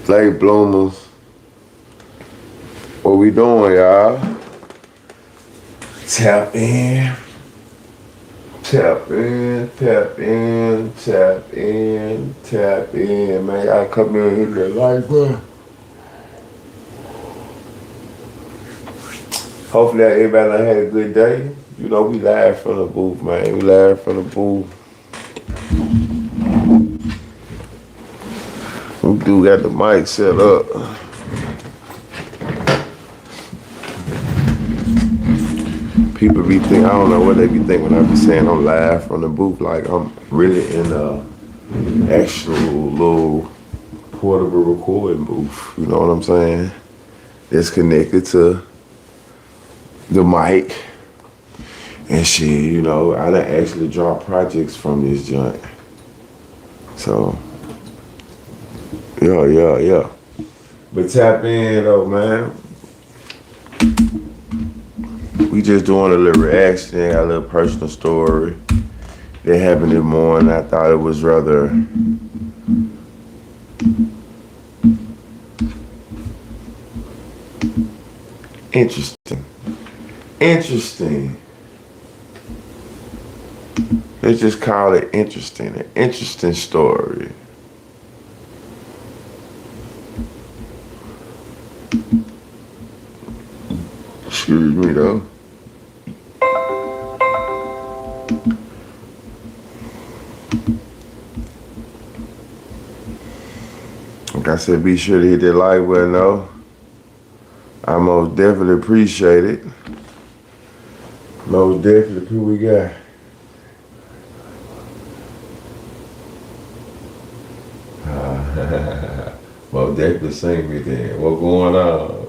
Late bloomers, what we doing, y'all? Tap in, tap in, tap in, tap in, tap in. Man, y'all come in here to like, bro. Hopefully everybody done had a good day. You know, we live from the booth, man. We live from the booth. We do got the mic set up. People be thinking, I don't know what they be thinking when I be saying I'm live from the booth, like I'm really in a actual little portable recording booth. You know what I'm saying? It's connected to the mic and shit. You know, I done actually draw projects from this joint. So, yeah. But tap in though, man. We just doing a little reaction, a little personal story that happened in the morning. I thought it was rather interesting. Let's just call it interesting. An interesting story. Excuse me though. Like I said, be sure to hit that like button though. I most definitely appreciate it. Most definitely, who we got? Most definitely sing me then. What going on?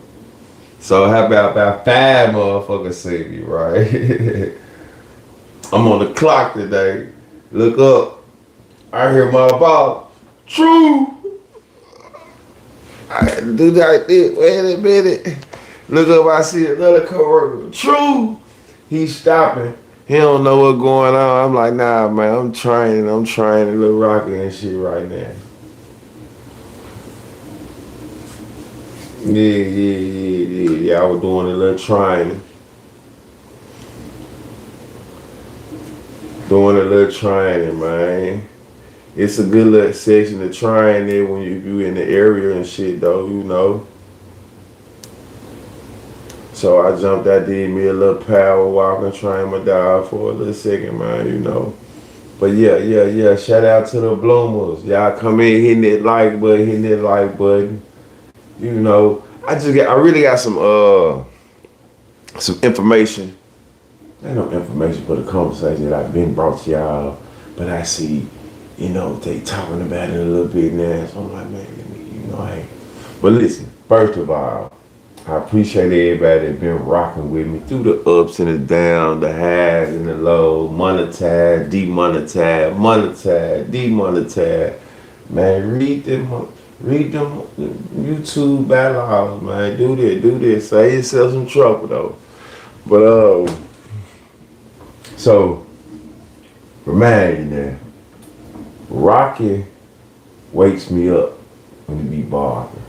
So how about 5 motherfuckers see me, right? I'm on the clock today. Look up. I hear my boss. True. I had to do that. Wait a minute. Look up. I see another coworker. True. He's stopping. He don't know what's going on. I'm like, nah, man. I'm trying a little rocky and shit right now. Yeah. I was doing a little trying. Doing a little trying, man. It's a good little section of trying it when you in the area and shit, though, you know. So I jumped out, did me a little power walk and trained my dog for a little second, man, you know. But yeah. Shout out to the bloomers. Y'all come in hitting that like button. You know, I really got some information. Ain't no information but a conversation that I've been brought to y'all. But I see, you know, they talking about it a little bit now. So I'm like, man, let me, you know, hey. But listen, first of all, I appreciate everybody that been rocking with me through the ups and the downs, the highs and the lows, monetized, demonetized. Man, read them YouTube bylaws, man. Do this. Save yourself some trouble though. But so remind you now, Rocky wakes me up when he be barking.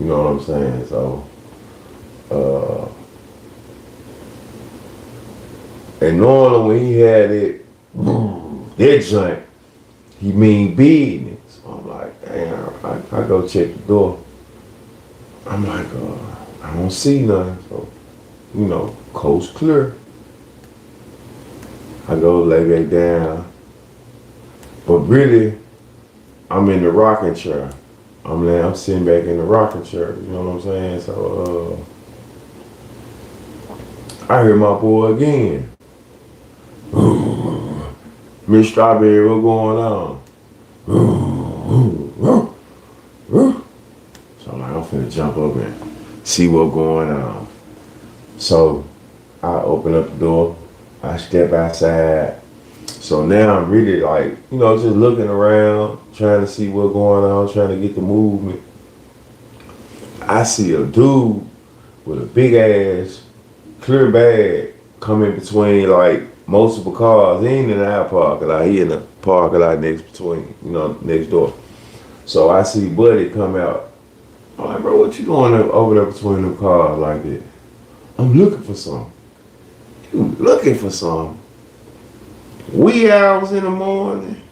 You know what I'm saying? So and normally when he had it, that joint, he mean business. So I'm like, damn, I go check the door. I'm like, I don't see nothing. So, you know, coast clear. I go lay back down. But really, I'm in the rocking chair. I'm sitting back in the rocking chair. You know what I'm saying? So I hear my boy again. Miss Strawberry, what's going on? So I'm like, I'm finna jump up and see what's going on. So I open up the door. I step outside. So now I'm really like, you know, just looking around, trying to see what's going on, trying to get the movement. I see a dude with a big ass clear bag coming between like multiple cars. He ain't in our parking lot. He in the parking lot next door. So I see Buddy come out I'm like, bro, what you doing over there between them cars like that? I'm looking for something. You looking for something? Wee hours in the morning.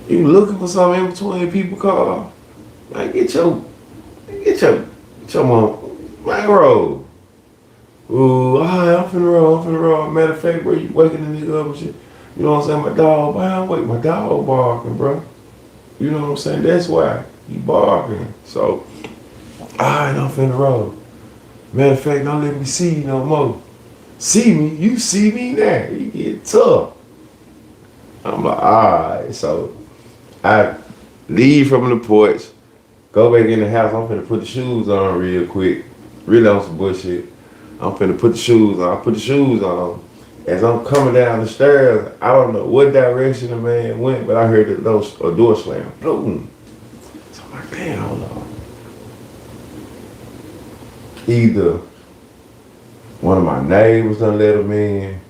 You looking for something in between people cars? Like, get your mom, man, roll. Ooh, alright, I'm finna roll. Matter of fact, bro, you waking the nigga up and shit. You know what I'm saying? My dog, man, wait, my dog barking, bro. You know what I'm saying? That's why he barking. So, alright, I'm finna roll. Matter of fact, don't let me see you no more. See me, you see me now. You get tough. I'm like, alright. So, I leave from the porch, go back in the house. I'm finna put the shoes on real quick. Really on some bullshit. I'm finna put the shoes on. I put the shoes on. As I'm coming down the stairs, I don't know what direction the man went, but I heard a door slam. Boom. So I'm like, damn, hold on. Either one of my neighbors done let him in.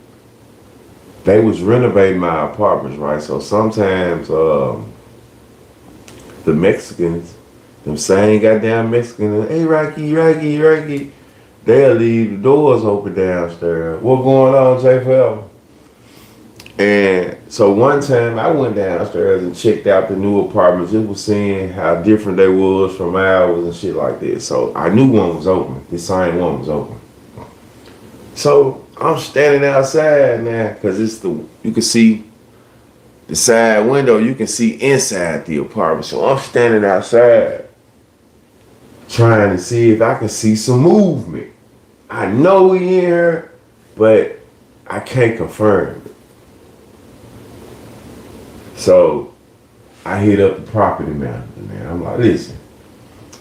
They was renovating my apartments, right? So sometimes the Mexicans, them same goddamn Mexicans, hey, Rocky, they'll leave the doors open downstairs. What going on, J. Forever? And so one time I went downstairs and checked out the new apartments. Just was seeing how different they was from ours and shit like that. So I knew one was open. The same one was open. So I'm standing outside now because you can see the side window. You can see inside the apartment. So I'm standing outside trying to see if I can see some movement. I know we in here, but I can't confirm it. So I hit up the property manager, man. I'm like, listen,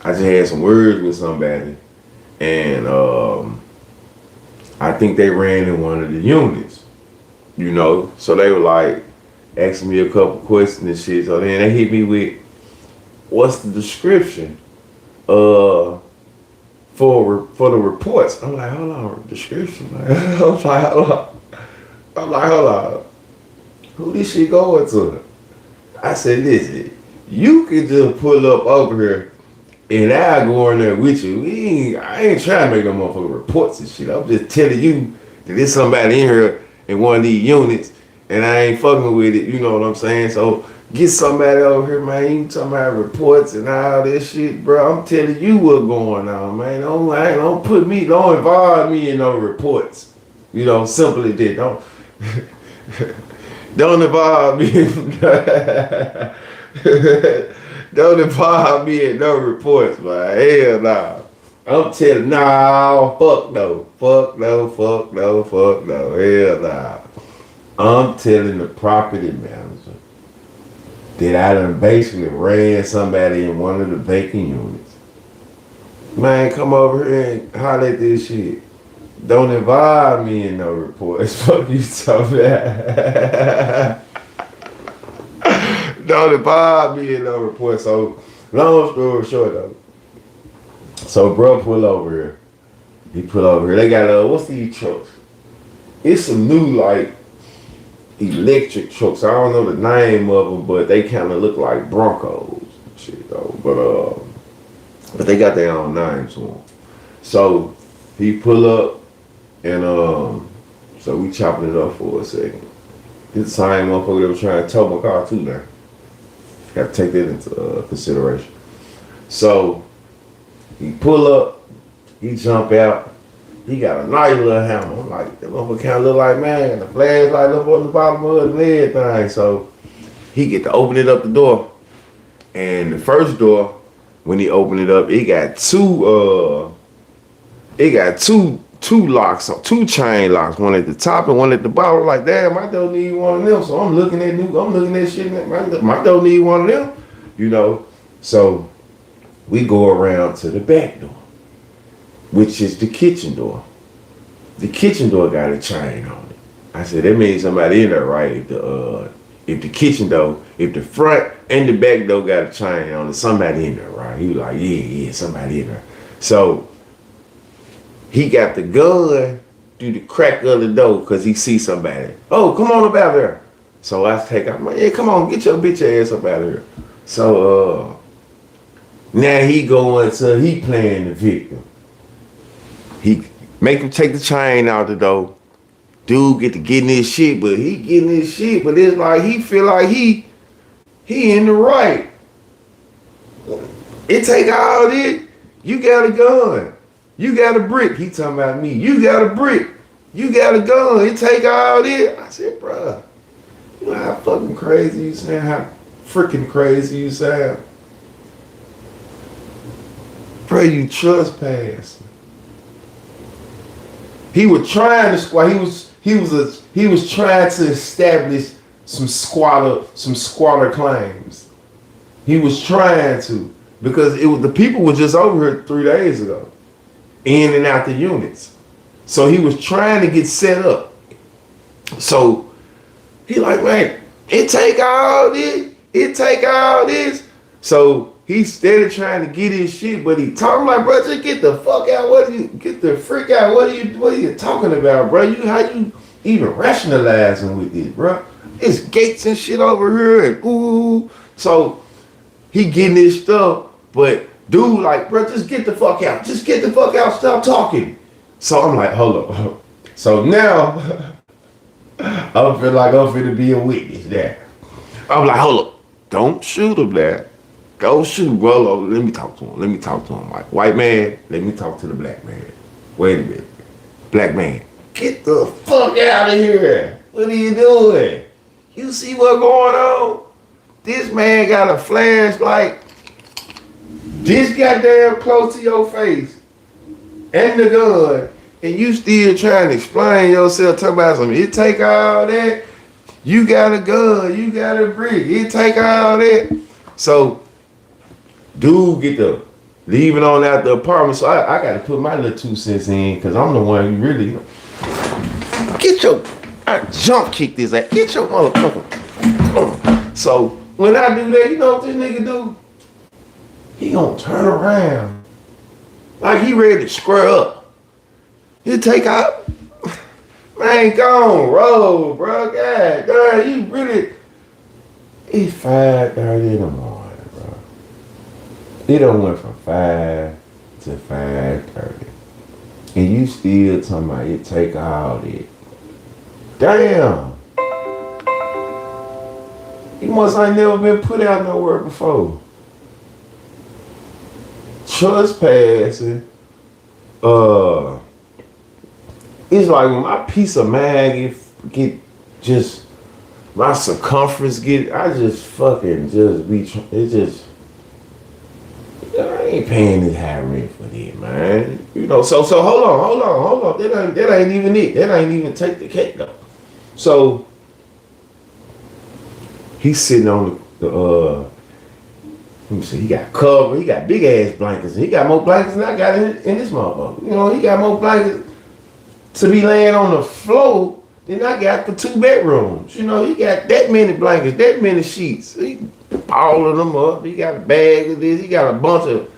I just had some words with somebody, and I think they ran in one of the units, you know. So they were like asking me a couple questions and shit. So then they hit me with, what's the description for the reports? I'm like, hold on, description. I'm like, hold on. Who this shit going to? I said, listen, you can just pull up over here and I'll go in there with you. I ain't trying to make no motherfucking reports and shit. I'm just telling you that there's somebody in here in one of these units and I ain't fucking with it, you know what I'm saying? So get somebody over here, man. You talking about reports and all this shit, bro. I'm telling you what's going on, man. Don't involve me in no reports. You know, simply did. Don't involve me. Don't involve me in no reports, man. Hell nah. I'm telling, fuck no. Hell nah. I'm telling the property manager that I done basically ran somebody in one of the vacant units. Man, come over here and holler at this shit. Don't involve me in no reports. Fuck you talking about. Don't involve me in no reports. So, long story short though. So, bro, pull over here. He pull over here. They got, what's these trucks? It's some new, like, electric trucks. I don't know the name of them, but they kind of look like Broncos. Shit, though. But they got their own names to them. So, he pull up. And so we chopping it up for a second. This same motherfucker that was trying to tow my car too now. Got to take that into consideration. So he pull up, he jump out, he got a nice little hammer. I'm like, that motherfucker kind of look like, man, the flashlight up on the bottom of it and everything. So he get to open it up the door. And the first door, when he opened it up, it got two locks, two chain locks, one at the top and one at the bottom. Like, damn, my door need one of them. So I'm looking at shit. My door need one of them, you know. So we go around to the back door, which is the kitchen door. The kitchen door got a chain on it. I said, that means somebody in there, right? If the kitchen door, if the front and the back door got a chain on it, somebody in there, right? He was like, yeah, somebody in there. So he got the gun through the crack of the door because he see somebody. Oh, come on up out there. So I take out my, yeah, come on, get your bitch ass up out of here. So Now he playing the victim. He make him take the chain out the door. Dude get to getting his shit, but it's like he feel like he in the right. It take all this. You got a gun. You got a brick. He talking about me. You got a brick. You got a gun. It take all this. I said, bruh, you know how fucking crazy you sound? How freaking crazy you sound? Bruh, you trespassing. He was trying to squat. He was trying to establish some squatter claims. He was trying to, because the people were just over here 3 days ago, in and out the units. So he was trying to get set up. So he like, man, it take all this. So he steady trying to get his shit, but he talking like, bro, just get the fuck out. Get the freak out. What are you talking about, bro? How you even rationalizing with this, bro? It's gates and shit over here and ooh. So he getting his stuff, but dude like, bro, just get the fuck out. Just get the fuck out. Stop talking. So I'm like, hold up. So now I feel like I'm finna be a witness there. I'm like, hold up. Don't shoot him there. Go shoot, bro. Let me talk to him. Like, white man, let me talk to the black man. Wait a minute. Black man, get the fuck out of here. What are you doing? You see what's going on? This man got a flashlight this goddamn close to your face and the gun, and you still trying to explain yourself, talking about something. It take all that. You got a gun, you got a brick. It take all that. So dude get the leaving on out the apartment. So I got to put my little 2 cents in, because I'm the one who really get your jump kick this ass. Get your motherfucker. So when I do that, you know what this nigga do? He gonna turn around like he ready to square up. He take out. Man, go on, roll, bro. God damn, you really. It's 5:30 in the morning, bro. It done went from 5 to 5:30. And you still talking about it take all that. Damn. You must ain't never been put out nowhere before. Trespassing. It's like when my piece of mind get just, my circumference I just fucking just be, it just, I ain't paying this high rent for this, man. You know, so hold on. That ain't even it. That ain't even take the cake though. So he's sitting on the let me see, he got cover, he got big ass blankets. He got more blankets than I got in this motherfucker. You know, he got more blankets to be laying on the floor than I got for 2 bedrooms. You know, he got that many blankets, that many sheets. He all of them up. He got a bag of this. He got a bunch of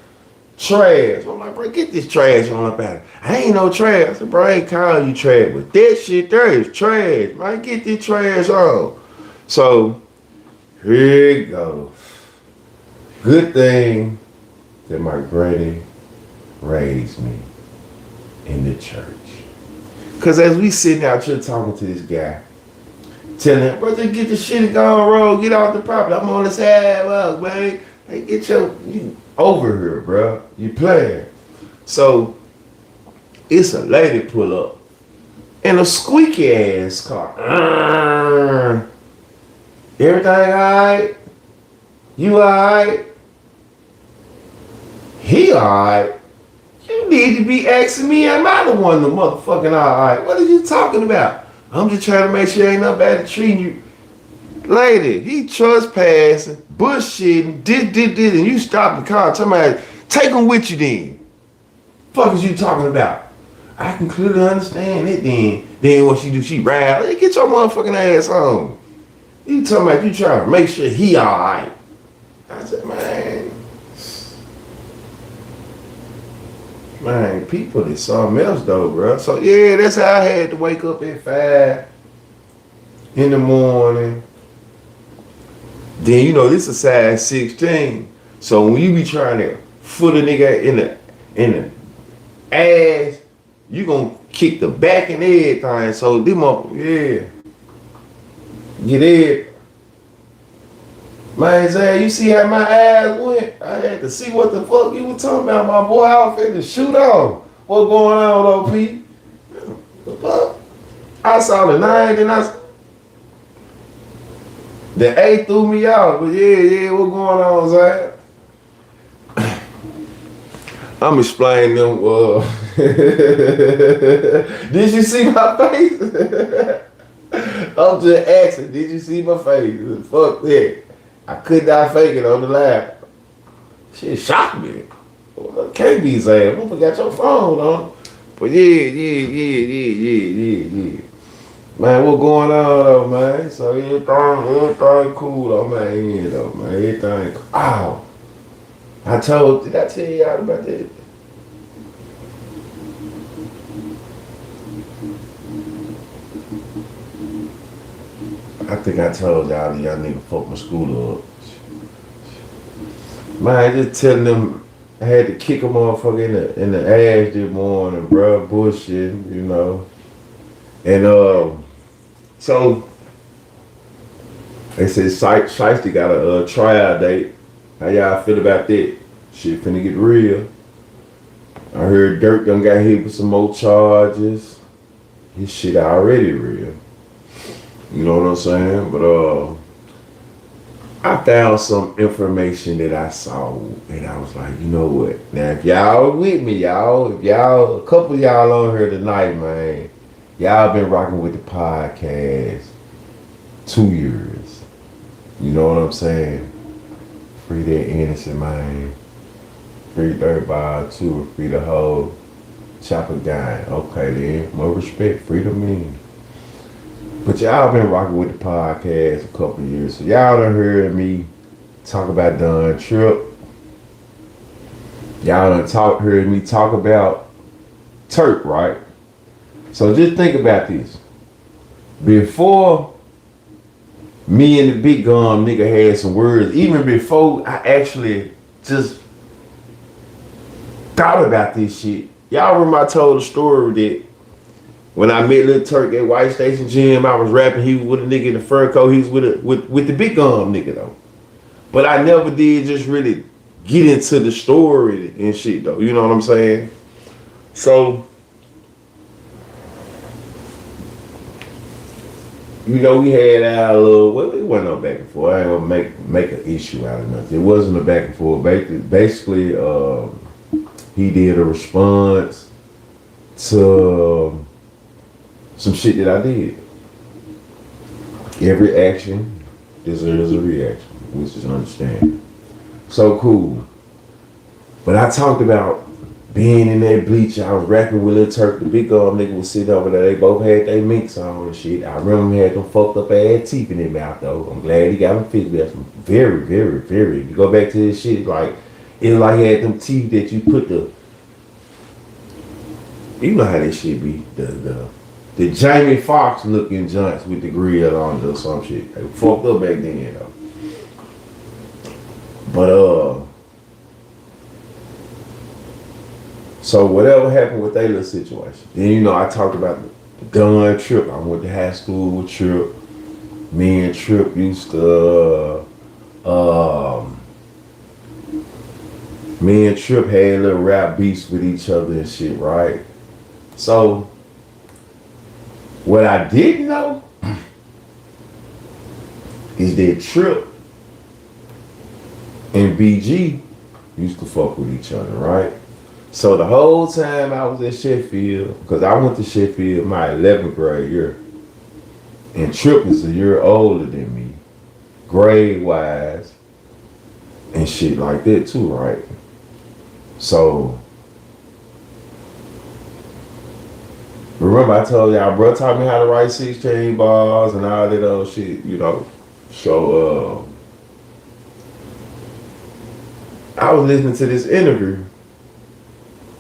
trash. I'm like, bro, get this trash on up out of here. I ain't no trash. I said, bro, I ain't calling you trash, but that shit there is trash. Man, get this trash on. So here it goes. Good thing that my granny raised me in the church. Because as we sitting out here talking to this guy, telling him, brother, get the shit going, roll, get off the property. I'm on the sidewalk, man. Hey, you over here, bro. You playing. So it's a lady pull up in a squeaky ass car. Everything all right? You all right? He all right? You need to be asking me, am I the one the motherfucking all right? What are you talking about? I'm just trying to make sure ain't nobody treating you. Lady, he trespassing, bullshitting, did, and you stop the car, talking about, take him with you then. Fuck is you talking about? I can clearly understand it then. Then what she do, she ride, hey, get your motherfucking ass home. You talking about you trying to make sure he all right. I said, man, people is something else though, bro. So yeah, that's how I had to wake up at 5 in the morning. Then, you know, this is size 16. So when you be trying to foot a nigga in the ass, you gonna kick the back and everything. So them up, yeah. Get it. Man, Zay, you see how my ass went? I had to see what the fuck you was talking about, my boy. I was finna shoot off. What going on, OP? The fuck? I saw the 9 and the 8 threw me out. But yeah, what going on, Zay? I'm explaining them. Did you see my face? I'm just asking, did you see my face? Fuck that. I could not fake it on the lap. Shit shocked me. Well, can't be saying, I forgot your phone on. But yeah. Man, what going on though, man? So everything cool though, man. Yeah, though, man. Everything cool. Ow. Did I tell y'all about that? I think I told y'all that y'all nigga fuck my scooter up. Man, just telling them I had to kick a motherfucker in the ass this morning, bro. Bullshit, you know. And so they said Shiesty got a tryout date. How y'all feel about that? Shit finna get real. I heard Dirk done got hit with some more charges. His shit already real. You know what I'm saying? But I found some information that I saw, and I was like, you know what? Now, if y'all with me, a couple of y'all on here tonight, man, y'all been rocking with the podcast 2 years. You know what I'm saying? Free that innocent mind. Free third ball, two, free the whole chopper guy. Okay, then, more respect, freedom mean. But y'all been rocking with the podcast a couple of years. So y'all done heard me talk about Don Trip. Y'all done heard me talk about Turk, right? So just think about this. Before me and the big gun nigga had some words, even before I actually just thought about this shit. Y'all remember I told the story that when I met Lil Turk at White Station Gym, I was rapping. He was with a nigga in the fur coat. He was with the big gun nigga though. But I never did just really get into the story and shit though. You know what I'm saying? So, you know, we had our little. Well, it wasn't no back and forth. I ain't gonna make an issue out of nothing. It wasn't a back and forth. Basically, he did a response to some shit that I did. Every action deserves a reaction, which is understandable. So cool. But I talked about being in that bleach. I was rapping with Lil Turk. The big nigga was sitting over there. They both had their minks on and shit. I remember him had them fucked up ass teeth in their mouth though. I'm glad he got them fixed. That's very, very, very. You go back to this shit, like it was like he had them teeth that you put the. You know how that shit be. The Jamie Foxx looking joints with the grill on or some shit. They fucked up back then though. But so whatever happened with that little situation. Then you know I talked about the gun Trip. I went to high school with Trip. Me and Trip used to me and Trip had little rap beefs with each other and shit, right? So what I didn't know is that Trip and BG used to fuck with each other, right? So the whole time I was at Sheffield, because I went to Sheffield my 11th grade year, and Trip is a year older than me, grade-wise, and shit like that too, right? So remember I told y'all, bro taught me how to write 16 bars and all that other shit, you know. So I was listening to this interview.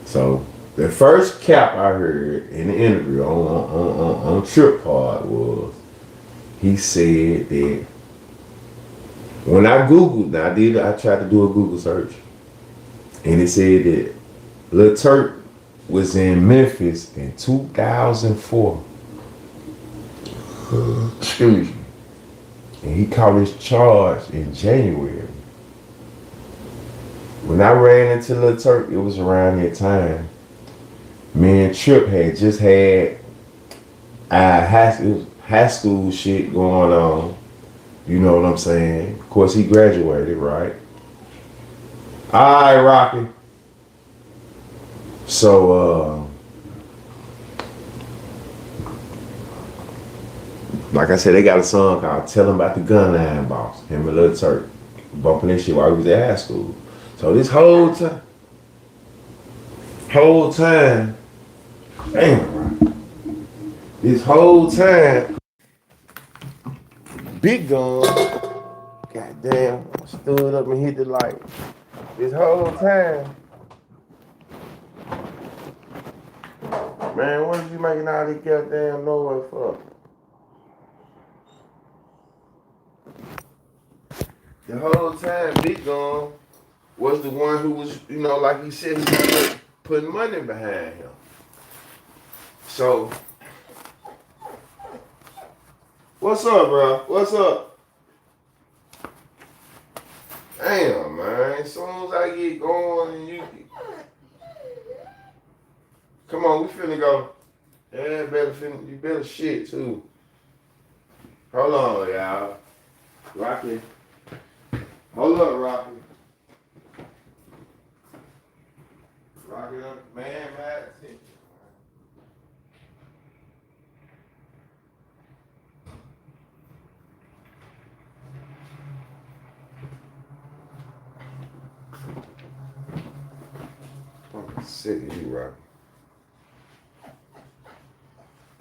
So the first cap I heard in the interview on Trip part was he said that when I Googled, I tried to do a Google search. And it said that Lil Turk was in Memphis in 2004. Excuse me. And he caught his charge in January. When I ran into Lil Turk, it was around that time. Me and Trip had just had high school shit going on. You know what I'm saying? Of course, he graduated, right? All right, Rocky. So, like I said, they got a song called "Tell 'Em About the Gun Line Boss." Him and Lil Turk bumping that shit while he was at high school. So this whole time, damn, this whole time, Big Gun, goddamn, stood up and hit the light. This whole time, man, what are you making all this goddamn noise for? The whole time, Big Gun was the one who was, like he said, he was putting money behind him. So, what's up, bro? What's up? Damn, man. As soon as I get going and come on, we finna go. Yeah, you better shit too. Hold on, y'all. Rocky. Hold up, Rocky. Rocky, man, attention. I'm sick of you, Rocky.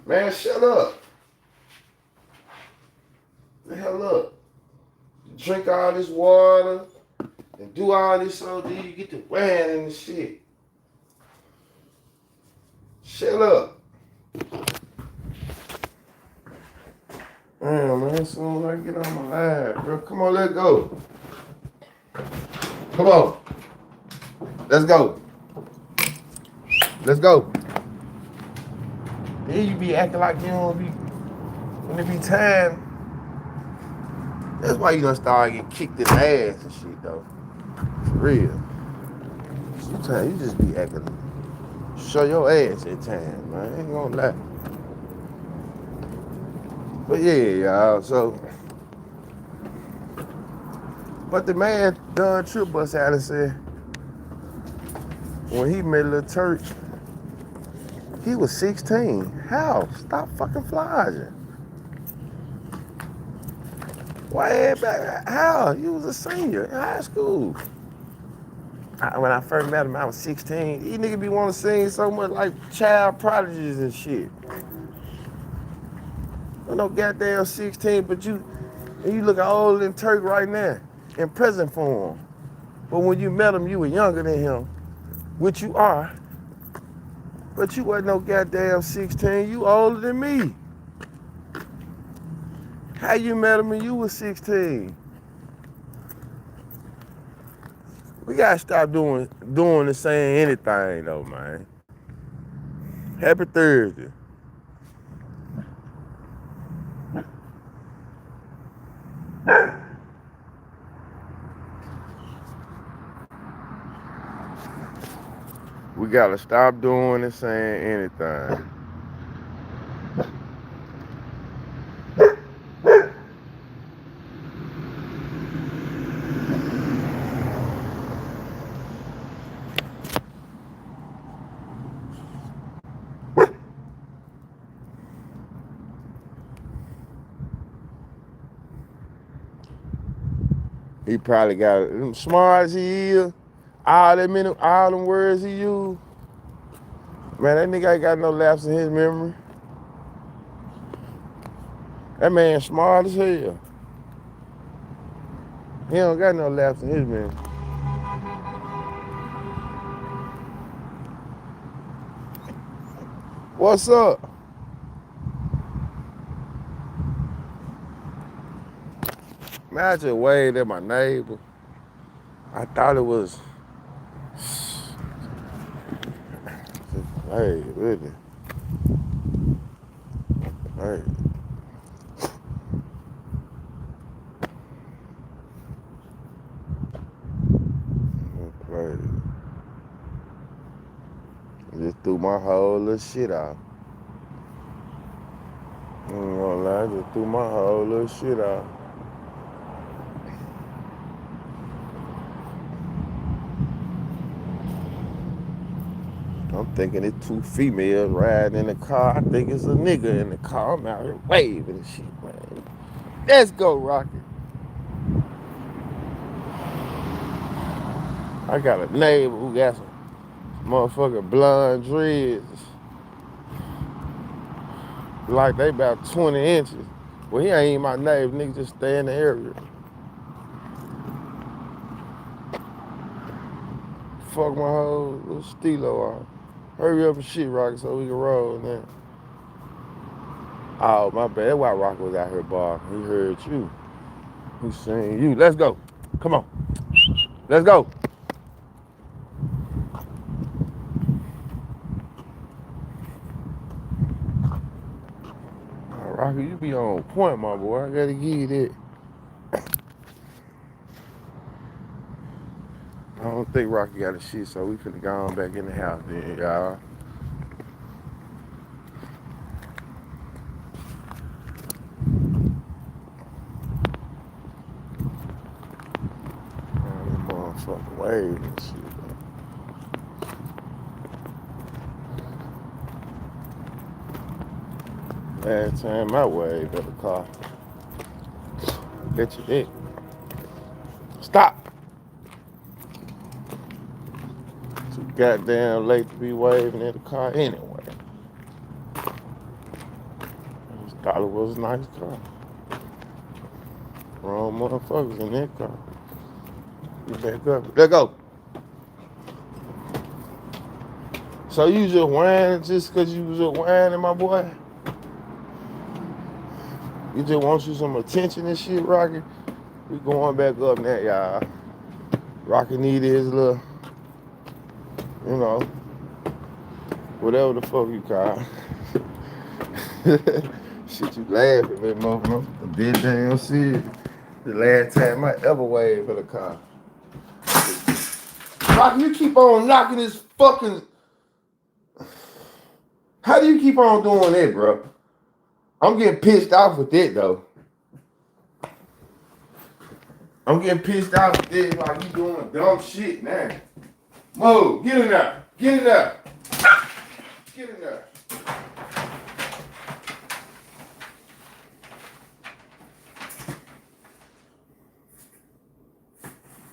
Man, shut up. The hell up. Drink all this water and do all this OD. You get to wearing and shit. Shut up. Damn, man, as soon as I get on my live, bro. Come on, let's go. Come on. Let's go. Let's go. Then you be acting like you don't be, when it be time. That's why you done start getting kicked in the ass and shit, though. For real. Sometimes you just be acting, show your ass at time, man. I ain't gonna lie. But yeah, y'all, so. But the man done trip bus out and said, when he met Lil Turk, he was 16. How? Stop fucking flogging. Why everybody? How? You was a senior in high school. When I first met him, I was 16. These niggas be wanting to sing so much like child prodigies and shit. I'm no goddamn 16, but you look older than Turk right now in present form. But when you met him, you were younger than him, which you are. But you wasn't no goddamn 16. You older than me. How you met him when you was 16? We gotta stop doing the saying anything though, man. Happy Thursday. We gotta stop doing and saying anything. He probably got smart as he is. All them words he used. Man, that nigga ain't got no lapse in his memory. That man smart as hell. He don't got no lapse in his memory. What's up? Man, I just waved at my neighbor. I thought it was Hey, really. Hey. Play. Just threw my whole little shit out. I ain't gonna lie, I just threw my whole little shit out. I'm thinking it's two females riding in the car. I think it's a nigga in the car. I'm out here waving and shit, man. Let's go, Rocky. I got a neighbor who got some motherfucking blonde dreads. Like they about 20 inches. Well, he ain't even my neighbor. Nigga just stay in the area. Fuck my whole little stilo off. Hurry up and shit, Rocky, so we can roll now. Oh, my bad. That's why Rocky was out here barking. He heard you. He seen you. Let's go. Come on. Let's go. Oh, Rocky, you be on point, my boy. I gotta give you that. I don't think Rocky got a shit, so we finna go on back in the house then, y'all. Motherfucking wave and shit. Last time I waved at the car. Bet you did. Stop! Too goddamn late to be waving at the car anyway. I just thought it was a nice car. Wrong motherfuckers in that car. Get back up. Let go. So you just whining just because you was just whining, my boy? You just want you some attention and shit, Rocky? We going back up now, y'all. Rocky needed his little, you know, whatever the fuck you call it. Shit, you laughing at me, motherfucker. I did damn shit. The last time I ever waved for the car. Rocky, you keep on knocking this fucking... How do you keep on doing that, bro? I'm getting pissed off with that, though. I'm getting pissed off with that, like you doing dumb shit now. Move, get in there. Get in there. Get in there.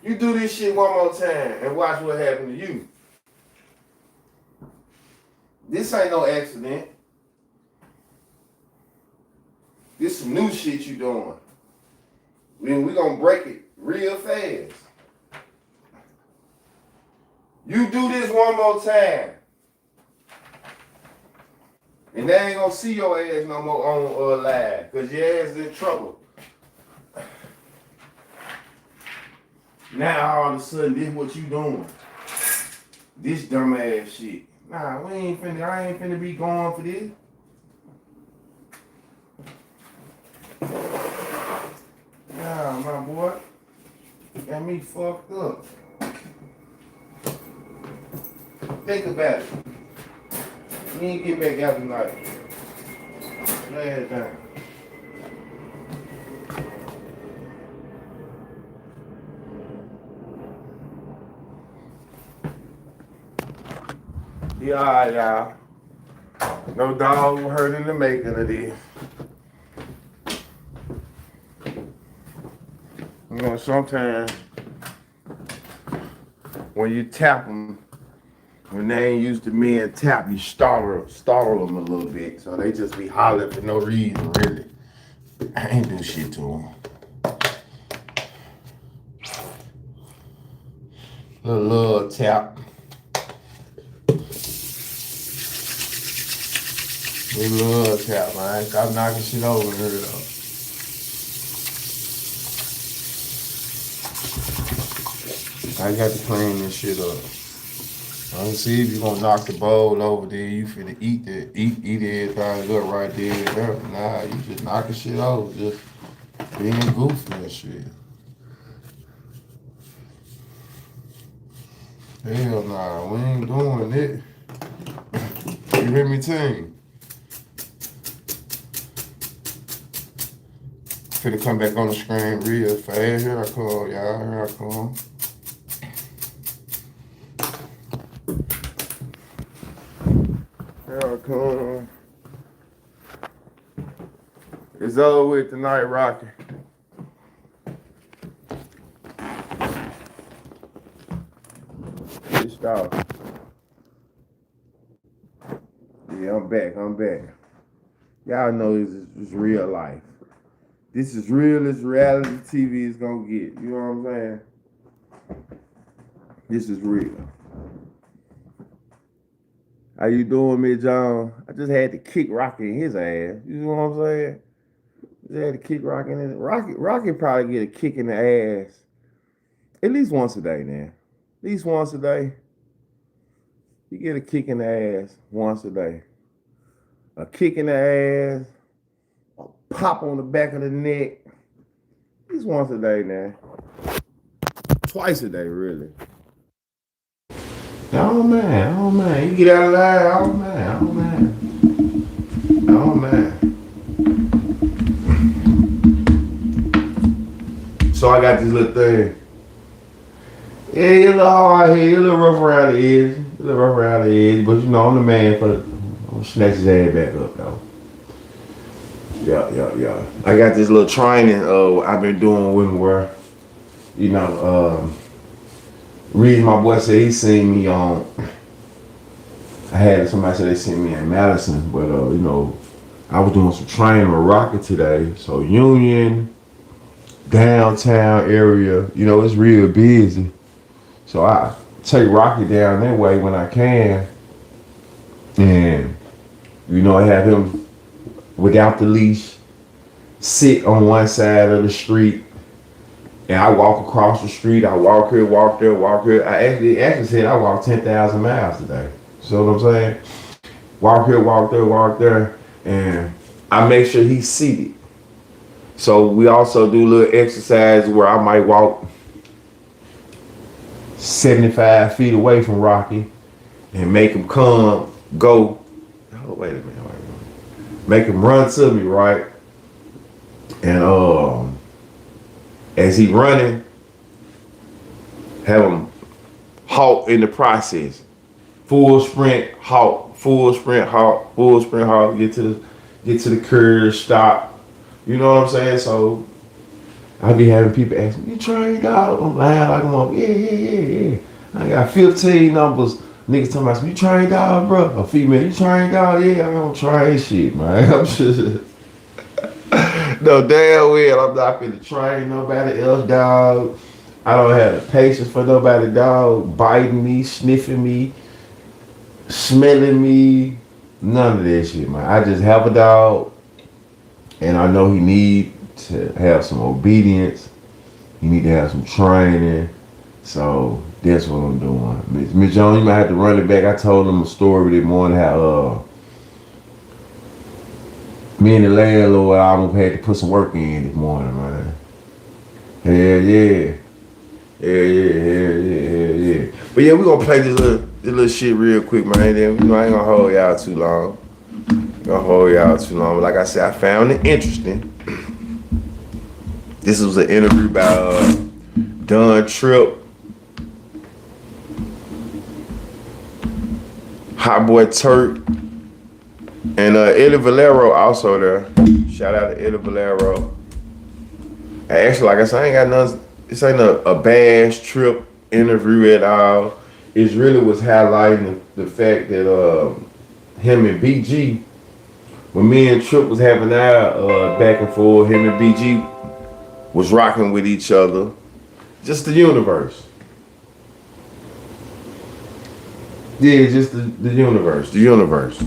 You do this shit one more time and watch what happens to you. This ain't no accident. This some new shit you doing. We gonna break it real fast. You do this one more time. And they ain't gonna see your ass no more on live. Cause your ass is in trouble. Now all of a sudden this what you doing. This dumb ass shit. Nah, I ain't finna be going for this. Nah, my boy. Got me fucked up. Think about it. You ain't get back out tonight. Lay it down. Yeah, alright, y'all. No dog was hurt in the making of this. You know, sometimes when you tap them, when they ain't used to me and tap, you startle them a little bit. So they just be hollering for no reason, really. I ain't do shit to them. Little tap. Little tap, man. Stop knocking shit over here, though. I got to clean this shit up. I don't see if you gonna knock the bowl over there. You finna eat everything up right there. Nah, you just knocking shit over, just being goofy and shit. Hell nah, we ain't doing it. You hear me, team? Finna come back on the screen real fast. Here I come, y'all. Here I come. Here I come. It's over with tonight, Rocky. It's off. Yeah, I'm back. Y'all know this is real life. This is real as reality TV is gonna get. You know what I'm saying? This is real. How you doing, Miss John? I just had to kick Rocky in his ass. You know what I'm saying? Just had to kick Rocky in his Rocky probably get a kick in the ass at least once a day, man. At least once a day. You get a kick in the ass once a day. A kick in the ass, a pop on the back of the neck. At least once a day, man. Twice a day, really. Oh man. You get out of there, oh man. So I got this little thing. Yeah, you're a little hard here, you're a little rough around the edge. But you know, I'm the man for the, I'm gonna snatch his ass back up, though. Yeah. I got this little training I've been doing with him where, you know, reason my boy said he seen me on, I had somebody say they seen me in Madison, but you know, I was doing some training with Rocket today. So Union, downtown area, you know, it's real busy. So I take Rocket down that way when I can. And, you know, I have him without the leash, sit on one side of the street, and I walk across the street. I walk here, walk there, walk here. I actually said I walked 10,000 miles today. See what I'm saying? Walk here, walk there, and I make sure he's seated. So we also do a little exercise where I might walk 75 feet away from Rocky and make him go. Oh, wait a minute. Make him run to me, right? And as he running, have him halt in the process. Full sprint, halt, get to the curb, stop. You know what I'm saying? So I be having people ask me, you trained dog? I'm like I'm up, yeah. I got 15 numbers. Niggas talking about, you trained dog, bro? A female, you trained dog? Yeah, I don't train shit, man. I'm just no damn well I'm not finna train nobody else, dog. I don't have the patience for nobody, dog, biting me, sniffing me, smelling me, none of that shit, man. I just have a dog, and I know he need to have some obedience. He need to have some training. So that's what I'm doing. Miss Jones, you might have to run it back. I told him a story this morning how me and the landlord almost had to put some work in this morning, man. Hell yeah. But yeah, we gonna play this little shit real quick, man. Then, you know, I ain't gonna hold y'all too long. But like I said, I found it interesting. This was an interview by Don Tripp, Hot Boy Turk, and Eddie Valero also there. Shout out to Eddie Valero. Actually, like I said, I ain't got none. This ain't a bash Tripp interview at all. It really was highlighting the fact that him and BG, when me and Tripp was having our back and forth, him and BG was rocking with each other. Just the universe. Yeah, just the universe. The universe.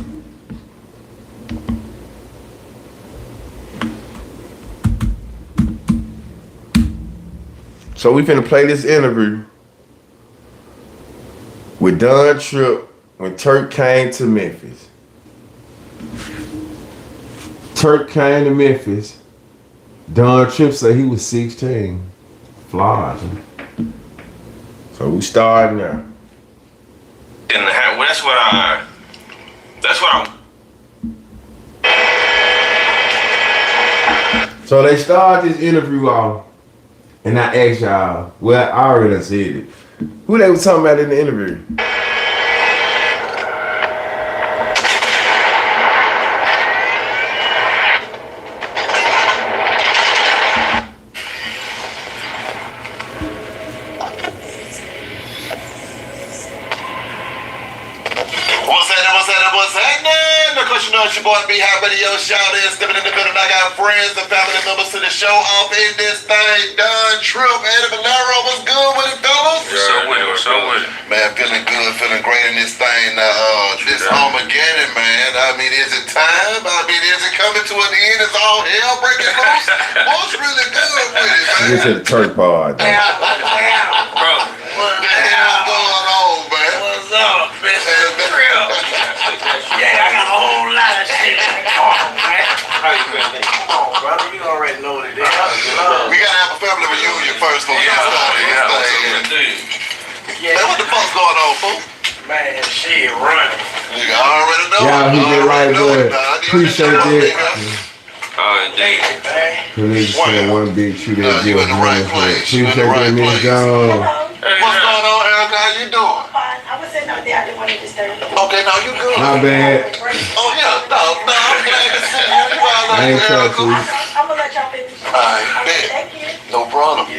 So we finna play this interview with Don Tripp when Turk came to Memphis. Turk came to Memphis. Don Tripp said he was 16. Flies. So we starting now. And well, that's what I'm. So they started this interview off, and I asked y'all, well, I already said it. Who they was talking about in the interview? What's happening? Of course, you know it's your boy B High Radio. Shout is stepping in the building. I got friends and family members to the show off in this thing. Don Tripp, Eddie Valero, what's good with it, fellas? So with it. Man, feeling good, feeling great in this thing. This Armageddon, man. I mean, is it time? I mean, is it coming to an end? Is all hell breaking loose? What's really good with it, man? Get to the Turk part. Bro, What the hell's going on, man? what's up, Mr. Tripp? Yeah, I got a whole lot of shit. Come on, man. How you been? Come on, brother. You already know what it is. We gotta have a family reunion first before we get started. Man, what the fuck's going on, fool? Man, shit running. You already know. Y'all hit that right word. Appreciate that. Oh, indeed. Please say one BigTruDat You in the right place. You in Appreciate the right that, Miss place. Jones. What's going on, Erica? How you doing? Fine. I was sitting out there. I didn't want to disturb you. Okay, now you good. My bad. Oh, yeah. No, I'm glad to see you. You all I right, ain't Erica? talking to you. I'm gonna let y'all finish. Alright, bet. Thank you. No problem.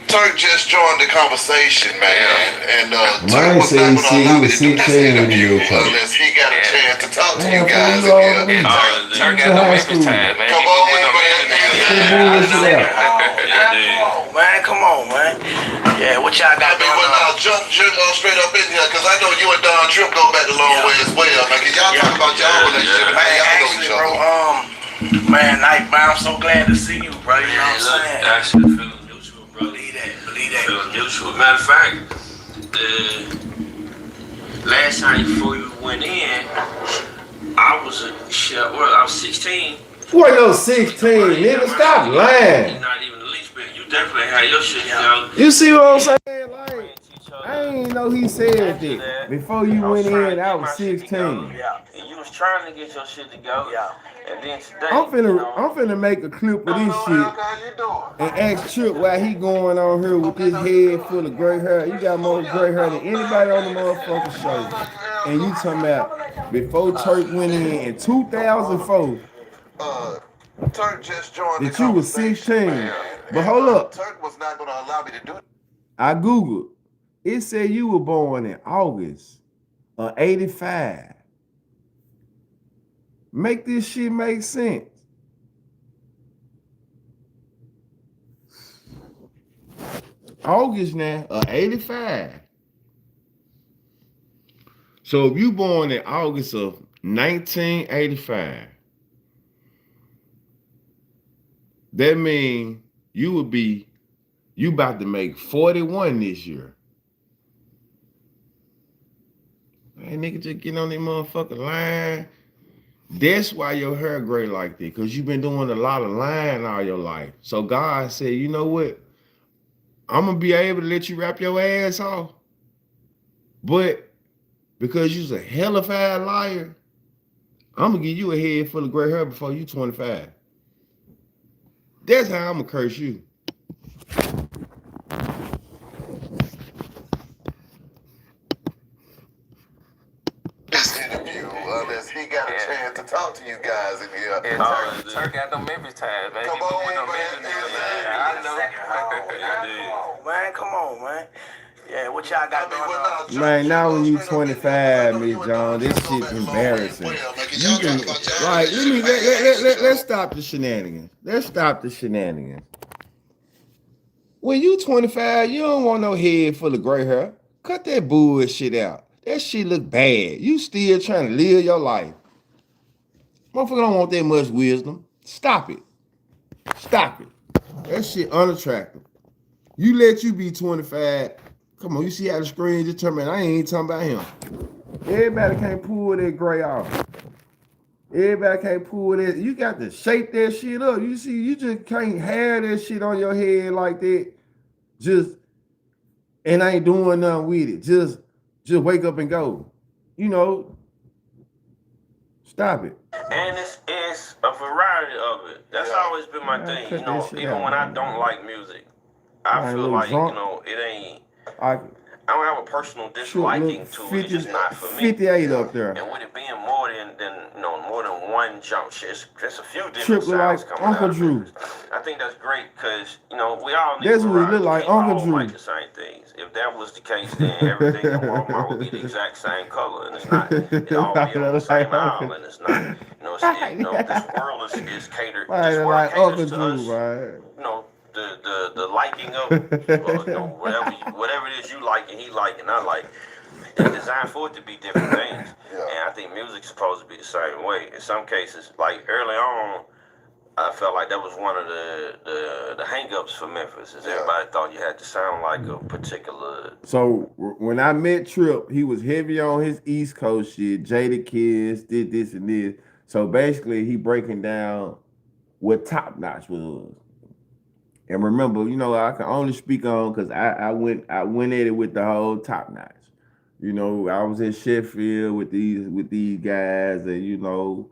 Turk just joined the conversation, man. And Turk Mine was said not he going to allow me to see do this he interview was 16 unless he got a chance to talk to you Man, guys you all again. in. Turk got no Memphis ties, man. Come on, man. Come on, man. Yeah, what y'all I got mean, going well, now, on? jump straight up in here, because I know you and Don Tripp go back a long way as well. Man, can y'all talk about y'all relationship? Man, How y'all know actually, each bro, other? man, I'm so glad to see you, bro. You know what I'm saying? Actually, feeling neutral, bro. Believe that. Feeling neutral. Matter of fact, last time before you went in, I was 16. Boy, no 16, nigga, stop lying. You're not even the least bit. You definitely had your shit together. You see what I'm saying? Like, I ain't know he said that. Before you went in, I was 16. Yeah. And you was trying to get your shit together. Yeah. And then today, I'm finna make a clip of this shit How you doing? and ask Tripp why he going on here with this head full of gray hair. You got more gray hair than anybody on the motherfucking show. And you talking about before Turk went in 2004 Turk just joined that you was 16. But hold up, Turk was not going to allow me to do it. I Googled. It said you were born in August of 85. Make this shit make sense. August now of 85. So if you born in August of 1985, that means you about to make 41 this year. Man, nigga, just get on that motherfucking line. That's why your hair gray like that, because you've been doing a lot of lying all your life. So God said, you know what? I'm going to be able to let you wrap your ass off. But because you's a hellified liar, I'm going to give you a head full of gray hair before you 25. That's how I'm going to curse you. This interview, unless he got a chance to talk to you guys in here. Turk got no Memphis ties, man. Come on, man. Man, come on, man. Yeah, what y'all got going on? Man, now when you 25, Miss John, this shit embarrassing. You can, like, let's stop the shenanigans. Let's stop the shenanigans. When you 25, you don't want no head full of gray hair. Cut that bullshit out. That shit look bad. You still trying to live your life. Motherfucker don't want that much wisdom. Stop it. Stop it. That shit unattractive. You let you be 25 Come on, you see how the screen just turned, man. I ain't even talking about him. Everybody can't pull that gray off. Everybody can't pull that. You got to shape that shit up. You see, you just can't have that shit on your head like that. Just and I ain't doing nothing with it. Just wake up and go. You know, stop it. And it's a variety of it. That's always been my thing. You know, even when I don't like music, I feel like, you know, it ain't. I don't have a personal disliking to it. It's just not for me. 58 up there. And with it being more than you know, more than one jump shit, there's a few different sounds coming Uncle out. Drew. I think that's great because, you know, we all need That's what variety. he look like, We Uncle all Drew. like the same things. If that was the case, then everything in Walmart would be the exact same color, and it's not. It all be on the same aisle, and it's not. You know, you know, this world is catered. This world caters to us. You know. The liking of you know, whatever it is you like and he like and I like, it's designed for it to be different things. And I think music's supposed to be the same way. In some cases, like early on, I felt like that was one of the hang-ups for Memphis, is everybody thought you had to sound like a particular. So when I met Trip, he was heavy on his East Coast shit. Jada Kids did this and this. So basically, he breaking down what Top Notch was. And remember, you know, I can only speak on because I went at it with the whole Top Notch. You know, I was in Sheffield with these guys, and you know,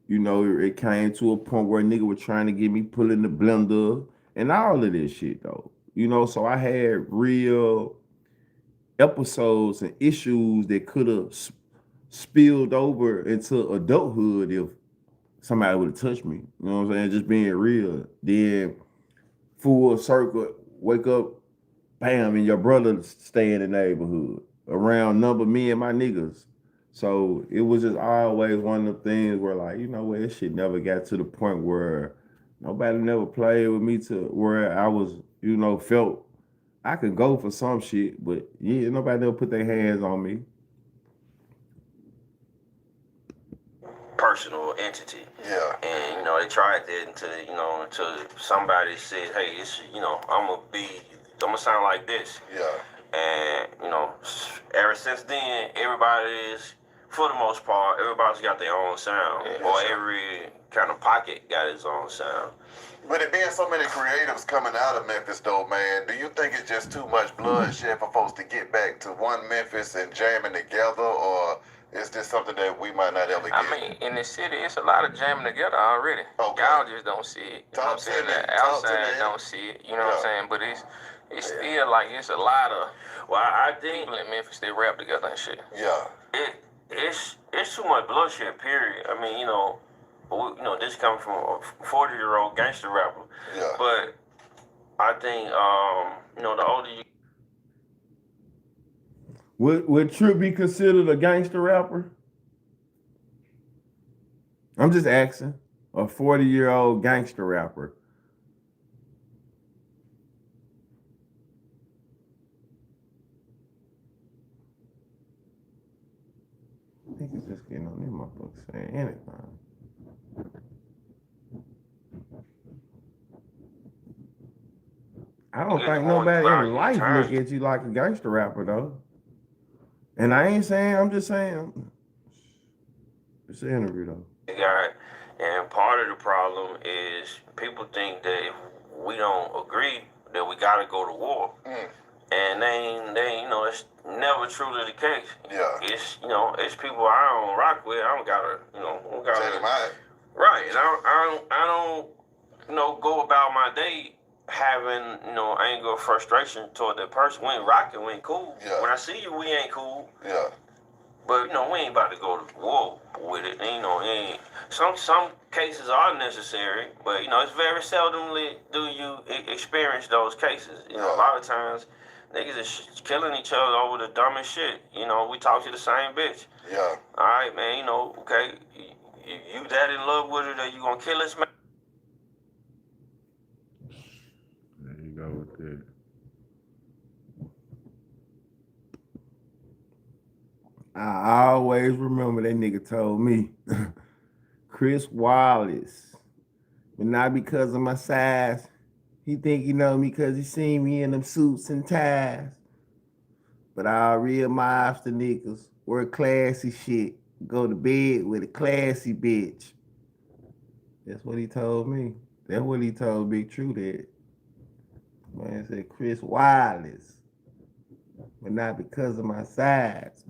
it came to a point where a nigga was trying to get me put in the blender and all of this shit though. You know, so I had real episodes and issues that could have spilled over into adulthood if somebody would have touched me. You know what I'm saying? Just being real. Then full circle, wake up, bam, and your brother stay in the neighborhood around number me and my niggas. So it was just always one of the things where, like, you know what, this shit never got to the point where nobody never played with me to where I was, you know, felt I could go for some shit, but yeah, nobody never put their hands on me. Personal entity. And you know, they tried that until somebody said, hey, it's, you know, I'm gonna sound like this. And you know, ever since then, everybody is, for the most part, everybody's got their own sound, or every kind of pocket got its own sound. But it being so many creatives coming out of Memphis, though, man, do you think it's just too much bloodshed for folks to get back to one Memphis and jamming together, or is this something that we might not ever get? I mean, in the city, it's a lot of jamming together already. Okay. Y'all just don't see it. You know what I'm saying? The outside don't see it. You know what I'm saying? But it's still like it's a lot of, well, I think people in Memphis, they rap together and shit. It's too much bloodshed, period. I mean, you know, this coming from a 40-year-old gangster rapper. But I think, you know, the older you. Would Trip be considered a gangster rapper? I'm just asking. A 40-year-old gangster rapper. Niggas just getting on these motherfuckers saying anything. I don't think nobody in life look at you like a gangster rapper though. And I ain't saying, I'm just saying. It's an interview though. And part of the problem is people think that if we don't agree, that we gotta go to war. And they, you know, it's never truly the case. It's, you know, it's people I don't rock with. I don't gotta, you know, right. And I don't, you know, go about my day having, you know, anger or frustration toward that person. We ain't rocking, we ain't cool. When I see you, we ain't cool. But, you know, we ain't about to go to war with it. You know, some cases are necessary, but, you know, it's very seldomly do you experience those cases. You know, a lot of times, niggas is killing each other over the dumbest shit. You know, we talk to the same bitch. All right, man, you know, okay, you that in love with her that you gonna kill this man? There you go with that. I always remember that nigga told me, Chris Wallace, but not because of my size. He think he know me because he seen me in them suits and ties. But all real mobster niggas wear classy shit. Go to bed with a classy bitch. That's what he told me. That's what he told BigTruDat. Man said Chris Wireless. But not because of my size.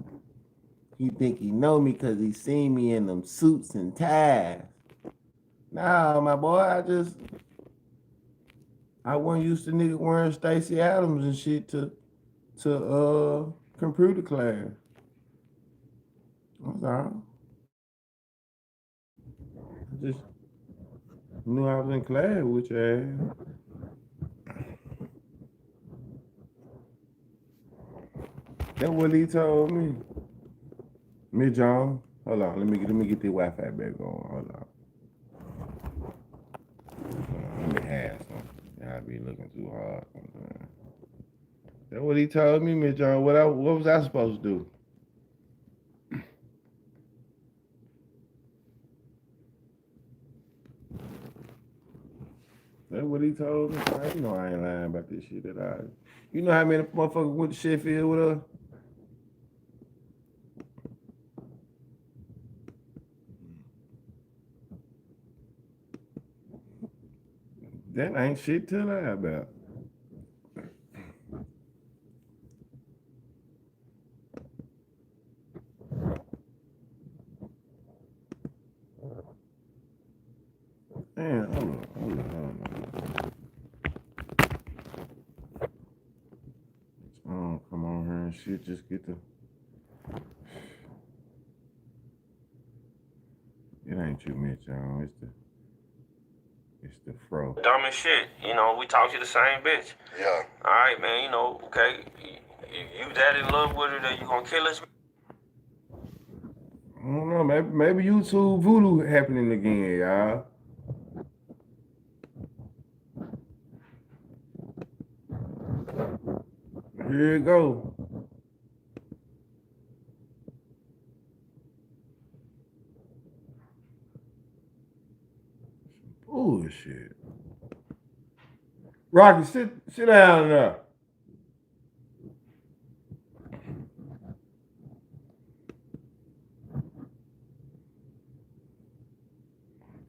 He think he know me because he seen me in them suits and ties. Nah, my boy, I wasn't used to niggas wearing Stacey Adams and shit to computer class. That's all. I just knew I was in class with your ass. That's what he told me. Me, John. Hold on, let me get the Wi-Fi back on. Hold on. Let me have something. Y'all be looking too hard sometimes. That's what he told me, Miss John. What was I supposed to do? That's what he told me. You know I ain't lying about this shit that I. You know how many motherfuckers went to Sheffield with us? That ain't shit to lie about. Damn, hold on. Oh, come on here and shit. Just get the. It ain't you, Mitch, y'all. It's the fro. Dumb as shit. You know, we talk to the same bitch. Yeah. All right, man. You know, okay. You that in love with her that you gonna kill us? I don't know. Maybe YouTube voodoo happening again, y'all. Here it go. Bullshit. Rocky, sit down there.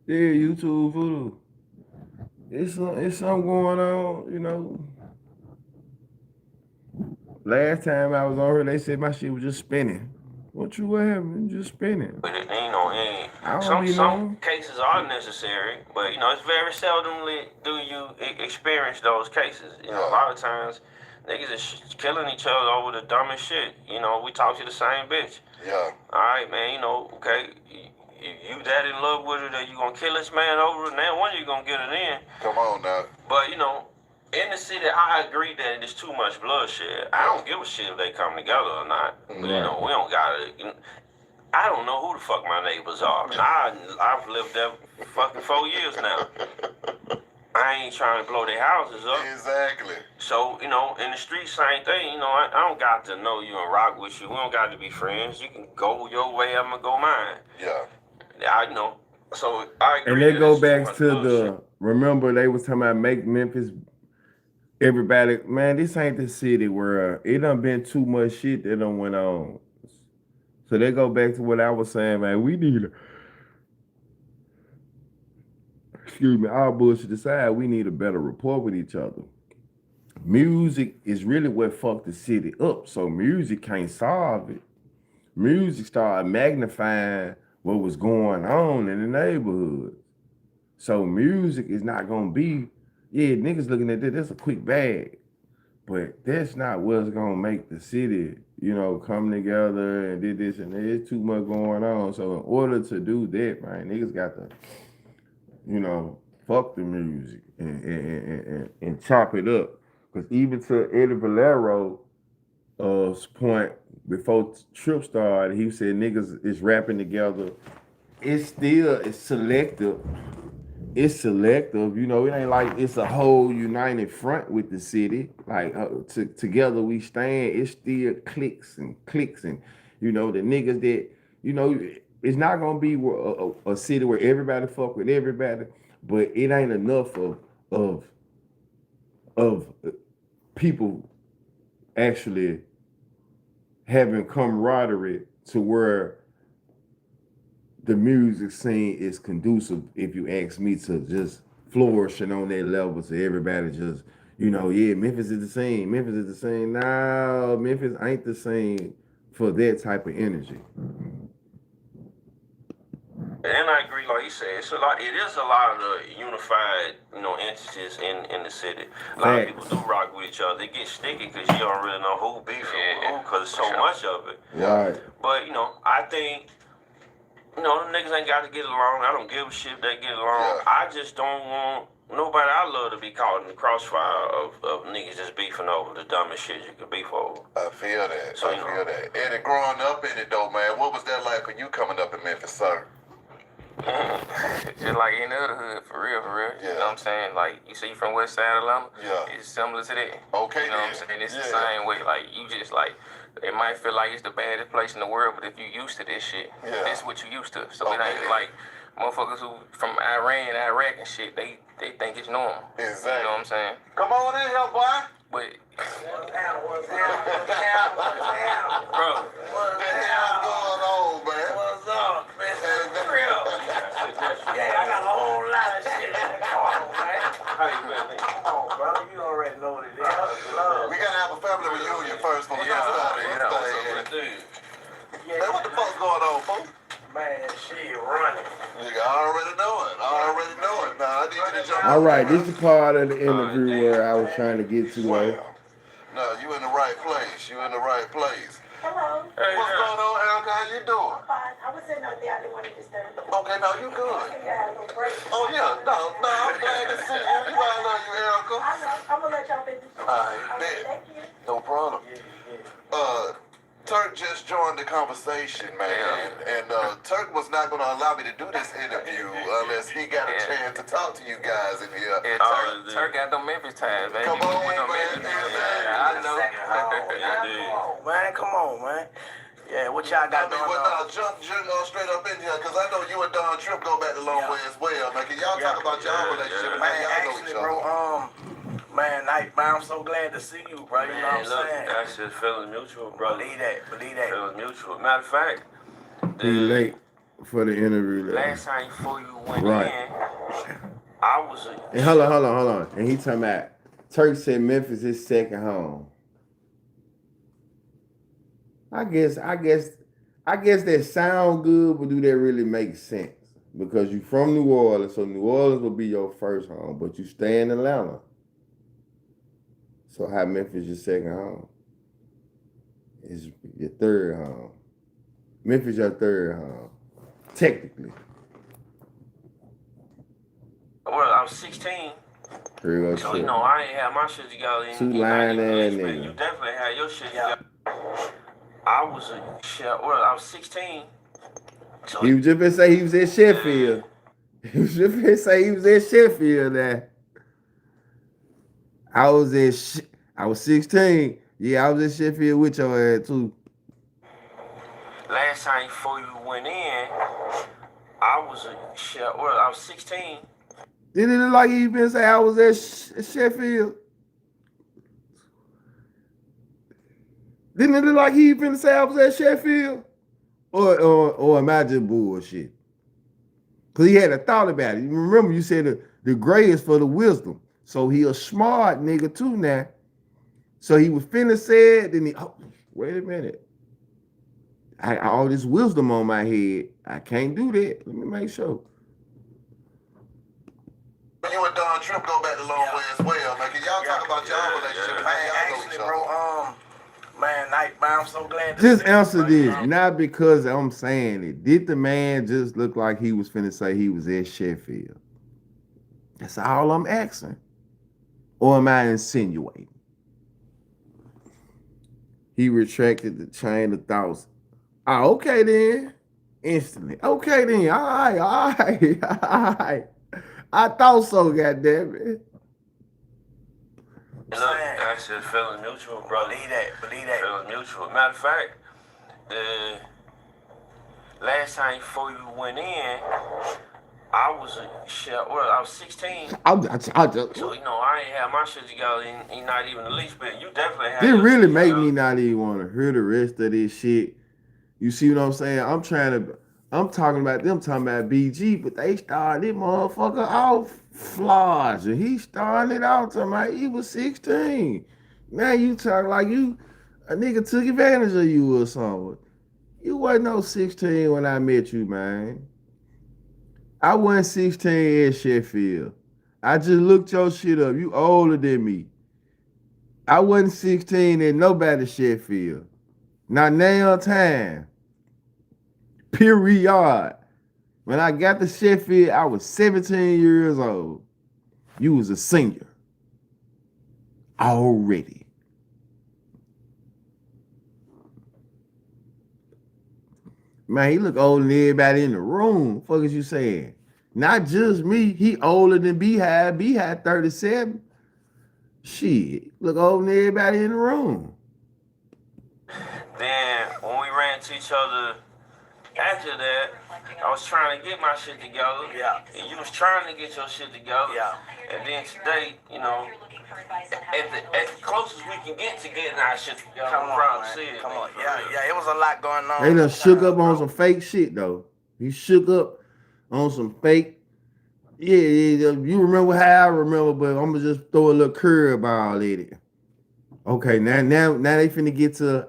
Yeah, YouTube voodoo. It's something going on, you know. Last time I was on here, they said my shit was just spinning. What happened? Just spinning. But you know, I don't be some knowing. cases are necessary, but you know, it's very seldomly do you experience those cases. You know, a lot of times niggas is killing each other over the dumbest shit. You know, we talk to the same bitch. Yeah. All right, man. You know, okay. You that in love with her that you gonna kill this man over it? Now when you gonna get it in? Come on now. But you know, in the city, I agree that there's too much bloodshed. I don't give a shit if they come together or not. But, you know, we don't gotta. I don't know who the fuck my neighbors are. I've lived there fucking 4 years now. I ain't trying to blow their houses up. Exactly. So, you know, in the street, same thing. You know, I don't got to know you and rock with you. We don't got to be friends. You can go your way, I'm gonna go mine. Yeah. I know. So I agree. And they go back to the. Remember, they was talking about make Memphis. Everybody, man, this ain't the city where it done been too much shit that done went on. So they go back to what I was saying, man. We need excuse me, all bullshit aside, we need a better rapport with each other. Music is really what fucked the city up. So music can't solve it. Music started magnifying what was going on in the neighborhood. So music is not gonna be, yeah, niggas looking at this, that's a quick bag. But that's not what's gonna make the city, you know, come together and did this and there's too much going on. So in order to do that, man, niggas got to, you know, fuck the music and chop it up. Cause even to Eddie Valero's point before Trip started, he said niggas is rapping together. It's selective. It's selective, you know. It ain't like it's a whole united front with the city. Like together we stand. It still clicks, and you know the niggas that you know. It's not gonna be a city where everybody fuck with everybody, but it ain't enough of people actually having camaraderie to where the music scene is conducive, if you ask me, to just flourishing on that level, so everybody just, yeah, Memphis is the same. Memphis is the same. No, Memphis ain't the same for that type of energy. And I agree, like you said, it is a lot of unified, entities in the city. A lot of people do rock with each other. They get sticky because you don't really know who beefing with who, because so much of it. Right. But I think them niggas ain't got to get along. I don't give a shit if they get along. I just don't want nobody I love to be caught in the crossfire of niggas just beefing over the dumbest shit you could beef over. I feel that. So, I feel that. Eddie, growing up in it though, man, what was that like for you coming up in Memphis, sir? Just like any other hood, for real. Yeah. You know what I'm saying? Like, you say you from West Side Atlanta? Yeah. It's similar to that. Okay, you know what I'm saying? It's the same way. Like, you just like, it might feel like it's the baddest place in the world, but if you used to this shit, that's what you used to. So it ain't like motherfuckers who from Iran, Iraq and shit, they think it's normal. Exactly. You know what I'm saying? Come on in here, boy. But What's happening? Bro, What the hell going on, man? What's up, man? Real. Yeah, I got a whole lot of shit in the car, man. how you been? Come on, brother. You already know what it is. Love. We gotta have a family reunion first before we start anything. Man, what the fuck's going on, folks? Man, she running. Nigga, I already know it. Now, I need you to jump All right, this is the part of the interview where I was trying to get to. No, you in the right place. Hello. What's going on, Erica? How you doing? I'm fine. I was sitting out there. I didn't want to disturb you. Okay, now you good. I think I had a little break. Oh, yeah. No, I'm glad to see you. You know I love you, Erica. I know. I'm going to let y'all finish. All right, bet. Thank you. No problem. Turk just joined the conversation, man. And Turk was not going to allow me to do this interview unless he got a chance to talk to you guys in here. Yeah, Turk got them Memphis ties, man. Come on, man. I know. Come on, man. Yeah, what y'all got going on? Jump straight up in here, because I know you and Don Tripp go back a long way as well, man. Can y'all talk about y'all relationship? Man, Y'all know actually, each other. man, I'm so glad to see you, bro. You know what I'm saying? That's just feeling mutual, brother. Believe that. Feeling mutual. Matter of fact, He late for the interview. last time before you went Right. in, I was And hold on. And he talking about Turk said Memphis is second home. I guess that sound good, but do that really make sense? Because you from New Orleans, so New Orleans will be your first home, but you stay in Atlanta. So how Memphis your second home? It's your third home. Memphis your third home, technically. well, I was 16. Real So, shit. I ain't had my shit together. Two line ass You nigga. definitely had your shit together. I was 16. So He was just gonna say he was at Sheffield. He was just gonna say he was at Sheffield now. I was 16. Yeah, I was at Sheffield with your ass too. last time before you went in, I was 16. Didn't it look like he been say I was at Sheffield? Didn't it look like he been say I was at Sheffield? Or am I just bullshit? Cause he had a thought about it. You remember you said the gray is for the wisdom. So he a smart nigga too now. So he was finna say it, then wait a minute. I all this wisdom on my head. I can't do that. Let me make sure. You and Don Tripp go back a long way as well, man. Can y'all talk about y'all relationship? Man, Y'all know actually, each bro, other. man, I'm so glad to Just see you, answer bro. this, not because I'm saying it. Did the man just look like he was finna say he was at Sheffield? That's all I'm asking. Or am I insinuating? He retracted the chain of thoughts. Oh, okay then. Instantly. Okay then. All right. I thought so, goddammit. Look, that's just feeling mutual, brother. Believe that. Feeling mutual. Matter of fact, the last time before you went in, I was I was 16. I just, So, you know, I ain't had my shit together in not even the least bit. You definitely had this your really shit make together. me not even want to hear the rest of this shit. You see what I'm saying? I'm talking about them talking about BG, but they started this motherfucker off flaws. And he started it out talking about he was 16. Now you talk like a nigga took advantage of you or something. You wasn't no 16 when I met you, man. I wasn't 16 in Sheffield. I just looked your shit up. You older than me. I wasn't 16 in nobody Sheffield. Not now time. Period. When I got to Sheffield, I was 17 years old. You was a senior. Already. Man, he look older than everybody in the room. Fuck is you saying? Not just me. He older than B-High. B-High 37. Shit. Look older than everybody in the room. Then when we ran into each other after that, I was trying to get my shit together. Yeah. And you was trying to get your shit together. Yeah. And then today, you know, at the closest we can get to getting our shit together, Come I'm on, proud man. to see it. Come on. For Yeah, real. yeah. It was a lot going on. They done shook up on bro. some fake shit, though. He shook up on some fake. Yeah, you remember how I remember, but I'm gonna just throw a little curveball at it. Okay, now they finna get to,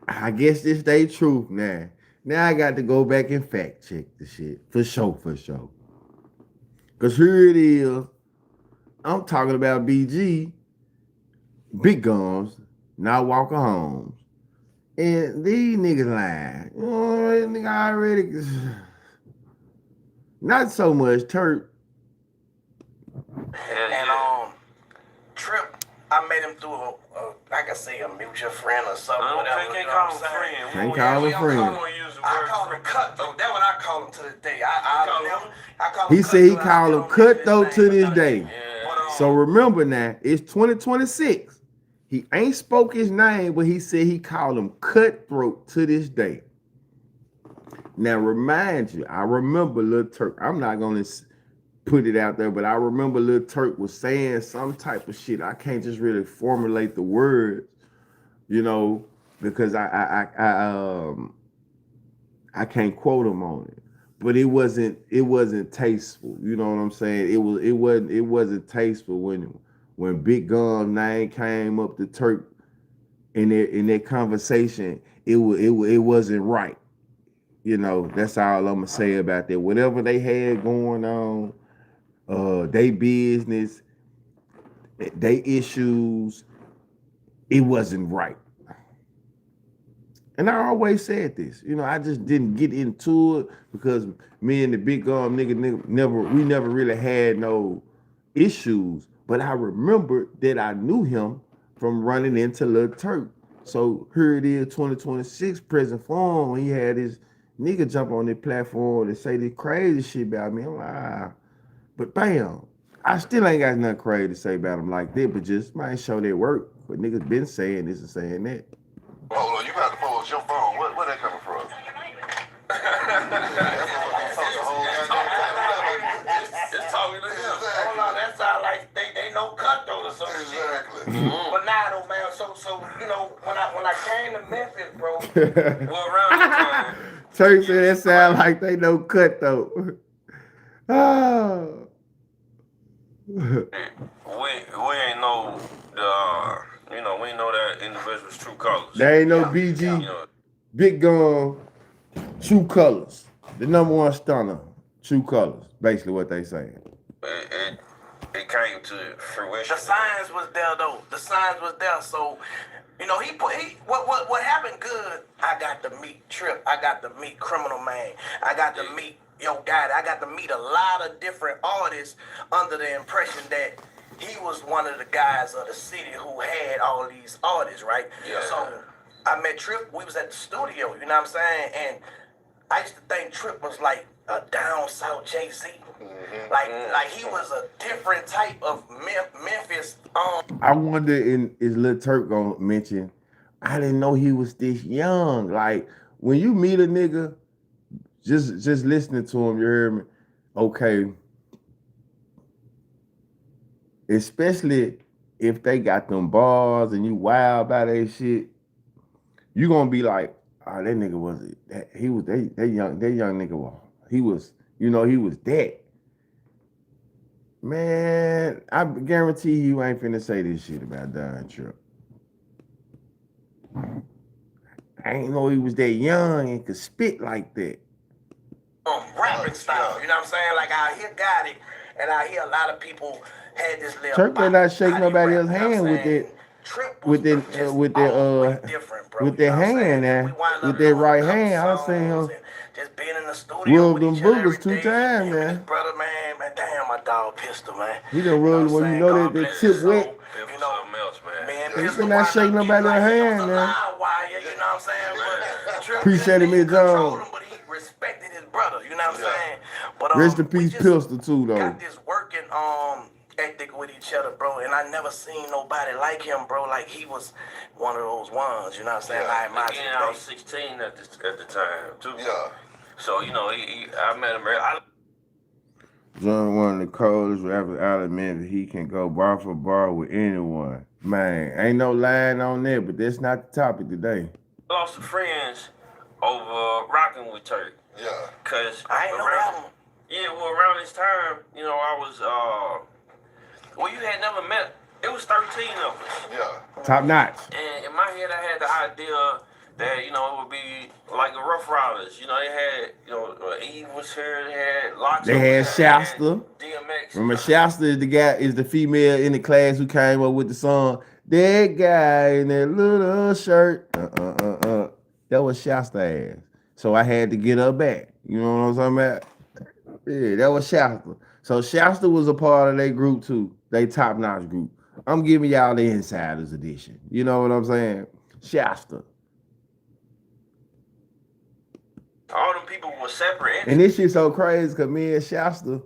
I guess this they truth now. Now I got to go back and fact check the shit. For sure. Cause here it is. I'm talking about BG, Big Guns, not Walker Holmes. And these niggas lying. You know, nigga already, not so much Turk. Hell And yeah. Trip, I met him through like I say, a mutual friend or something. I don't Whatever. think You they know call what him I'm saying? friend. Can't call him friend. I call him cutthroat. That's what I call him to this day. I call him He said he cutthroat. called him cutthroat to this day. Yeah. So remember now, it's 2026. He ain't spoke his name, but he said he called him cutthroat to this day. Now remind you, I remember Lil Turk. I'm not gonna put it out there, but I remember Lil Turk was saying some type of shit. I can't just really formulate the words, you know, because I can't quote him on it. But it wasn't tasteful. You know what I'm saying? It wasn't tasteful when Big Gun name came up to Turk in that conversation. It wasn't right. You know, that's all I'm gonna say about that. Whatever they had going on, they business, they issues, it wasn't right. And I always said this, you know, I just didn't get into it because me and the Big Gun nigga never really had no issues. But I remember that I knew him from running into Lil Turk. So here it is, 2026 present form, when he had his nigga jump on the platform and say this crazy shit about me. I'm like, but bam, I still ain't got nothing crazy to say about him like that, but just might show their work. But niggas been saying this and saying that. Hold on, you got to pause your phone. Where that coming from? It's talking to him. Hold on, that sound like they know cutthroat or some shit. Exactly. But nah, though, man. So you know, when I came to Memphis, bro. Well, around the time, Turk said that sound like they know cutthroat. Oh. we ain't know we ain't know that individual's true colors. They ain't no BG, You know, Big Gun, True Colors. The number one stunner, True Colors. Basically what they saying. it came to fruition. The signs was there though. The signs was there. So, you know, what happened good. I got to meet Trip. I got to meet Criminal Man. I got to meet Yo Gotti. I got to meet a lot of different artists under the impression that he was one of the guys of the city who had all these artists, right? Yeah. So I met Trip. We was at the studio. You know what I'm saying? And I used to think Trip was like a down south Jay-Z. Mm-hmm. Like he was a different type of Memphis. I wonder is Lil Turk gonna mention, I didn't know he was this young. Like when you meet a nigga, just listening to him, you heard me. okay, especially if they got them bars and you wild about that shit, you gonna be like, oh, that nigga was he was that young nigga was he was he was that. Man, I guarantee you ain't finna say this shit about Don Trip. I ain't know he was that young and could spit like that. Rapping style, you know what I'm saying? Like I hear Gotti, and I hear a lot of people had this little. Church better not shake nobody else's hand with that. With that hand now, with that right hand, I seen him just being in the studio rub with them each other boogers every 2 day. times, man. His brother, man, damn, my dog Pistol, man. He done rubbed when you know that the tip wet. You know, something else, man. He better not shake nobody else's hand, man. You know what I'm saying? Appreciate him, John. But he respected his brother, you know what I'm saying? But rest in peace, Pistol too, though. Got this working ethic with each other, bro, and I never seen nobody like him, bro. Like he was one of those ones, you know what I'm saying? Yeah. Like Again, I was 16 at the time too. Yeah. So I met him. John, one of the coldest rappers out of Memphis. He can go bar for bar with anyone. Man, ain't no line on there, but that's not the topic today. I lost some friends over rocking with Turk. Yeah. Cause I ain't know that one. Yeah, well, around this time, I was well, you had never met. It was 13 of us. Yeah. Top notch. And in my head, I had the idea that it would be like the Rough Riders. They had Eve was here. They had Locks. They had Shasta. DMX. Remember, Shasta is the female in the class who came up with the song. That guy in that little shirt. That was Shasta ass. So I had to get her back. You know what I'm talking about? Yeah, that was Shasta. So Shasta was a part of their group too. They top notch group. I'm giving y'all the insiders edition. You know what I'm saying? Shasta. All them people were separate. And this shit so crazy because me and Shasta,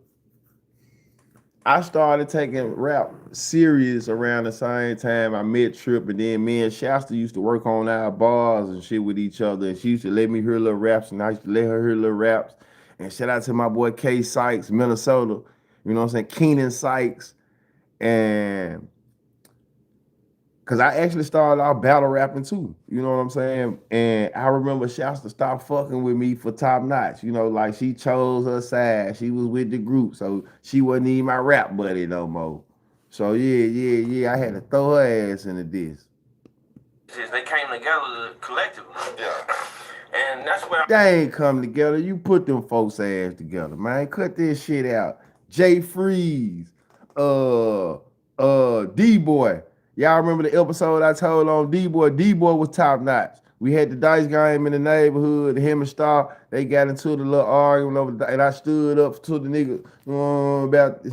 I started taking rap serious around the same time I met Trip, and then me and Shasta used to work on our bars and shit with each other. And she used to let me hear little raps, and I used to let her hear little raps. And shout out to my boy K Sykes, Minnesota. You know what I'm saying? Keenan Sykes. And because I actually started out battle rapping too. You know what I'm saying? And I remember Shasta stopped fucking with me for top notch. Like she chose her side. She was with the group. So she wasn't even my rap buddy no more. So yeah. I had to throw her ass into this. They came together collectively. Yeah. And that's where they ain't come together. You put them folks' ass together, man. Cut this shit out. Jay Freeze, D-Boy. Y'all remember the episode I told on D-Boy? D-Boy was top notch. We had the dice game in the neighborhood. Him and Star, they got into the little argument over, and I stood up to the nigga about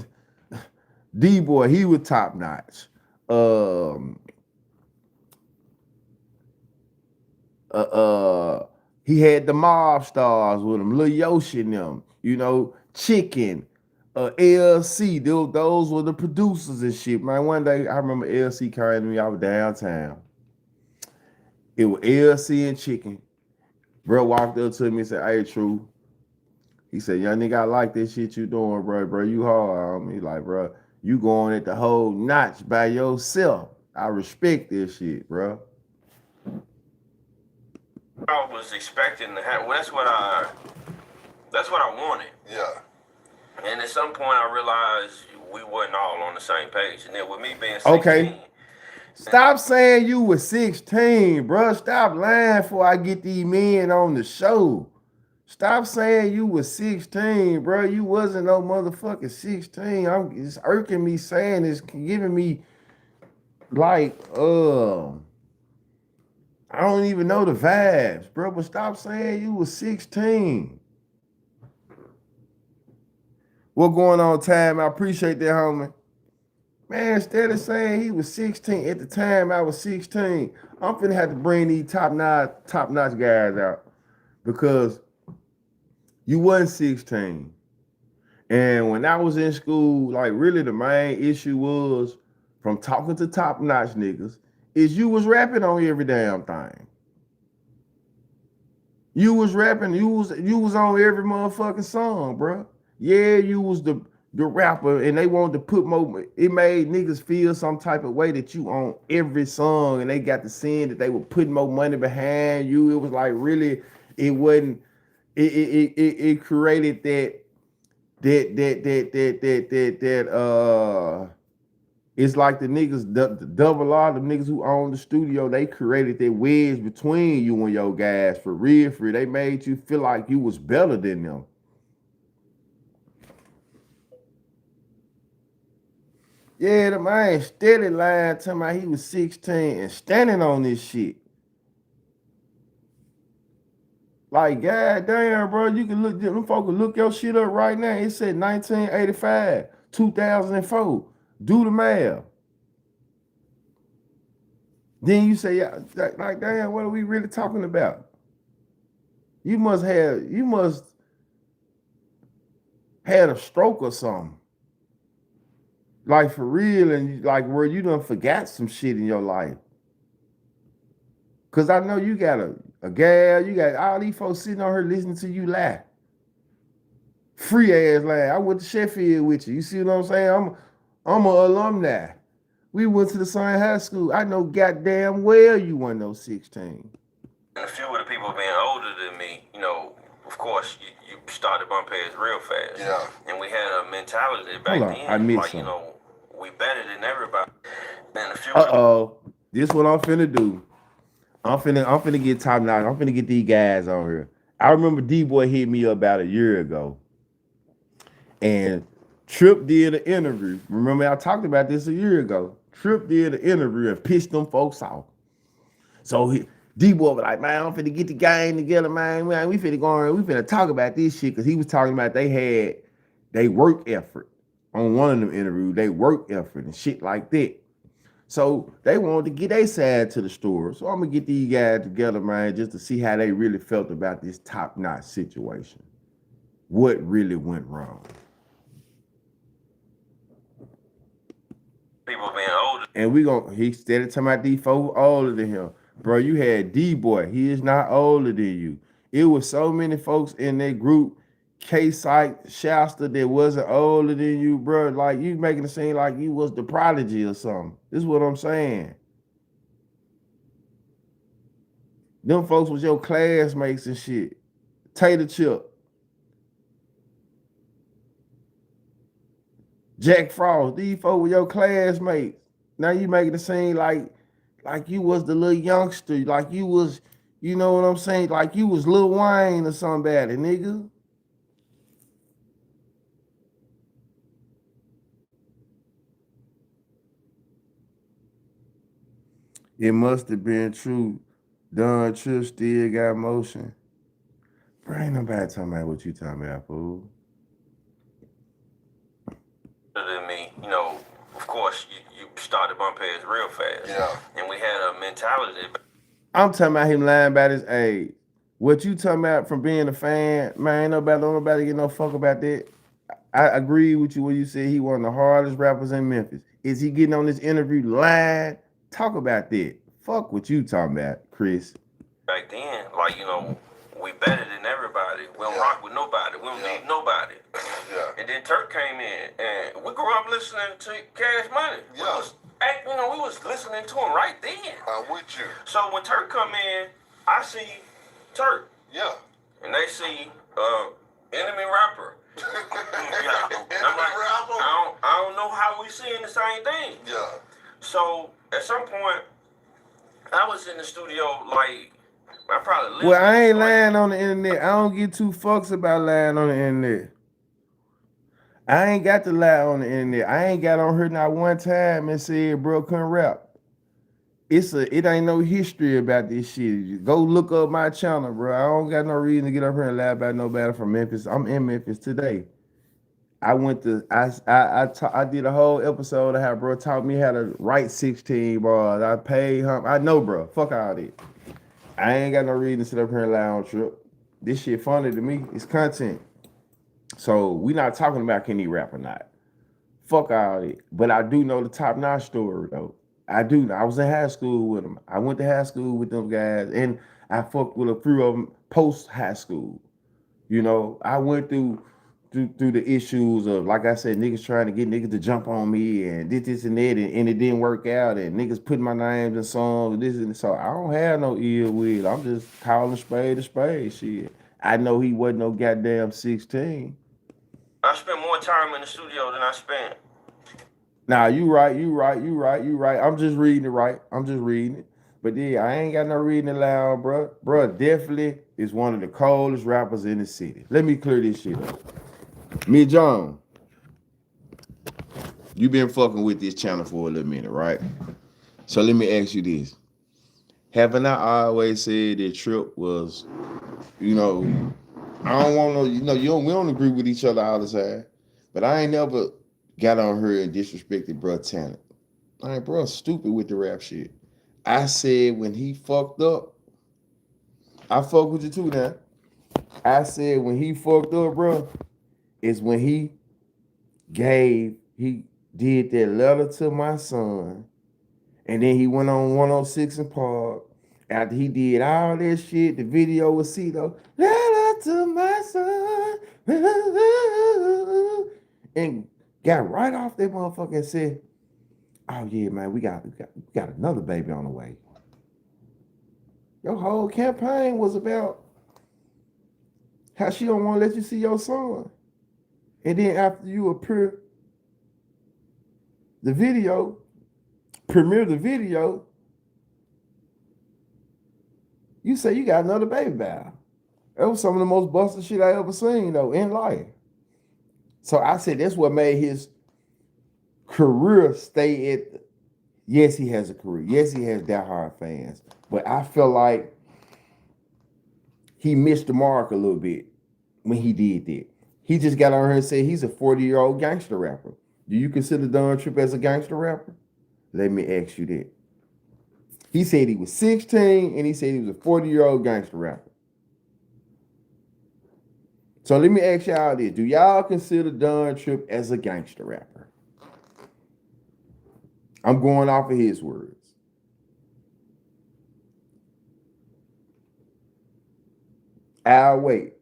D-Boy. He was top notch. He had the mob stars with him, Lil Yoshi and them, Chicken, LC, those were the producers and shit, man. One day, I remember LC came to me, I was downtown. It was LC and Chicken. Bro walked up to me and said, hey, True. He said, young nigga, I like this shit you doing, bro. You hard on me. Like, bro, you going at the whole notch by yourself. I respect this shit, bro. I was expecting to have. Well, that's what I wanted. Yeah. And at some point, I realized we wasn't all on the same page. And then with me being 16. Okay. Stop saying you was 16, bro. Stop lying before I get these men on the show. Stop saying you was 16, bro. You wasn't no motherfucking 16. It's irking me saying it's giving me like I don't even know the vibes, bro, but stop saying you was 16. What going on, Time? I appreciate that, homie. Man, instead of saying he was 16, at the time I was 16, I'm finna have to bring these top-notch guys out because you wasn't 16. And when I was in school, like really the main issue was from talking to top-notch niggas is you was rapping on every damn thing. You was rapping, you was on every motherfucking song, bro. Yeah, you was the rapper, and they wanted to put more. It made niggas feel some type of way that you on every song, and they got the saying that they were putting more money behind you. It was like really, it wasn't. It created that. It's like the niggas, the double R, the niggas who own the studio, they created that wedge between you and your guys for real, for real. They made you feel like you was better than them. Yeah, the man steady lying to me he was 16 and standing on this shit. Like, god damn, bro, you can look, them folks can look your shit up right now. It said 1985, 2004. Do the math. Then you say, yeah, like, damn, what are we really talking about? You must had a stroke or something. Like for real, and like where you done forgot some shit in your life. Cause I know you got a gal, you got all these folks sitting on her listening to you laugh. Free ass laugh. I went to Sheffield with you. You see what I'm saying? I'm an alumni. We went to the same high school. I know goddamn well you weren't no 16. And a few of the people being older than me, you know, of course, you started bumping heads real fast. Yeah. And we had a mentality back then, I missed like, some. you know, we better than everybody. And a few This what I'm finna do. I'm finna get top notch. I'm finna get these guys on here. I remember D-Boy hit me up about a year ago. And Trip did an interview. Remember, I talked about this a year ago. Trip did an interview and pissed them folks off. So D-Boy was like, man, I'm finna get the gang together, man. We finna talk about this shit, because he was talking about they had they work effort on one of them interviews, they work effort and shit like that. So they wanted to get their side to the story. So I'm gonna get these guys together, man, just to see how they really felt about this top-notch situation. What really went wrong? people being older. And he started talking about these folks older than him. Bro, you had D-Boy. He is not older than you. It was so many folks in that group, K-Site, Shasta, that wasn't older than you, bro. Like, you making it seem like you was the prodigy or something. This is what I'm saying. Them folks was your classmates and shit. Tater Chip. Jack Frost. These folks were your classmates. Now you making it seem like you was the little youngster. Like you was, you know what I'm saying? Like you was Lil Wayne or somebody, nigga. It must have been true. Don Tripp still got motion. Bro, ain't nobody talking about what you talking about, fool. Than me, you know, of course, you started bumping heads real fast. Yeah. And we had a mentality. I'm talking about him lying about his age. What you talking about from being a fan, man, don't nobody get no fuck about that. I agree with you when you said he one of the hardest rappers in Memphis. Is he getting on this interview lying? Talk about that. Fuck what you talking about, Chris. Back then, like, you know, we better than everybody. We don't rock with nobody. We don't need nobody. Yeah. And then Turk came in, and we grew up listening to Cash Money. Yeah. We was listening to him right then. I'm with you. So when Turk come in, I see Turk. Yeah. And they see enemy rapper. And I'm like, I don't know how we seeing the same thing. Yeah. So at some point, I was in the studio like I probably. Well, I ain't lying on the internet. I don't get two fucks about lying on the internet. I ain't got to lie on the internet. I ain't got on here not one time and said bro couldn't rap. It ain't no history about this shit. Go look up my channel, bro. I don't got no reason to get up here and lie about nobody from Memphis. I'm in Memphis today. I did a whole episode of how bro taught me how to write 16 bars. I paid him. I know, bro. Fuck all that. I ain't got no reason to sit up here and lie on Trip. This shit funny to me. It's content. So we not talking about can he rap or not. Fuck all that. But I do know the Top Notch story though. I do. I was in high school with them. I went to high school with them guys, and I fucked with a few of them post high school. You know, I went through through the issues of, like I said, niggas trying to get niggas to jump on me and this and that, and it didn't work out, and niggas putting my names in songs and this and so I don't have no ill will. I'm just calling spade a spade. Shit, I know he wasn't no goddamn 16. I spent more time in the studio than I spent. Nah, you right. I'm just reading it right. I'm just reading it. But yeah, I ain't got no reading it loud, bro. Bro, definitely is one of the coldest rappers in the city. Let me clear this shit up. Me, John, you been fucking with this channel for a little minute, right? So let me ask you this. Haven't I always said that Trip was, you know, I don't want no, we don't agree with each other all the time, but I ain't never got on her and disrespected bro talent. I ain't bro stupid with the rap shit. I said when he fucked up, I fuck with you too now. I said when he fucked up, bro, is when he did that letter to my son, and then he went on 106 and Park. After he did all that shit, the video was see though, letter to my son, and got right off that motherfucker and said, "Oh yeah, man, we got another baby on the way." Your whole campaign was about how she don't want to let you see your son. And then after you premiere the video, you say you got another baby bow. That was some of the most busted shit I ever seen though in life. So I said that's what made his career stay at. Yes, he has a career. Yes, he has diehard fans. But I feel like he missed the mark a little bit when he did that. He just got on here and said he's a 40-year-old gangster rapper. Do you consider Don Trip as a gangster rapper? Let me ask you that. He said he was 16 and he said he was a 40-year-old gangster rapper. So let me ask y'all this. Do y'all consider Don Trip as a gangster rapper? I'm going off of his words. I'll wait.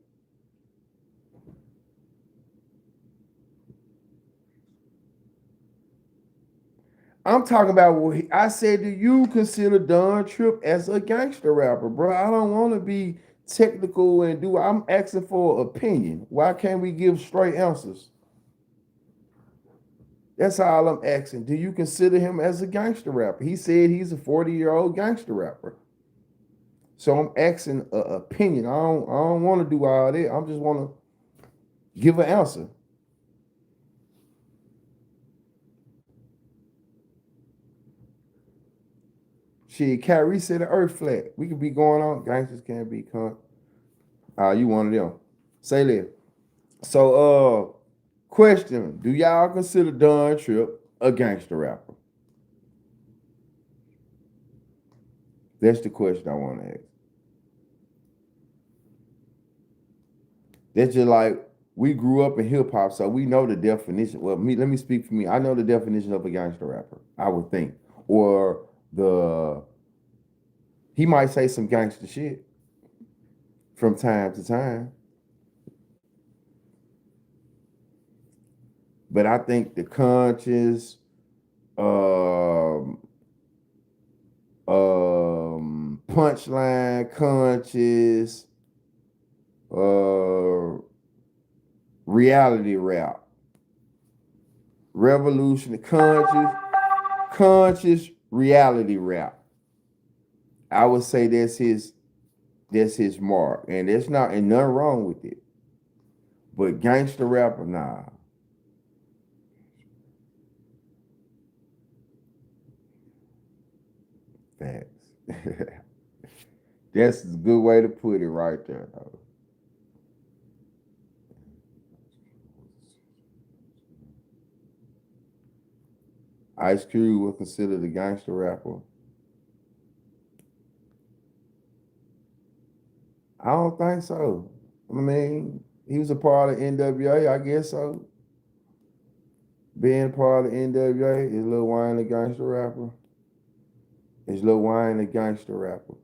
I'm talking about what I said. Do you consider Don Trip as a gangster rapper, bro? I don't want to be technical and I'm asking for opinion. Why can't we give straight answers? That's all I'm asking. Do you consider him as a gangster rapper? He said he's a 40-year-old gangster rapper. So I'm asking an opinion. I don't want to do all that. I just want to give an answer. Shit, Kyrie said the earth flat. We could be going on. Gangsters can't be con. You one of them. Say that. So, question: do y'all consider Don Trip a gangster rapper? That's the question I want to ask. That's just like we grew up in hip hop, so we know the definition. Well, let me speak for me. I know the definition of a gangster rapper, I would think. Or he might say some gangster shit from time to time. But I think the conscious, punchline, conscious, reality rap, revolution, conscious reality rap. I would say that's his mark, and there's nothing wrong with it. But gangster rapper, nah. Facts. That's a good way to put it right there, though. Ice Cube was considered a gangster rapper. I don't think so. I mean, he was a part of NWA, I guess so. Being part of NWA, is Lil Wayne a gangster rapper? Is Lil Wayne a gangster rapper?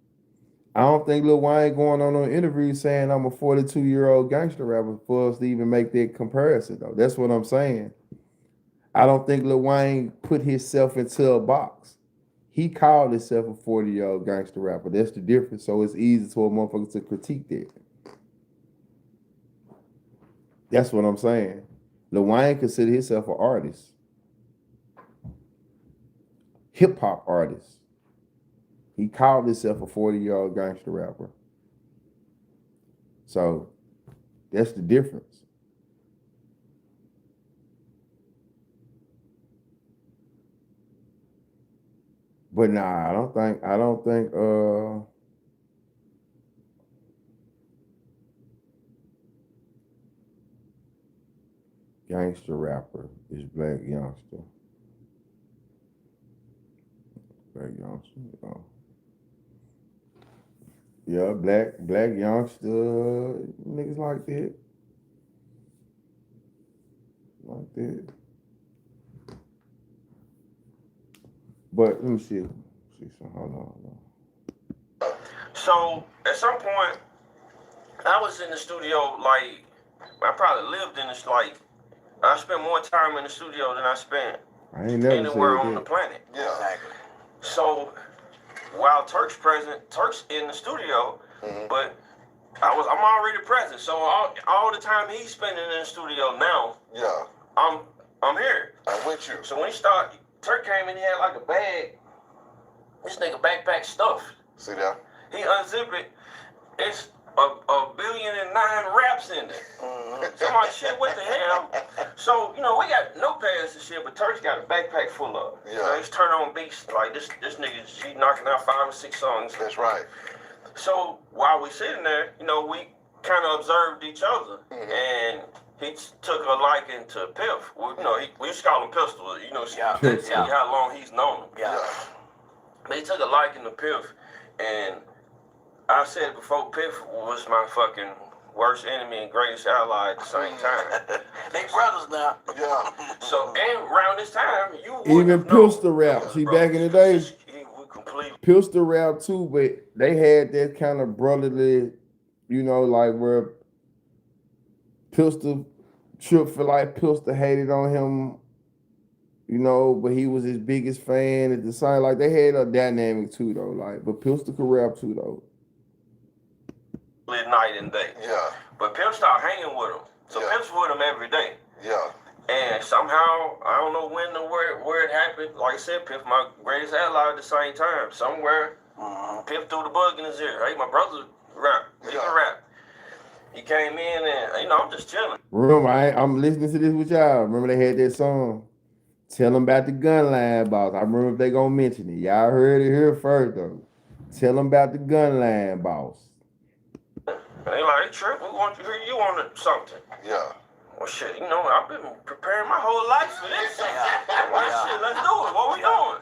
I don't think Lil Wayne going on an interview saying I'm a 42-year-old gangster rapper for us to even make that comparison, though. That's what I'm saying. I don't think Lil Wayne put himself into a box. He called himself a 40-year-old gangster rapper. That's the difference. So it's easy for a motherfucker to critique that. That's what I'm saying. Lil Wayne considered himself an artist. Hip-hop artist. He called himself a 40-year-old gangster rapper. So that's the difference. But nah, I don't think gangster rapper is black youngster. Black youngster, yeah, black youngster, niggas like that. Like that. But let me see. Hold on. So at some point, I was in the studio, like, I probably lived in this, like, I spent more time in the studio than I spent anywhere on the planet. Yeah. Exactly. So while Turk's present, Turk's in the studio, but I'm already present. So all the time he's spending in the studio now, yeah, I'm here. I'm with you. So when he started, Turk came in, he had like a bag. This nigga backpack stuffed. See that? He unzipped it. It's a billion and 9 raps in it. So I'm like, shit, what the hell? So, you know, we got notepads and shit, but Turk's got a backpack full of. Yeah. You know, he's turn on beats. Like, this nigga, he knocking out 5 or 6 songs. That's right. So while we sitting there, you know, we kind of observed each other. And he took a liking to Piff. You know, we used to call him Pistol. You know, that's how long he's known him. Yeah. But he took a liking to Piff, and I said it before, Piff was my fucking worst enemy and greatest ally at the same time. They brothers now. Yeah. So, and around this time, you even Pistol rap. See, back in the day, completely Pistol rap too, but they had that kind of brotherly, you know, like where Pistol Trip feel like Pistol hated on him, you know, but he was his biggest fan at the same. Like they had a dynamic too, though. Like, but Pistol could rap too, though. Night and day. Yeah. But Pimp started hanging with him. So Pimp's with him every day. Yeah. And somehow, I don't know when where it happened. Like I said, Pimp my greatest ally at the same time. Somewhere, Pimp threw the bug in his ear. Hey, my brother rap. He can rap. He came in and, you know, I'm just chilling. Remember, I'm listening to this with y'all. Remember they had that song, Tell Them About the Gun Line Boss. I remember if they gonna mention it. Y'all heard it here first, though. Tell them about the gun line boss. They like, hey, Trip, we want to hear you on something. Yeah. Well, shit, you know, I've been preparing my whole life for this. Well, shit, let's do it. What we doing?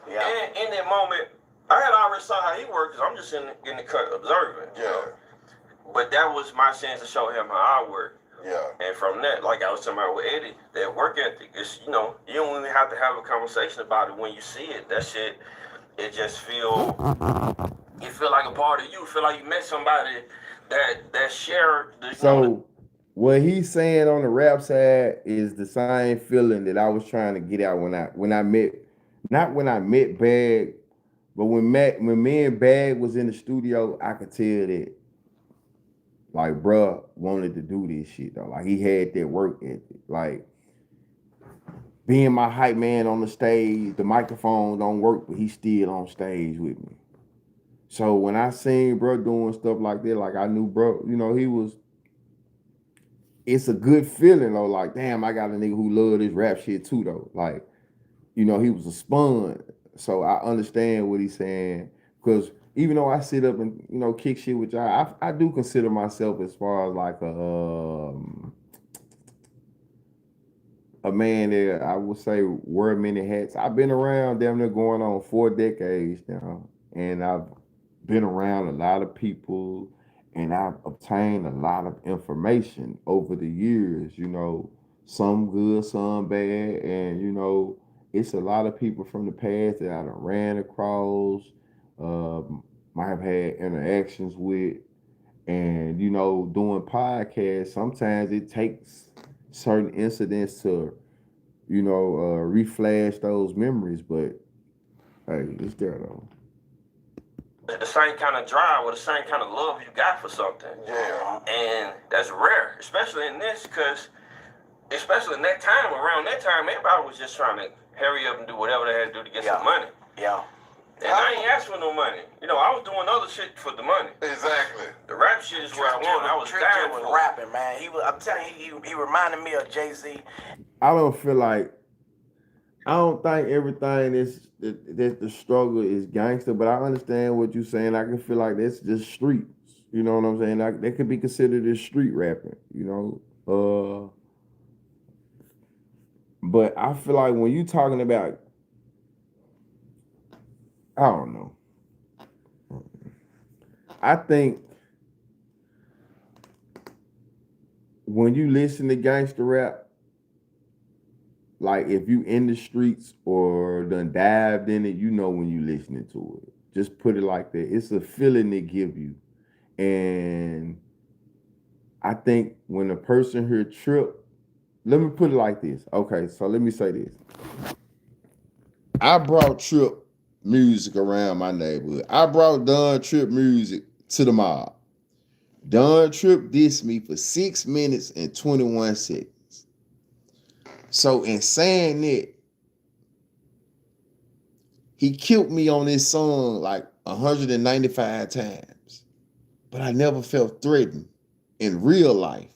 Yeah. And in that moment, I had already saw how he worked, because I'm just in the cut observing. Yeah. You know? But that was my chance to show him how I work. Yeah. And from that, like I was talking about with Eddie, that work ethic is, you know, you don't even have to have a conversation about it when you see it. That shit, it just feel like a part of you. Feel like you met somebody that shared the. So what he's saying on the rap side is the same feeling that I was trying to get out when I met, not when I met Bag, but when me and Bag was in the studio, I could tell that like bruh wanted to do this shit though. Like he had that work ethic. Like being my hype man on the stage, the microphone don't work, but he's still on stage with me. So when I seen bro doing stuff like that, like I knew bro, you know, it's a good feeling though, like damn, I got a nigga who love this rap shit too though. Like, you know, he was a sponge. So I understand what he's saying. Because even though I sit up and, you know, kick shit with y'all, I do consider myself as far as like a man that I would say wear many hats. I've been around damn near going on 4 decades now. And I've been around a lot of people and I've obtained a lot of information over the years, you know, some good, some bad. And, you know, it's a lot of people from the past that I done ran across. My might have had interactions with, and doing podcasts, sometimes it takes certain incidents to, reflash those memories. But hey, it's there though. The same kind of drive or the same kind of love you got for something. Yeah. And that's rare, especially in this, because especially in that time, around that time, everybody was just trying to hurry up and do whatever they had to do to get some money. Yeah. And I ain't asked for no money. I was doing other shit for the money. Exactly. The rap shit is what I want. I was dying was for rapping, man. I'm telling you, he reminded me of Jay-Z. I don't think everything is that the struggle is gangster, but I understand what you're saying. I can feel like that's just streets. You know what I'm saying? Like, that could be considered as street rapping. But I feel like when you talking about, I don't know. I think when you listen to gangster rap, like if you in the streets or done dived in it, when you listening to it. Just put it like that. It's a feeling they give you. And I think when a person hear Trip, let me put it like this. Okay, so let me say this. I brought Trip music around my neighborhood. I brought Don Trip music to the mob. Don Trip dissed me for 6 minutes and 21 seconds. So in saying that, he killed me on this song like 195 times. But I never felt threatened in real life.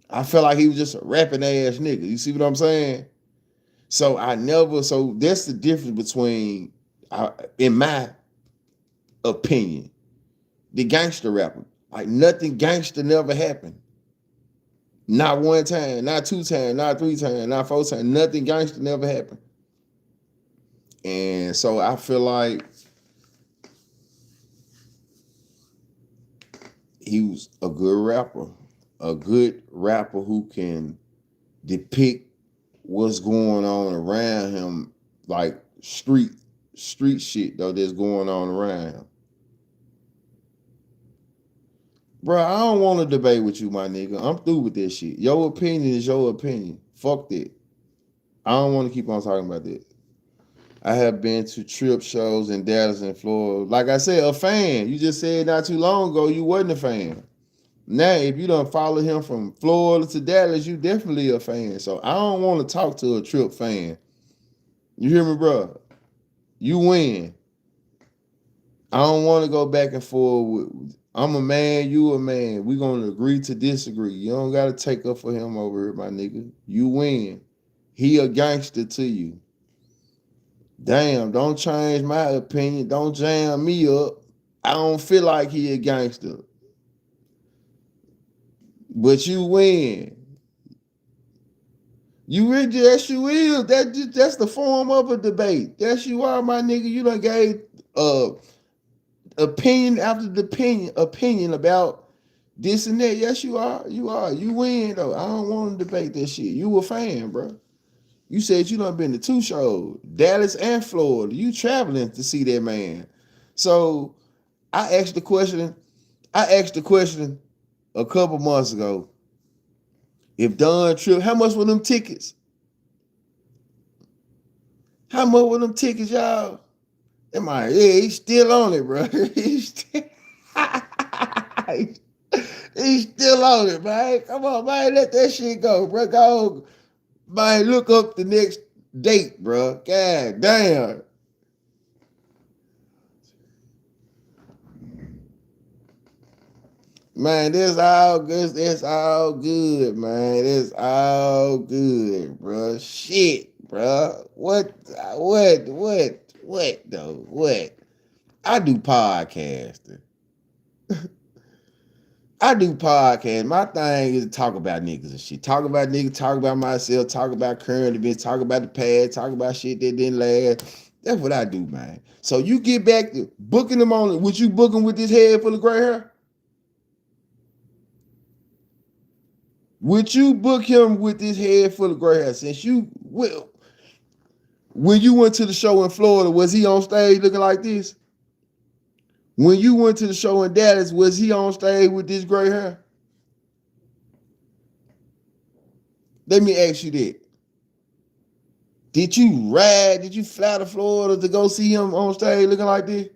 I felt like he was just a rapping ass nigga. You see what I'm saying? So that's the difference between, in my opinion, the gangster rapper. Like, nothing gangster never happened. Not one time, not 2 times, not 3 times, not 4 times. Nothing gangster never happened. And so I feel like he was a good rapper who can depict what's going on around him, like street shit though that's going on around him. Bro, I don't want to debate with you, my nigga. I'm through with this shit. Your opinion is your opinion. Fuck that. I don't want to keep on talking about that. I have been to Trip shows in Dallas and Florida. Like I said, a fan. You just said not too long ago you wasn't a fan. Now, if you don't follow him from Florida to Dallas, you definitely a fan. So I don't want to talk to a Trip fan. You hear me, bro? You win. I don't want to go back and forth with, I'm a man, you a man. We're going to agree to disagree. You don't got to take up for him over here, my nigga. You win. He a gangster to you. Damn, don't change my opinion. Don't jam me up. I don't feel like he a gangster. But you win. You really, yes, you will. That's the form of a debate. Yes, you are, my nigga. You done gave opinion after the opinion about this and that. Yes, you are. You are. You win, though. I don't want to debate that shit. You a fan, bro. You said you done been to 2 shows, Dallas and Florida. You traveling to see that man. So I asked the question a couple months ago. If Don Trip, how much were them tickets? How much were them tickets, y'all? Am I? Yeah, he's still on it, bro. He's still on it, man. Come on, man. Let that shit go, bro. Go, man. Look up the next date, bro. God damn. Man, this all good. It's all good, man. It's all good, bro. Shit, bro. What though? What? I do podcasting. I do podcasts. My thing is to talk about niggas and shit. Talk about niggas, talk about myself, talk about current events, talk about the past, talk about shit that didn't last. That's what I do, man. So you get back to booking them on, would you book him with this head full of gray hair? Would you book him with this head full of gray hair? Since you will, when you went to the show in Florida, was he on stage looking like this? When you went to the show in Dallas, was he on stage with this gray hair? Let me ask you that. Did you fly to Florida to go see him on stage looking like this?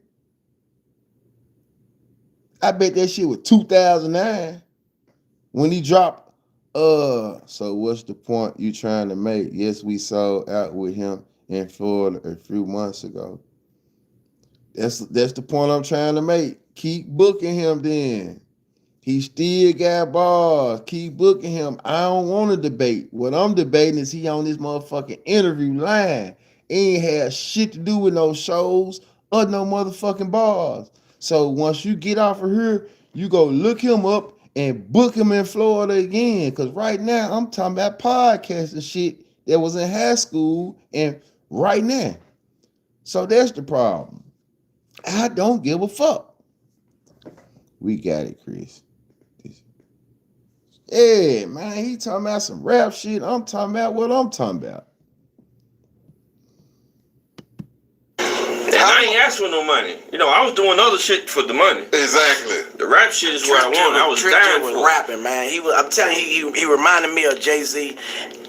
I bet that shit was 2009 when he dropped. So what's the point you trying to make? Yes, we sold out with him in Florida a few months ago. That's the point I'm trying to make. Keep booking him then. He still got bars. Keep booking him. I don't want to debate. What I'm debating is he on this motherfucking interview line. He ain't had shit to do with no shows or no motherfucking bars. So once you get off of here, you go look him up and book him in Florida again. Because right now, I'm talking about podcasting shit that was in high school and right now. So that's the problem. I don't give a fuck. We got it, Chris. Yeah, man, he talking about some rap shit. I'm talking about what I'm talking about. I ain't asked for no money. You know, I was doing other shit for the money. Exactly. The rap shit is what I want. I was dying for. Rapping, man. I'm telling you, he reminded me of Jay-Z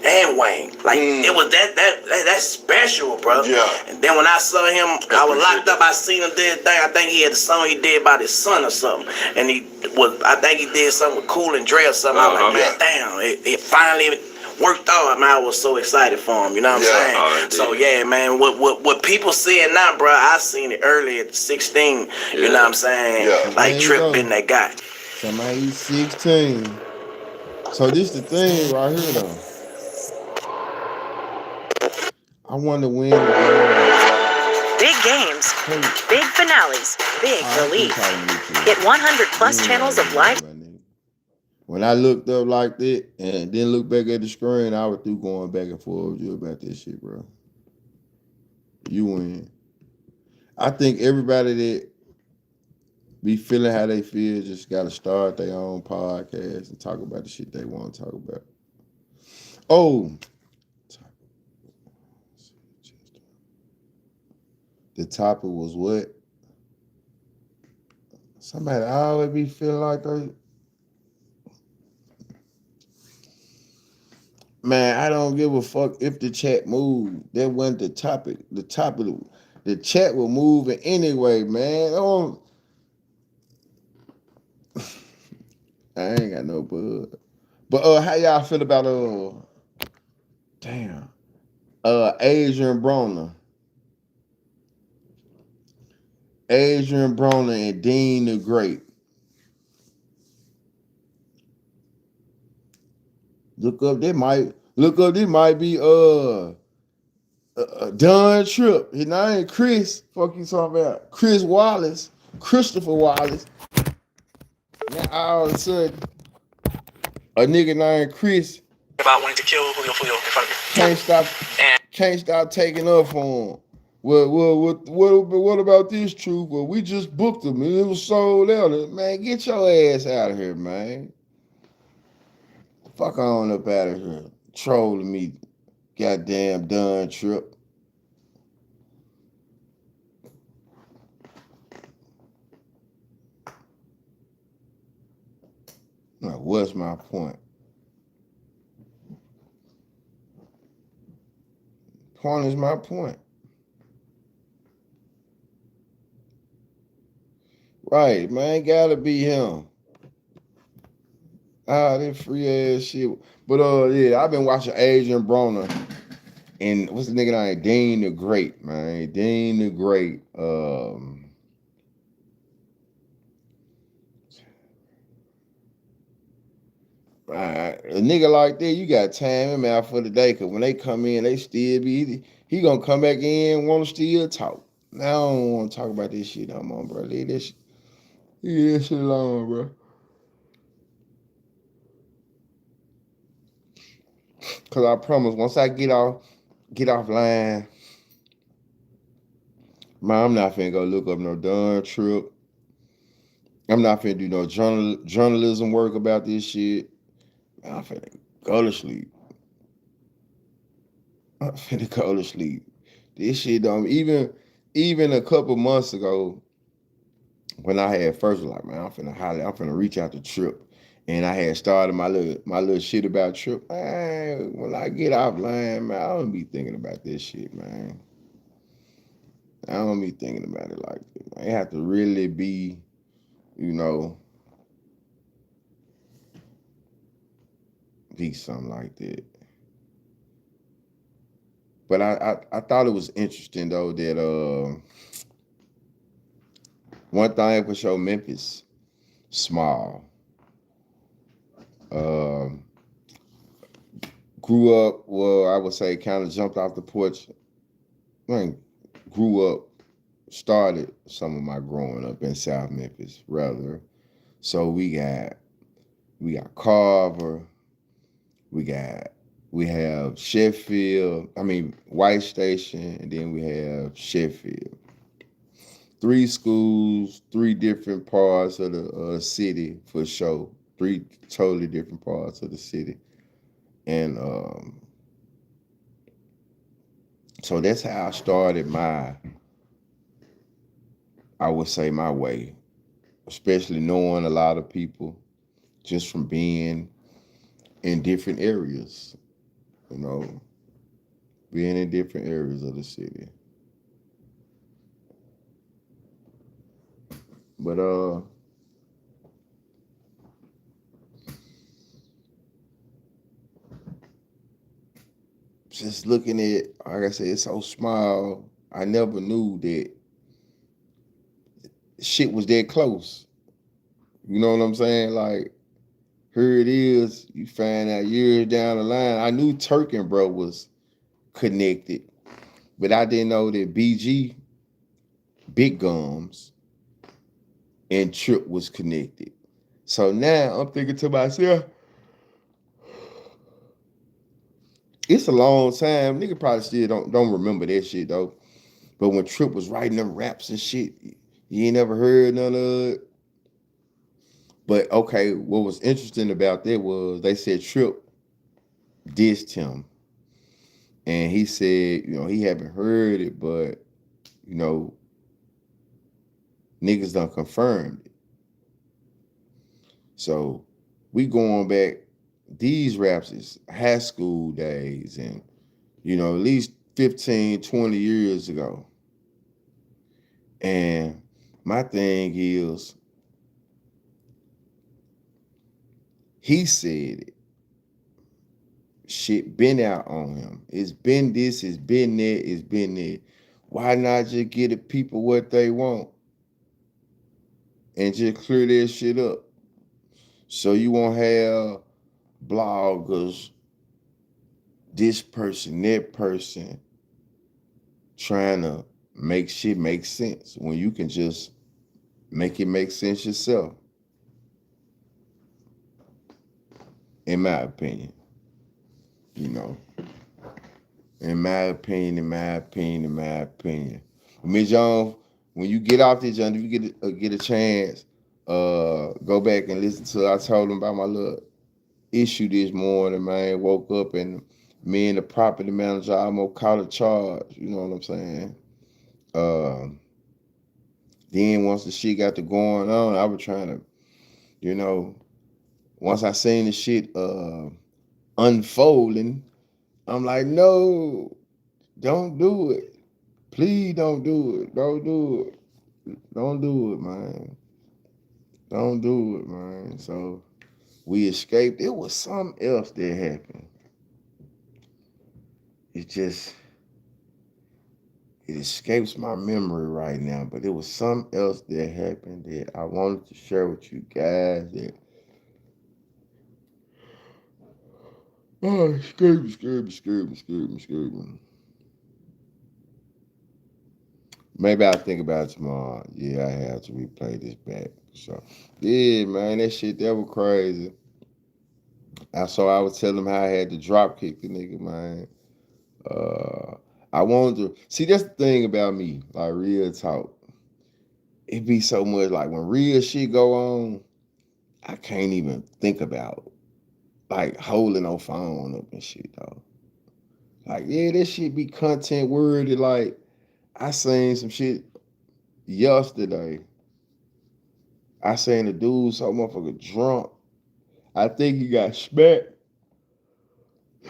and Wayne. Like it was that's special, bro. Yeah. And then when I saw him, I was locked up. I seen him did thing. I think he had a song he did about his son or something. And I think he did something with Cool and Dre or something. I was like, man, damn, it finally worked out. Man, I was so excited for him. You know what I'm saying? So yeah, man, what people saying now, bro, I seen it early at 16. You know what I'm saying? Yeah. Like Trip been that guy. Somebody 16. So this the thing right here though. I wonder when big games, big finales, big relief. Get 100 plus channels of live. When I looked up like that and then looked back at the screen, I was through going back and forth with you about this shit, bro. You win. I think everybody that be feeling how they feel just got to start their own podcast and talk about the shit they want to talk about. Oh. The topic was what? Somebody always be feeling like they... Man, I don't give a fuck if the chat moved. That wasn't the topic. The chat was moving anyway, man. I ain't got no bud. But how y'all feel about Adrian Broner? Adrian Broner and Dean the Great. Look up, this might be Don Tripp. His name Chris. Fuck you talking about? Chris Wallace. Christopher Wallace. Now all of a sudden, a nigga named Chris About wanting to kill Julio in front of me. can't stop taking up for him. What about this truth? Well, we just booked him and it was sold out. Man, get your ass out of here, man. Fuck on up out of here. Trolling me, goddamn Don Tripp. Now, what's my point? Point is my point. Right, man, gotta be him. That free ass shit. But yeah, I've been watching Adrian Broner and what's the nigga name? Dean the Great, man. Dean the Great. A nigga like that, you got time him out for the day, cause when they come in, they still be he gonna come back in, wanna still talk. Now I don't wanna talk about this shit no more, bro. Leave that shit alone, bro. Cause I promise, once I get offline, man, I'm not finna go look up no Don Tripp. I'm not finna do no journalism work about this shit. Man, I'm finna go to sleep. This shit don't even a couple months ago, when I had first was like, man, I'm finna reach out to Trip. And I had started my little shit about Trip. Man, when I get offline, man, I don't be thinking about this shit, man. I don't be thinking about it like that. Man. It have to really be, be something like that. But I thought it was interesting though that one thing for sure, Memphis, small. Grew up, well, I would say kind of jumped off the porch. Man, grew up, started some of my growing up in South Memphis, rather. So we got Carver, we have Sheffield, White Station, and then we have Sheffield. 3 schools, 3 different parts of the city for sure. 3 totally different parts of the city. And so that's how I started I would say my way, especially knowing a lot of people just from being in different areas, being in different areas of the city. But just looking at, like I said, it's so small. I never knew that shit was that close. You know what I'm saying? Like, here it is. You find out years down the line. I knew Turk and Bro was connected, but I didn't know that BG, Big Gums, and Trip was connected. So now I'm thinking to myself, it's a long time. Nigga probably still don't remember that shit though. But when Trip was writing them raps and shit, you ain't never heard none of it. But okay, what was interesting about that was they said Trip dissed him. And he said, he haven't heard it, but, niggas done confirmed it. So we going back, these raps is high school days and, at least 15, 20 years ago. And my thing is, he said it. Shit been out on him. It's been this, it's been that, it's been that. Why not just get the people what they want and just clear that shit up? So you won't have bloggers, this person, that person, trying to make shit make sense when you can just make it make sense yourself. In my opinion. In my opinion. Miss Jones, when you get off this, John, if you get a chance, go back and listen to. I told him about my little issue this morning, man. Woke up and me and the property manager almost caught a charge. You know what I'm saying? Then once the shit got to going on, I was trying to, once I seen the shit unfolding, I'm like, no, don't do it. Please don't do it. Don't do it. Don't do it, man. Don't do it, man. So we escaped. It was something else that happened. It escapes my memory right now, but it was something else that happened that I wanted to share with you guys. That escape me. Maybe I'll think about it tomorrow. Yeah, I have to replay this back. So, yeah, man, that shit, that was crazy. I was telling him how I had to drop kick the nigga, man. I wanted to, see, that's the thing about me, like real talk. It be so much like when real shit go on, I can't even think about like holding no phone up and shit, though. Like, yeah, that shit be content worthy. Like, I seen some shit yesterday. I seen the dude so motherfucker drunk. I think he got smacked.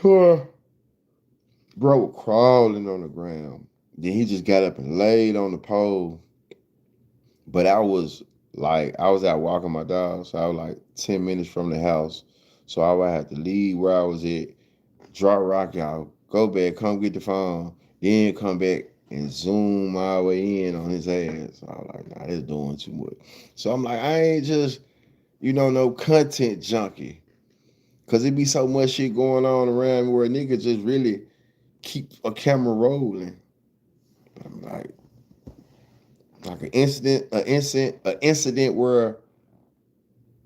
Bro was crawling on the ground. Then he just got up and laid on the pole. But I was out walking my dog, so I was like 10 minutes from the house. So I would have to leave where I was at, drop rock out, go back, come get the phone, then come back and zoom my way in on his ass. So I was like, nah, this doing too much. So I'm like, I ain't just, no content junkie. Cause it be so much shit going on around me where a nigga just really keep a camera rolling. I'm like an incident where,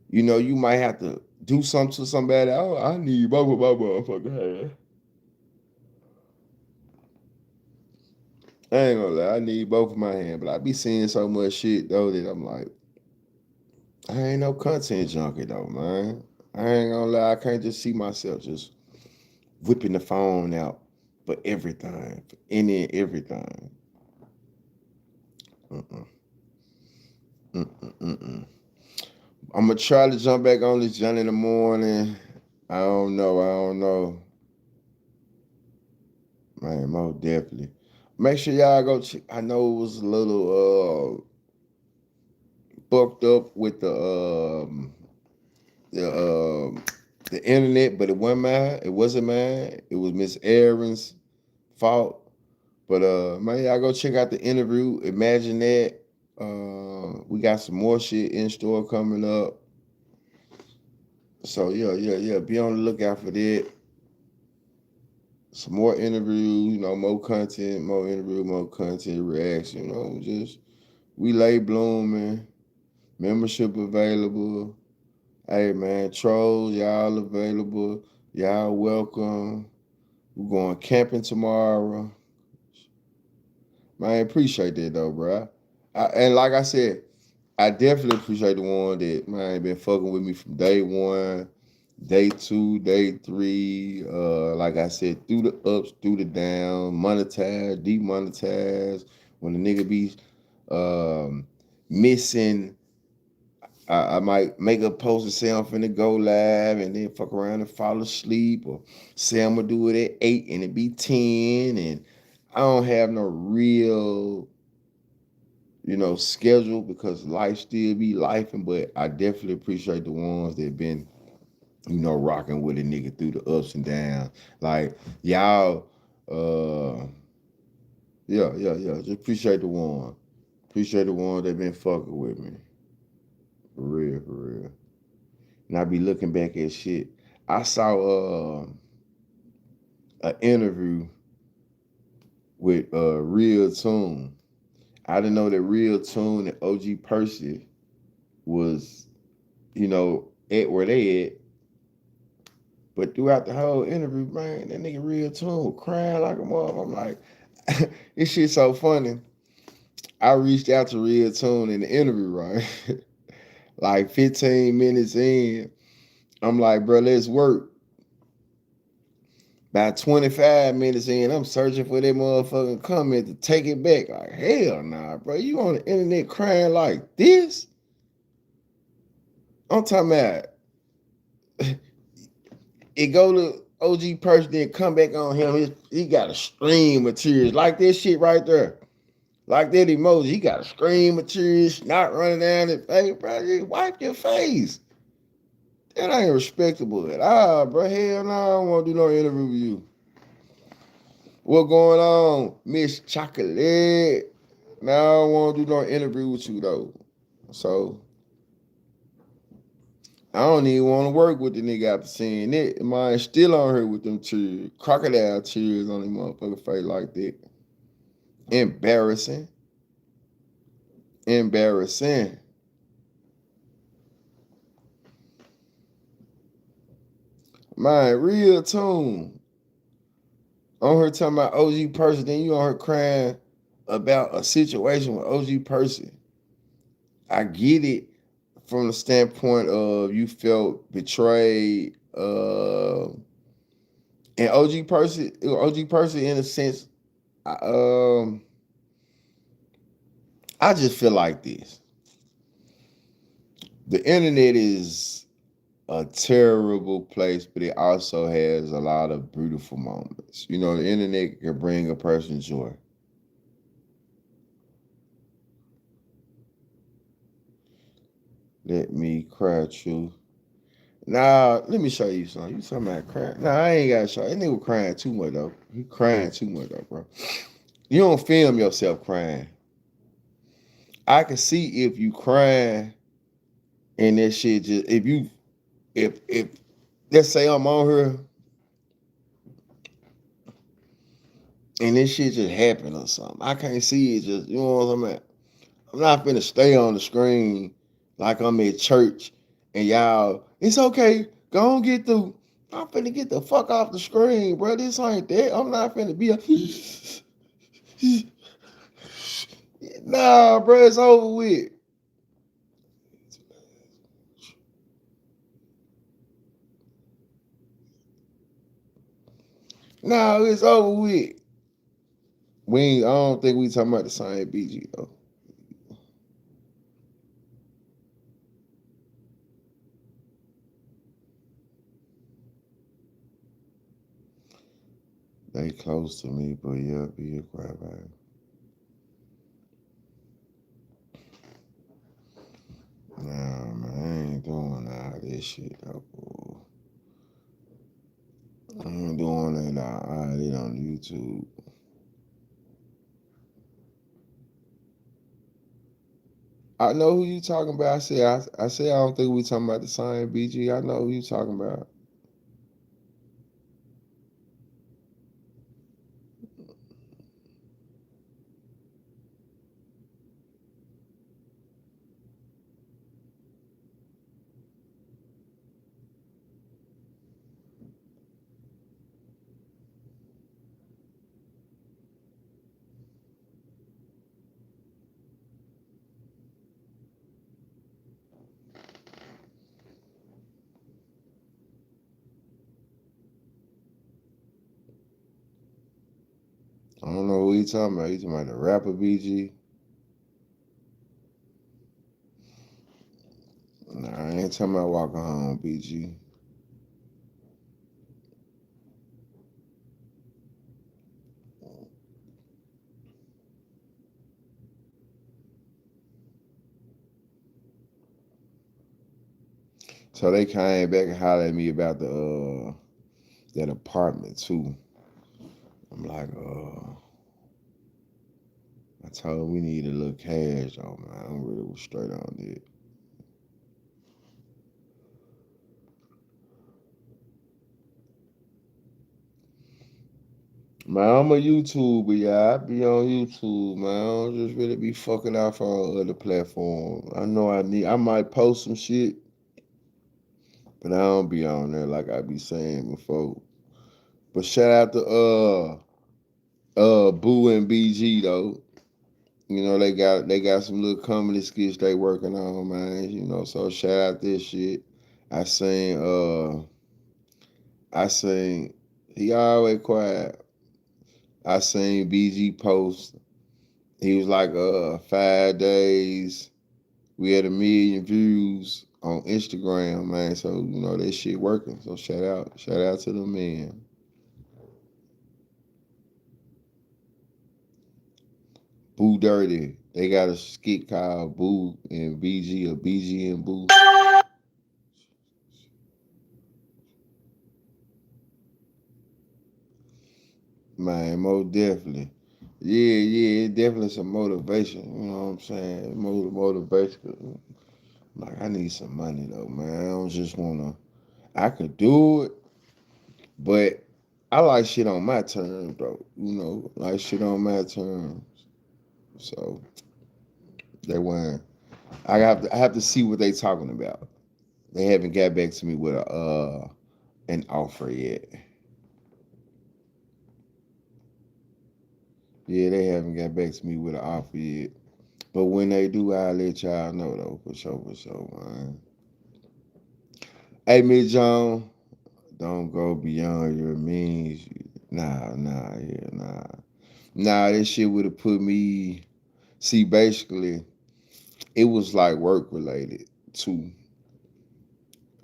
you might have to do something to somebody. Oh, I need both of my motherfucking hands. I ain't gonna lie, I need both of my hands, but I be seeing so much shit though that I'm like, I ain't no content junkie though, man. I ain't gonna lie, I can't just see myself just whipping the phone out for everything, for any and everything. I'm gonna try to jump back on this Johnny in the morning. I don't know. Man, most definitely. Make sure y'all go check. I know it was a little fucked up with the internet, but it wasn't mine. It wasn't mine. It was Miss Aaron's fault. But man, y'all go check out the interview. Imagine that. We got some more shit in store coming up. So yeah. Be on the lookout for that. Some more interviews, more content, more interview, more content, reaction, just we lay blooming, membership available. Hey man, trolls, y'all available. Y'all welcome. We're going camping tomorrow. Man, I appreciate that though, bro. And like I said, I definitely appreciate the one that, man, been fucking with me from day one, day two, day three. Like I said, through the ups, through the downs, monetize, demonetize. When the nigga be missing, I might make a post and say I'm finna go live and then fuck around and fall asleep, or say I'm gonna do it at 8 and it be 10, and I don't have no real schedule because life still be lifing, but I definitely appreciate the ones that been, rocking with a nigga through the ups and downs. Like y'all, yeah. Just appreciate the one. Appreciate the ones that been fucking with me. For real. And I be looking back at shit. I saw an interview with Real Tune. I didn't know that Real Tune and OG Percy was, at where they at. But throughout the whole interview, man, that nigga Real Tune was crying like a mother. I'm like, this shit so funny. I reached out to Real Tune in the interview, right? Like 15 minutes in, I'm like, bro, let's work. About 25 minutes in, I'm searching for that motherfucking comment to take it back. Like, hell nah, bro. You on the internet crying like this? I'm talking about it go to OG Person, then come back on him. He got a stream of tears. Like this shit right there. Like that emoji. He got a stream of tears, snot running down his face, bro. Just wipe your face. That ain't respectable at all, bro. Hell no, I don't want to do no interview with you. What going on, Miss Chocolate? No, I don't want to do no interview with you, though. So, I don't even want to work with the nigga after seeing it. Mine still on here with them tears, crocodile tears on his motherfucking face like that. Embarrassing. Man, Real Tune. On her talking about OG Person, then you on her crying about a situation with OG Person. I get it from the standpoint of you felt betrayed. And OG Person in a sense, I just feel like this. The internet is a terrible place, but it also has a lot of beautiful moments. You know, the internet can bring a person joy. Let me cry true. Nah, let me show you something. You talking about crying? Nah, I ain't gotta show you. That nigga crying too much though. He crying too much though, bro. You don't film yourself crying. I can see if you crying and that shit just if let's say I'm on here and this shit just happened or something. I can't see it just, you know what I'm at. I'm not finna stay on the screen like I'm at church and y'all, it's okay, go on get through. I'm finna get the fuck off the screen, bro. This ain't that. I'm not finna be a nah, bro, it's over with. Nah, it's over with. I don't think we talking about the same BG though. They close to me, but yeah, be a cry about it. Nah, man, I ain't doing all this shit though. Bro. I ain't doing it all it on YouTube. I know who you talking about. I say I don't think we talking about the same BG. I know who you talking about. I don't know who you talking about. You talking about the rapper BG? Nah, I ain't talking about walking home BG. So they came back and hollered at me about that apartment too. I'm like, I told them we need a little cash though, man. I'm really straight on it. Man, I'm a YouTuber, yeah. I be on YouTube, man. I don't just really be fucking off on other platforms. I know I might post some shit, but I don't be on there like I be saying before. But shout out to Boo and BG though. You know, they got some little comedy skits they working on, man. You know, so shout out this shit. I seen he always quiet. I seen BG post. He was like 5 days. We had 1 million views on Instagram, man. So, you know, that shit working. So shout out to the man. Boo Dirty. They got a skit called Boo and BG or BG and Boo. Man, most definitely. Yeah, it definitely some motivation. You know what I'm saying? Motivation. Like, I need some money though, man. I don't just wanna. I could do it, but I like shit on my terms, though. You know, like shit on my terms. So they weren't. I have to see what they talking about. They haven't got back to me with an offer yet. Yeah, they haven't got back to me with an offer yet. But when they do, I'll let y'all know though, for sure, man. Hey, Miss John, don't go beyond your means. Nah. This shit would have put me. See, basically, it was like work related to,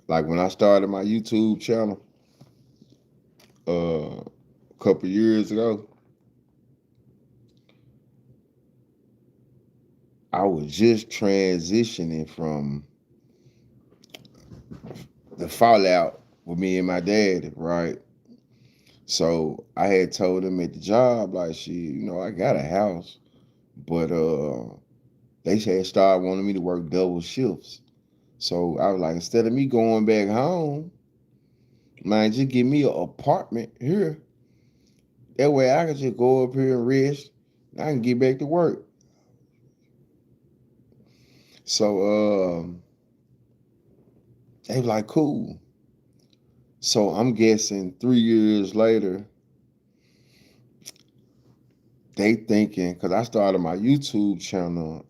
like when I started my YouTube channel a couple years ago, I was just transitioning from the fallout with me and my dad, right? So I had told him at the job, like, shit, I got a house, but they had started wanting me to work double shifts. So I was like, instead of me going back home, man, just give me an apartment here. That way I can just go up here and rest. And I can get back to work. So they was like, cool. So I'm guessing 3 years later, they thinking, because I started my YouTube channel,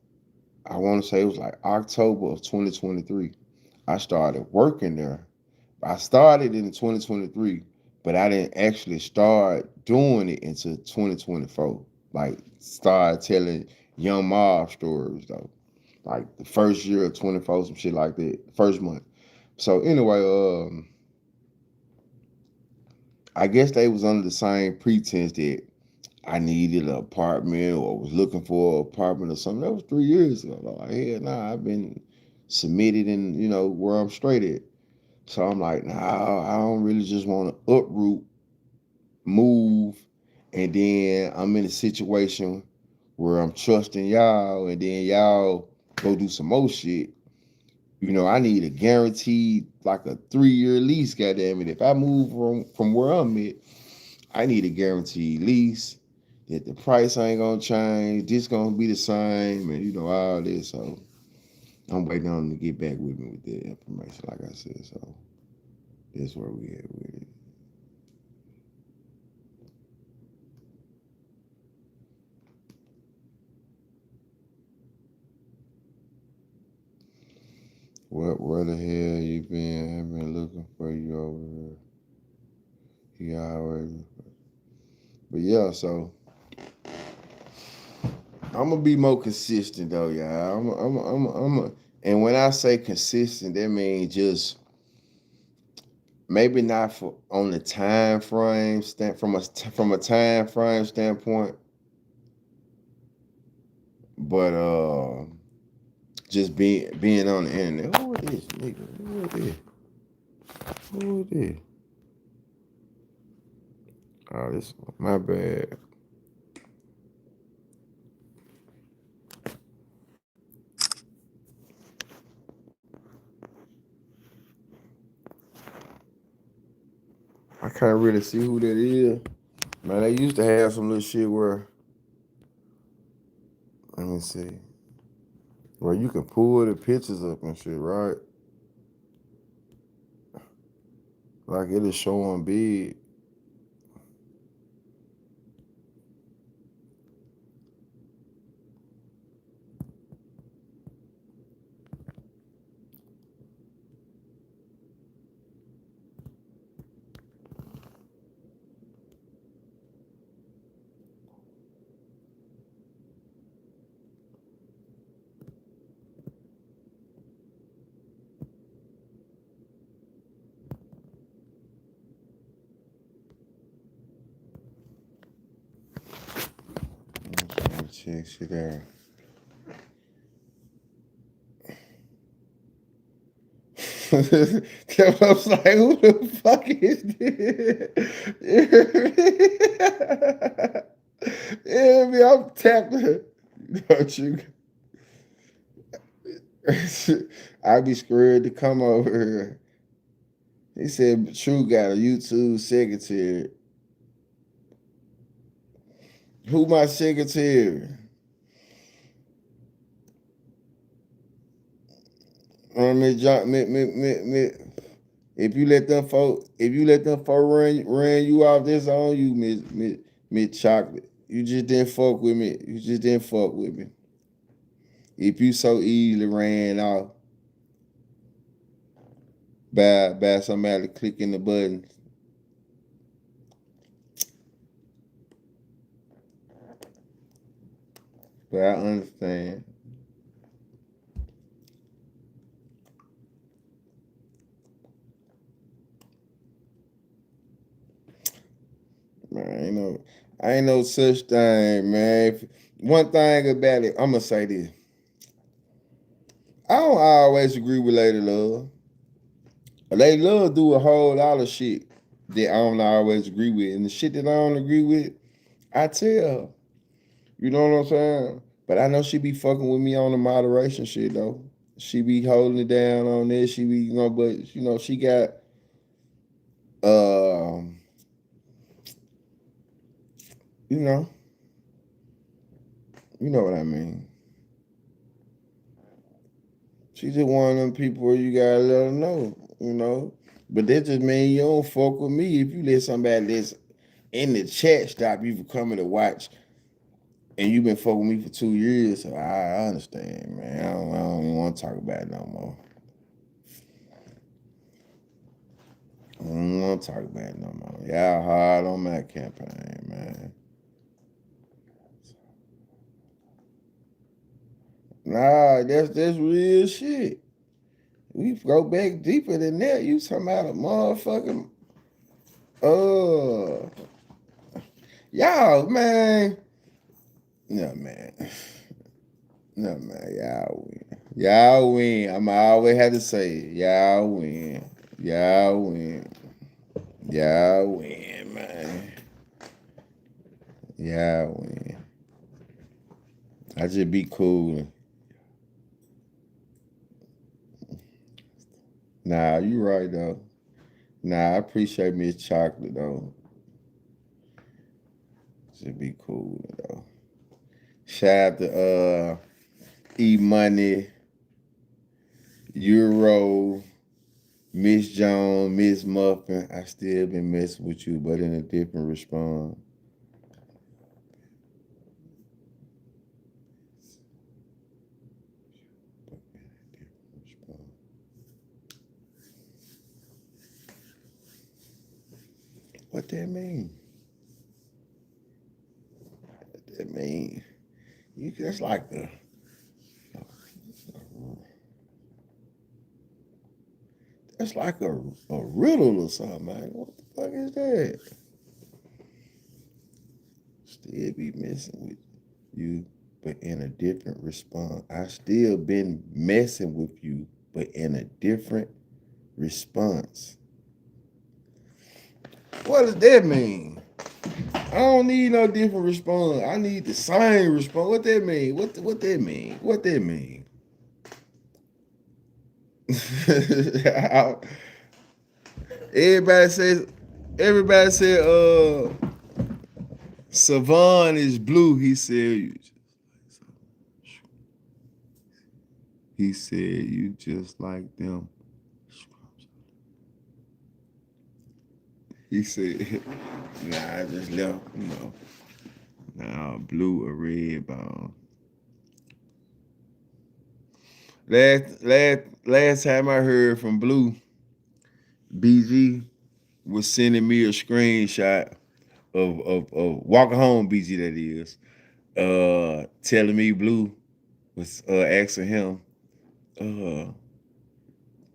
I want to say it was like October of 2023. I started working there. I started in 2023, but I didn't actually start doing it until 2024. Like, start telling young mob stories, though. Like, the first year of 24, some shit like that. First month. So, anyway, I guess they was under the same pretense that I needed an apartment or was looking for an apartment or something. That was 3 years ago. Like, hell nah, I've been submitted and, where I'm straight at. So I'm like, nah, I don't really just want to uproot, move, and then I'm in a situation where I'm trusting y'all, and then y'all go do some more shit. I need a guaranteed, like a 3-year lease, goddamn it. If I move from where I'm at, I need a guaranteed lease, that the price ain't gonna change, this gonna be the same, and all this. So I'm waiting on them to get back with me with that information, like I said. So that's where we at with it. Where the hell you been? I've been looking for you over here. You already. But yeah, so I'm gonna be more consistent though, y'all. And when I say consistent, that means just maybe not for on the time frame from a time frame standpoint, but just being on the internet. Who is this nigga? Who is this? Who is this? Oh, this my bad. I can't really see who that is. Man, they used to have some little shit where, let me see, where you can pull the pictures up and shit, right? Like it'll show on big. Check shit out. I was like, who the fuck is this? Yeah, I'm tapping. Don't you? I'd be scared to come over here. He said, True got a YouTube secretary. Who my secretary? If you let them folk run you off, this on you, Miss Chocolate. You just didn't fuck with me. You just didn't fuck with me. If you so easily ran off by somebody clicking the button. But I understand. Ain't no such thing, man. One thing about it, I'm gonna say this. I don't always agree with Lady Love. Lady Love do a whole lot of shit that I don't always agree with. And the shit that I don't agree with, I tell her. You know what I'm saying? But I know she be fucking with me on the moderation shit though. She be holding it down on this. She be, but she got you know what I mean. She's just one of them people where you gotta let her know. But that just means you don't fuck with me if you let somebody that's in the chat stop you from coming to watch, and you've been fucking with me for 2 years. So I understand, man. I don't even want to talk about it no more. I don't want to talk about it no more. Y'all hard on my campaign, man. Nah, that's real shit. We go back deeper than that. You talking about a motherfucking y'all, man. No, man. No, man. Y'all win. Y'all win. I'ma always have to say it. Y'all win. Y'all win. Y'all win, man. Y'all win. I just be cool. Nah, you right though. Nah, I appreciate Miss Chocolate though. Should be cool though. Shout out to E Money, Euro, Miss Jones, Miss Muffin. I still been messing with you, but in a different response. What that mean? What that mean? That's like that's like a riddle or something, man. What the fuck is that? Still be messing with you, but in a different response. I still been messing with you, but in a different response. What does that mean? I don't need no different response. I need the same response. What that mean? What that mean? What that mean? Everybody said Savon is blue. He said you just like them. He said, nah, I just left, Nah, blue or red ball. Last time I heard from Blue, BG was sending me a screenshot of walking home, BG that is, telling me Blue was asking him,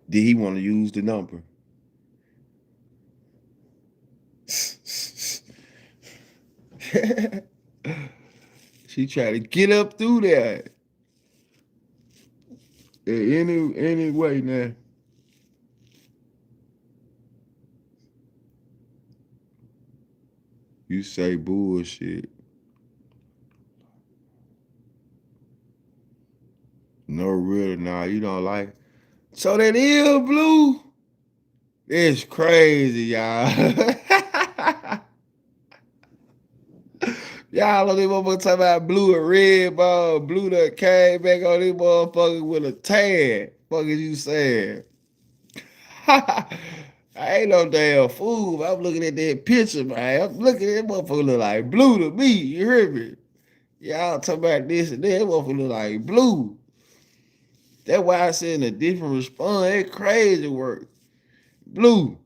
did he want to use the number? She tried to get up through that. Any way now. You say bullshit. No real, nah, you don't like it. So that is Blue? It's crazy, y'all. Y'all on this motherfucker talking about blue and red ball. Blue that came back on this motherfucker with a tan. Fuck is you saying? I ain't no damn fool. I'm looking at that picture, man. I'm looking at that motherfucker look like Blue to me. You heard me? Y'all talking about this and that. That motherfucker look like Blue. That's why I said in a different response. That crazy work. Blue.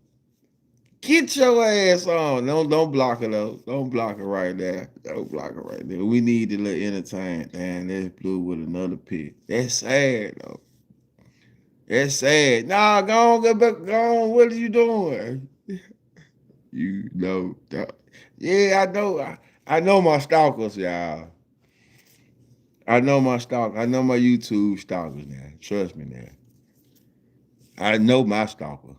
Get your ass on. Don't block it though. Don't block it right there. Don't block it right there. We need to let entertain. Damn, that's Blue with another pick. That's sad though. That's sad. Nah, go on, get back. Go on. What are you doing? You know that. Yeah, I know. I know my stalkers, y'all. I know my stalk. I know my YouTube stalkers now. Trust me now. I know my stalker.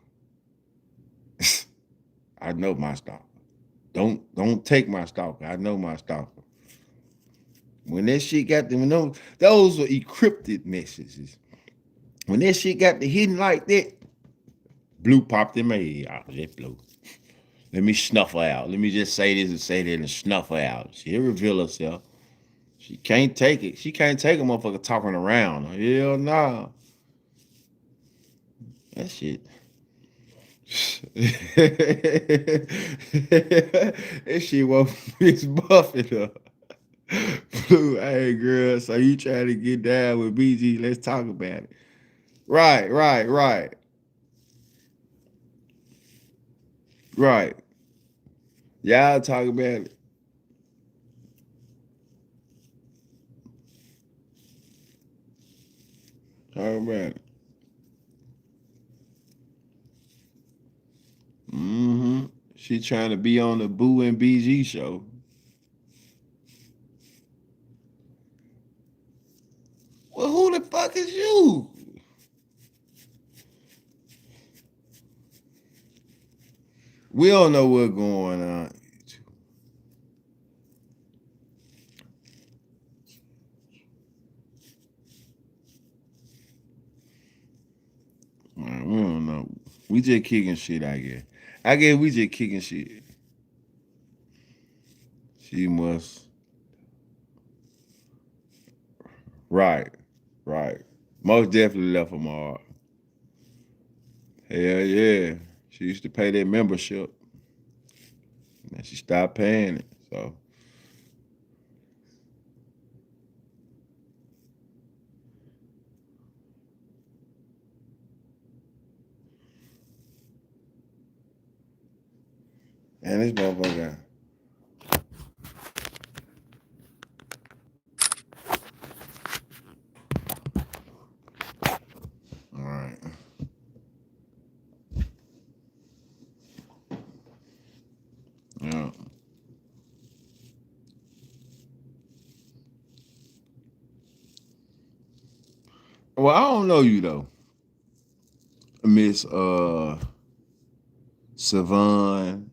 I know my stalker. Don't take my stalker. I know my stalker. When that shit got them, those were encrypted messages. When that shit got the hidden like that, blue popped in my head. Oh, that blue. Let me snuff her out. Let me just say this and say that and snuff her out. She'll reveal herself. She can't take it. She can't take a motherfucker talking around. Hell nah. That shit. That shit won't Miss Buffett up. Blue, hey girl, so you trying to get down with BG? Let's talk about it. Right. Y'all talk about it. Talk about it. Mm-hmm. She trying to be on the Boo and BG show. Well, who the fuck is you? We don't know what's going on. Man, we don't know. We just kicking shit, I guess. I guess we just kicking shit. She must. Right. Most definitely left a mark. Hell yeah. She used to pay that membership. And she stopped paying it. So. And this motherfucker. All right. Yeah. Well, I don't know you though, Miss Savon,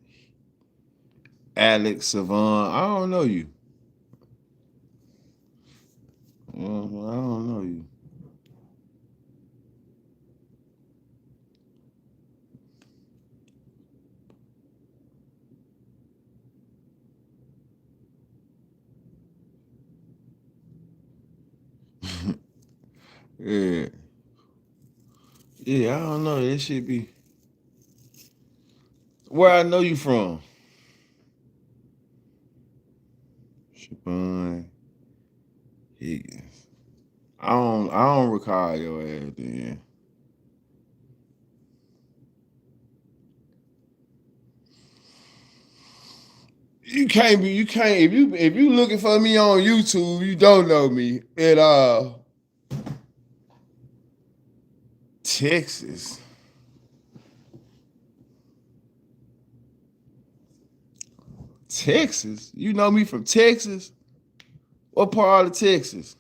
Alex Savon. I don't know you. I don't know you. Yeah. Yeah, I don't know. That shit be. Where I know you from? Savon Higgins. I don't recall your ass then. You can't if you looking for me on YouTube, you don't know me at all. Texas. Texas? You know me from Texas? What part of Texas?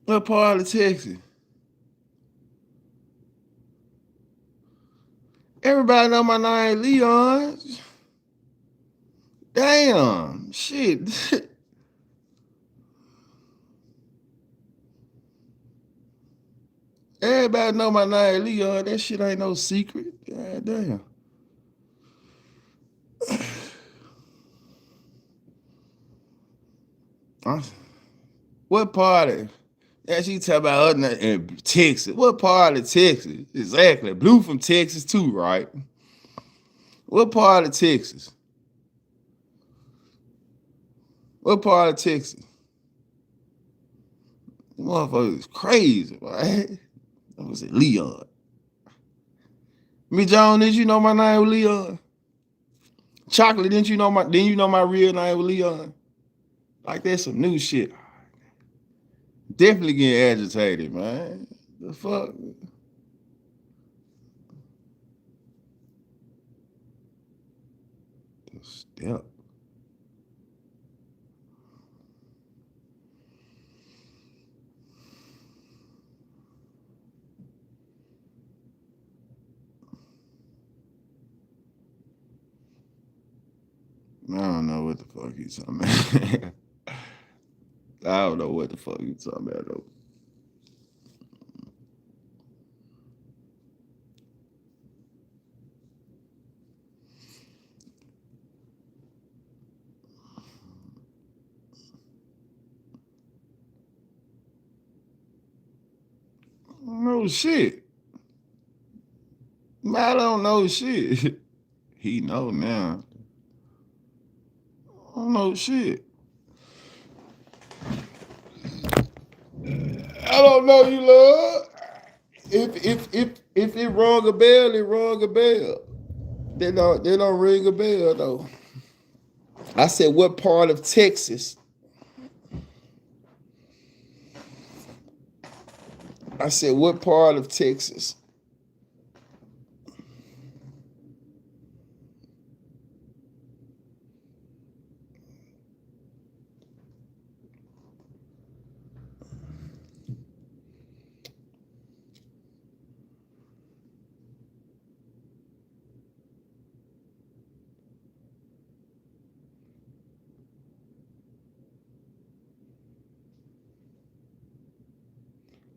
What part of Texas? Everybody know my name, Leon. Damn, shit. Everybody know my name, Leon. That shit ain't no secret. God damn. What part of? Yeah, she talk about her in Texas. What part of Texas? Exactly. Blue from Texas too, right? What part of Texas? What part of Texas? The motherfucker is crazy, right? That was it, Leon. Me John, did you know my name was Leon? Chocolate, didn't you know my real name was Leon? Like that's some new shit. Definitely getting agitated, man. The fuck? Step. I don't know what the fuck you talking about. I don't know what the fuck you talking about though. No shit. I don't know shit. He know now. I don't know shit. I don't know you, Lord. If it rung a bell, it rung a bell. They don't ring a bell though. I said, what part of Texas? I said, what part of Texas?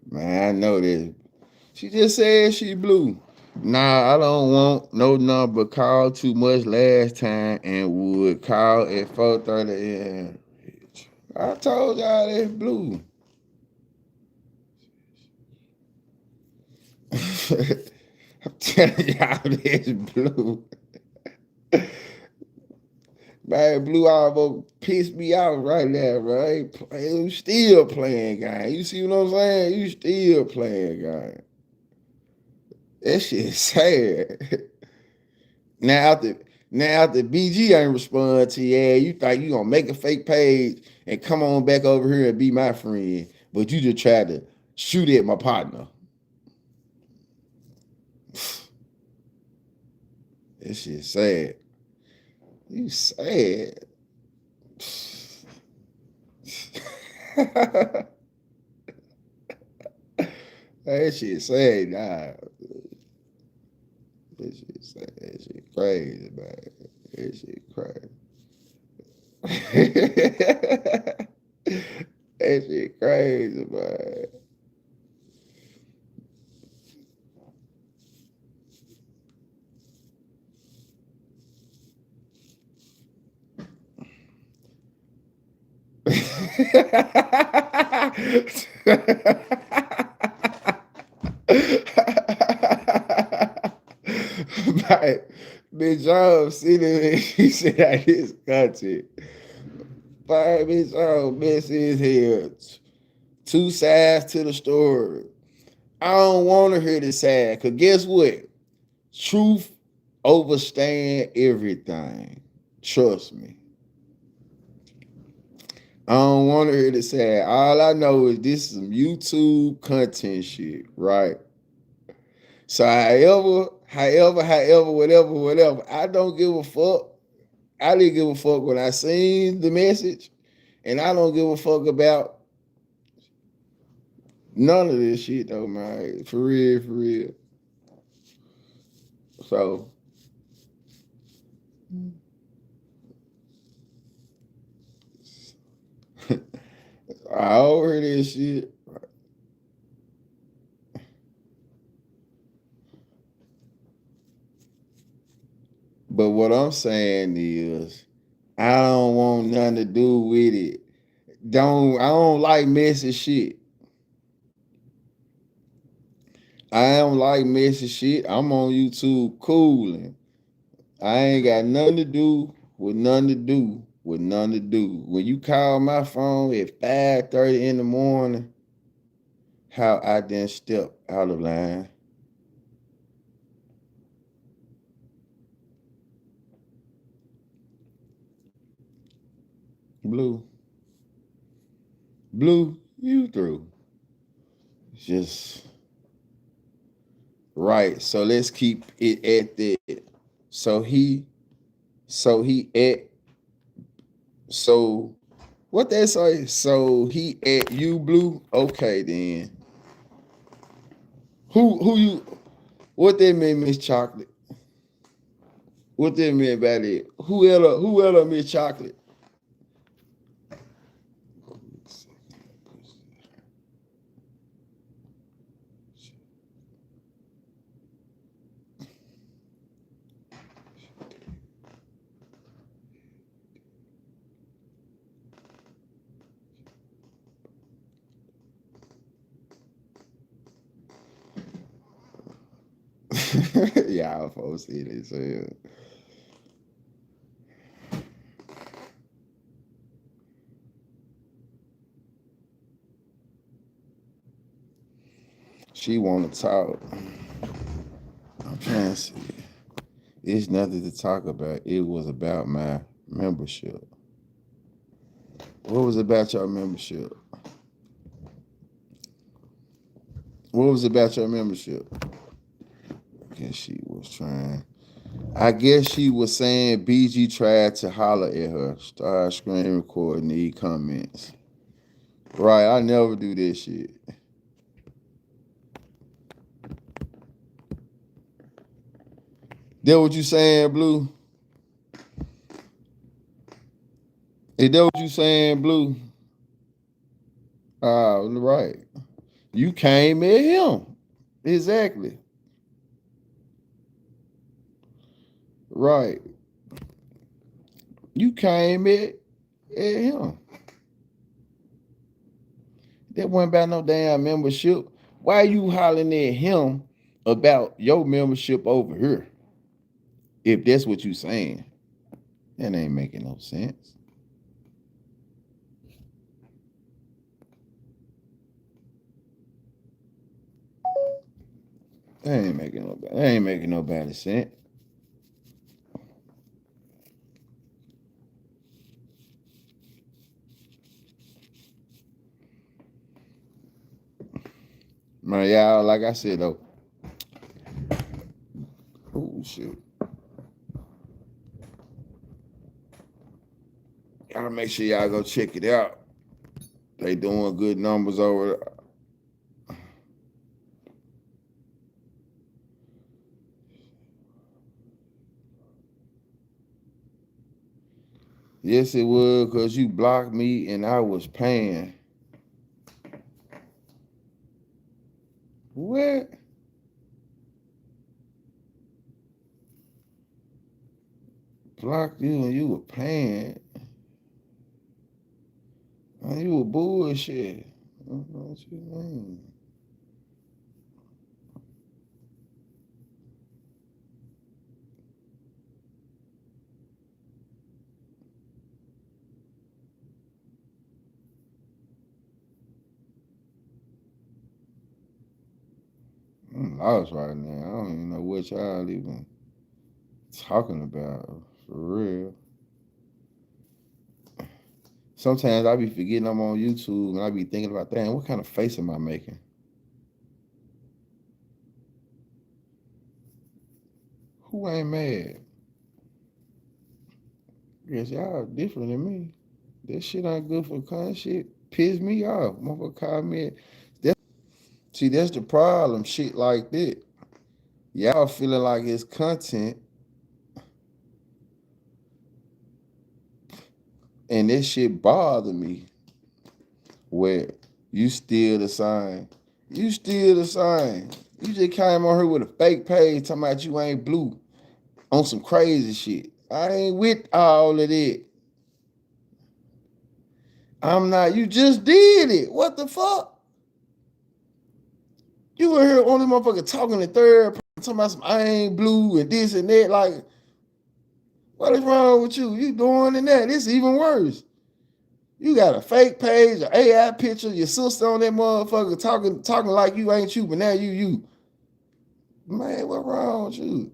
Man, I know this. She just said she blue. Nah, I don't want no number. Called too much last time and would call at 4:30 a.m. I told y'all that's blue. I'm telling y'all that's blue. Man, blue almost pissed me off right now, bro. You still playing game. You see what I'm saying? You still playing game. That shit sad. Now after BG ain't respond to you, you think you gonna make a fake page and come on back over here and be my friend, but you just tried to shoot at my partner. That shit sad. You sad. That shit sad, nah. That shit sad. That shit crazy, man. That shit crazy. That shit crazy, man. Right. Bitch, I'm sitting there, he said out his content. But bitch, I'm messy as hell. Two sides to the story. I don't want to hear the side, because guess what? Truth overstand everything. Trust me. I don't want to hear the side. All I know is this is some YouTube content shit, right? So however, whatever. I don't give a fuck. I didn't give a fuck when I seen the message, and I don't give a fuck about none of this shit though, man. For real, for real. So I over this shit. But what I'm saying is, I don't want nothing to do with it. I don't like messy shit. I don't like messy shit. I'm on YouTube cooling. I ain't got nothing to do with nothing to do with nothing to do. When you call my phone at 5:30 in the morning, how I then step out of line. Blue, you through. Just right. So let's keep it at that. So he So what they say? So he at you, Blue? Okay then. Who you what they mean, Miss Chocolate? What they mean about it? Who else Miss Chocolate? Y'all folks see this. She want to talk. I'm trying to see. It's nothing to talk about. It was about my membership. What was about your membership? What was about your membership? I guess she was saying BG tried to holler at her. Start screen recording these comments. Right, I never do this shit. That what you saying, Blue? Is that what you saying, Blue? Right. You came at him. Exactly. Right. You came at him. That wasn't about no damn membership. Why you hollering at him about your membership over here? If that's what you saying. That ain't making no sense. That ain't making nobody sense. Man, y'all, like I said though. Oh shit. Y'all make sure y'all go check it out. They doing good numbers over there. Yes, it was, because you blocked me and I was paying. What? Blocked you and you were paying. Man, you were bullshit. What you mean? I'm lost right now. I don't even know what y'all even talking about, for real. Sometimes I be forgetting I'm on YouTube and I be thinking about, damn, what kind of face am I making? Who ain't mad? Guess y'all different than me. That shit ain't good for content. Shit piss me off. Motherfucker call me. See, that's the problem. Shit like that. Y'all feeling like it's content. And this shit bother me. Where you still the same. You still the same. You just came on here with a fake page talking about you ain't blue on some crazy shit. I ain't with all of that. I'm not. You just did it. What the fuck? You were here only motherfucker talking in third person, talking about some I ain't blue and this and that. Like, what is wrong with you? You doing in that? It's even worse. You got a fake page, an AI picture, your sister on that motherfucker talking like you ain't you, but now you. Man, what wrong with you?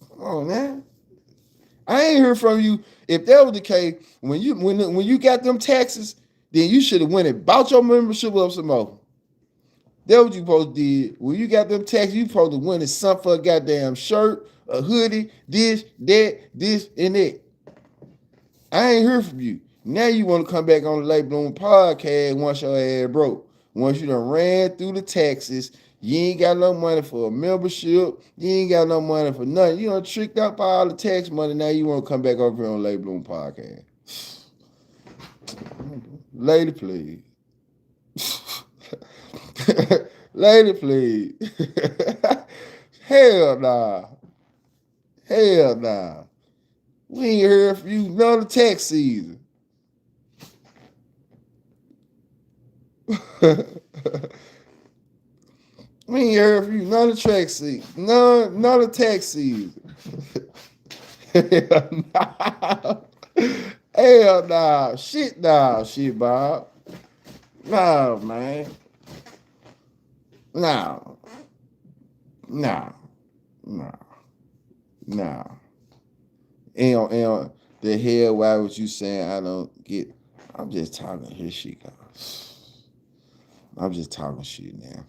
Come on, man. I ain't heard from you. If that was the case, when you got them taxes, then you should have went and bought your membership up some more. That's what you supposed to do. When you got them texts, you supposed to win something for a goddamn shirt, a hoodie, this, and that. I ain't heard from you. Now you want to come back on the Late Bloom podcast once your ass broke. Once you done ran through the taxes, you ain't got no money for a membership. You ain't got no money for nothing. You done tricked up all the tax money. Now you want to come back over here on Late Bloom podcast. Lady, please. Lady, please. Hell nah. Hell nah. We ain't heard from you none of the tax season. We ain't heard from you none of the tax season. None of the tax season. Hell nah. Hell nah. Shit nah, shit, Bob. No, man. No. No. No. No. And the hell, why was you saying I don't get? I'm just talking his shit, guys. I'm just talking shit, man.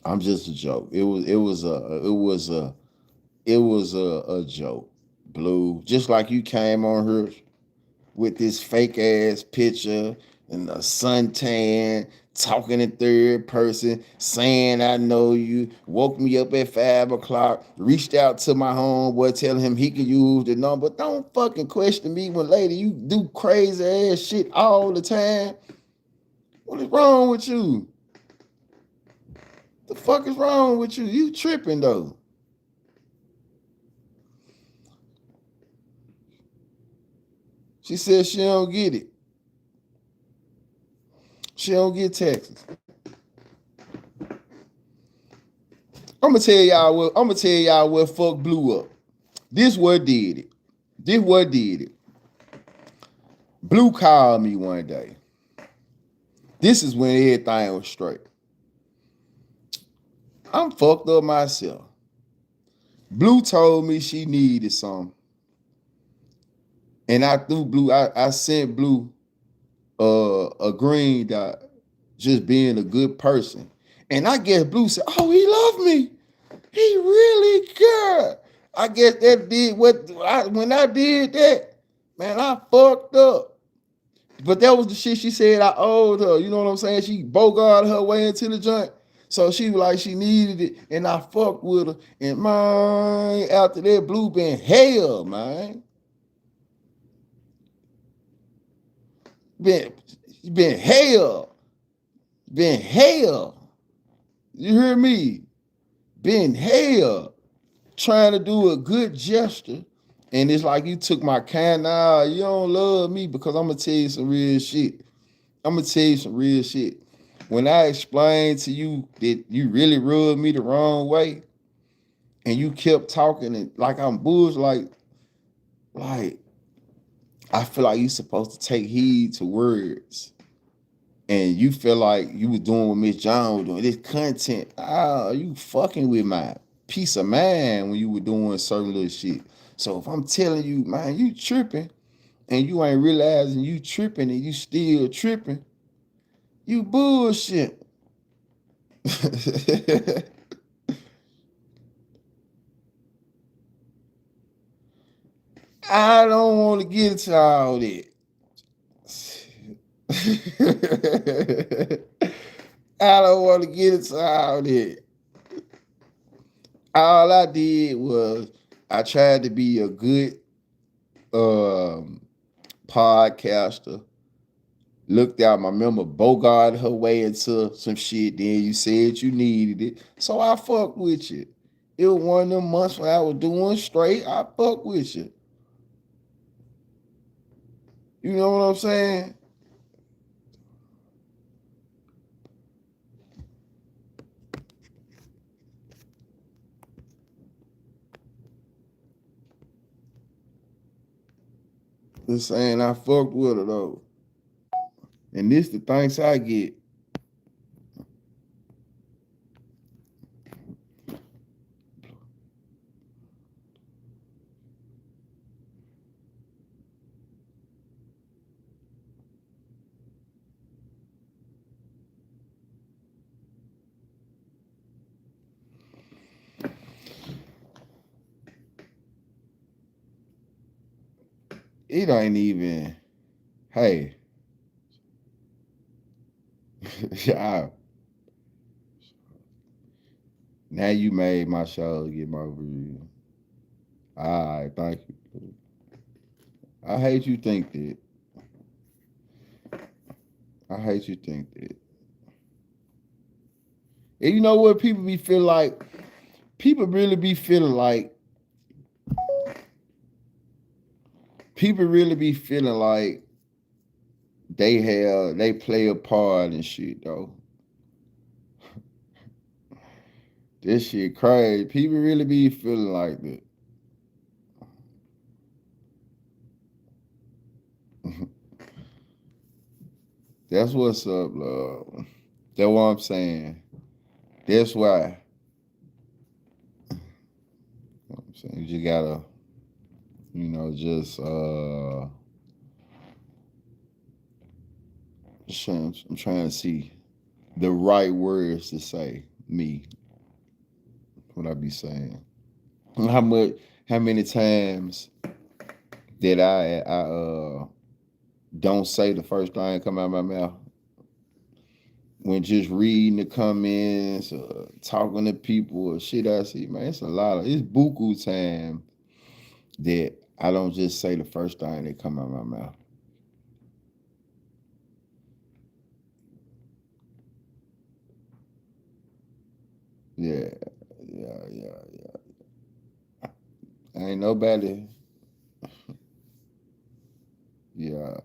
I'm just a joke. It was a joke, Blue. Just like you came on here with this fake ass picture and a suntan, talking in third person, saying I know you, woke me up at 5 o'clock, reached out to my homeboy, telling him he could use the number. Don't fucking question me when later you do crazy ass shit all the time. What is wrong with you? The fuck is wrong with you? You tripping though. She said she don't get it. She don't get Texas. I'm gonna tell y'all what fuck blew up. This what did it. Blue called me one day. This is when everything was straight. I'm fucked up myself. Blue told me she needed something. And I sent Blue a green dot, just being a good person. And I guess Blue said, oh, he loved me. He really good. I guess that did when I did that, man, I fucked up. But that was the shit she said I owed her. You know what I'm saying? She bogarted her way into the joint. So she was like, she needed it, and I fucked with her. And man, after that, Blue been hell, man. Been hell. Been hell. You hear me? Been hell. Trying to do a good gesture. And it's like you took my kind. Nah, you don't love me, because I'm going to tell you some real shit. When I explained to you that you really rubbed me the wrong way, and you kept talking and like I'm bullshit, like I feel like you're supposed to take heed to words. And you feel like you was doing what Miss John was doing. This content, you fucking with my peace of mind when you were doing certain little shit. So if I'm telling you, man, you tripping, and you ain't realizing you tripping and you still tripping, you bullshit. I don't want to get into all that. I don't want to get into all that. All I did was I tried to be a good podcaster. Looked out my member, bogarted her way into some shit. Then you said you needed it, so I fucked with you. It was one of them months when I was doing straight. I fucked with you. You know what I'm saying? Just saying I fucked with her though. And this the thanks I get. it ain't even. Hey, yeah. Now you made my show get my views. All right, thank you. I hate you think that. I hate you think that. And you know what people be feeling like? People really be feeling like they play a part and shit though. This shit crazy. People really be feeling like that. That's what's up, love. That's what I'm saying. That's why. I'm saying you gotta, just I'm trying to see the right words to say. Me, what I be saying. How many times did I don't say the first thing come out of my mouth when just reading the comments, talking to people or shit I see, man, it's buku time that I don't just say the first thing that come out of my mouth. Yeah. Ain't nobody. Yeah.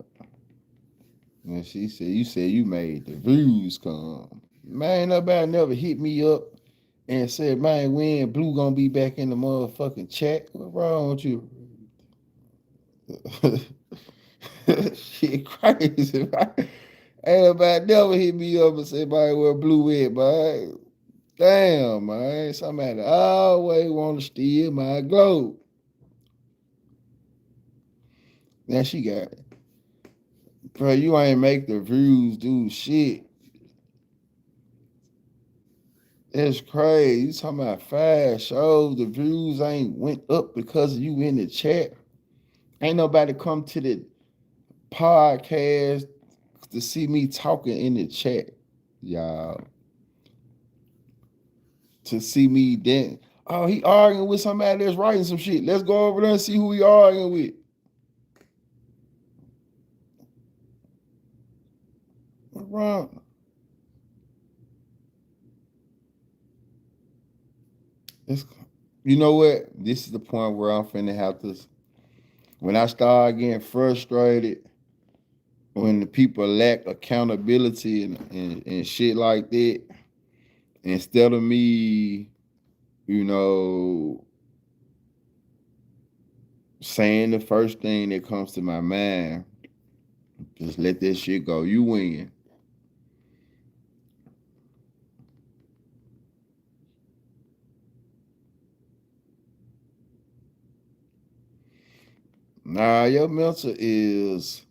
And she said, you said you made the views come. Man, nobody never hit me up and said, man, when Blue gonna be back in the motherfucking chat? What's wrong with you? Shit crazy, man. Ain't nobody never hit me up and said, man, where Blue at, man? Damn, man. Somebody always want to steal my globe. Now she got it. Bro, you ain't make the views do shit. It's crazy. You talking about 5 shows, the views ain't went up because you in the chat. Ain't nobody come to the podcast to see me talking in the chat, y'all. To see me then. Oh, he arguing with somebody that's writing some shit. Let's go over there and see who he arguing with. What's wrong? You know what? This is the point where I'm finna have to. When I start getting frustrated, when the people lack accountability and shit like that, instead of me, saying the first thing that comes to my mind, just let that shit go. You win. Nah, your mental is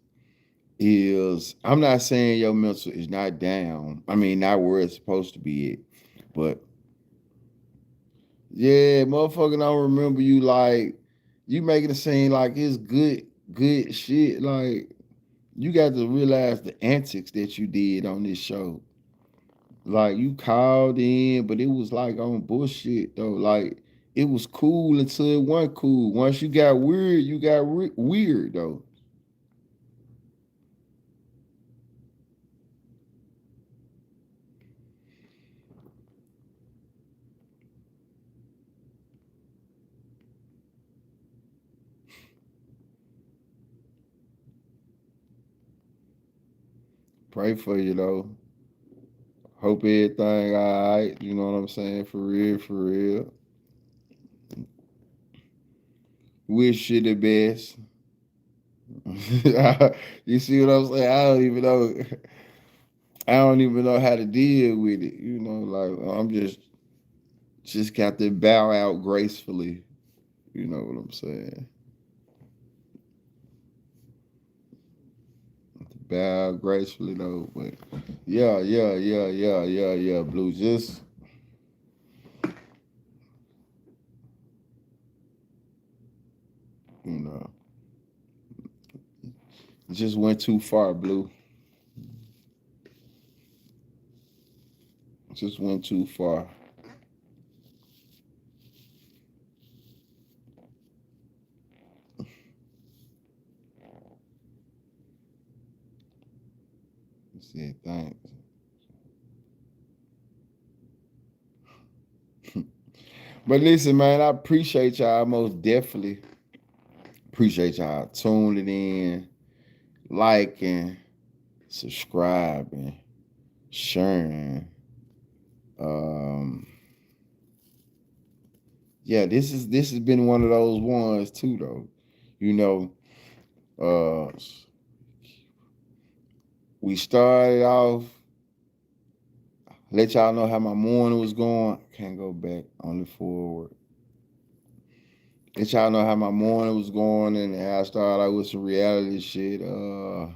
I'm not saying your mental is not down. I mean, not where it's supposed to be at. But yeah, motherfucker don't remember you like you making it seem like it's good shit. Like you got to realize the antics that you did on this show. Like you called in, but it was like on bullshit though. Like it was cool until it wasn't cool. Once you got weird, you got weird though. Pray for you though. Hope everything all right. You know what I'm saying? For real, for real. Wish you the best. You see what I'm saying? I don't even know. I don't even know how to deal with it. Like I'm just got to bow out gracefully. You know what I'm saying? Bow out gracefully though. But yeah, Blue. Just you know. Just went too far, Blue. Just went too far. He said thanks. But listen, man, I appreciate y'all. Most definitely appreciate y'all tuning in, liking, subscribing, sharing. Yeah, this has been one of those ones too, though. You know, we started off. Let y'all know how my morning was going. Can't go back, only forward. Let y'all know how my morning was going and how I started out with some reality shit. I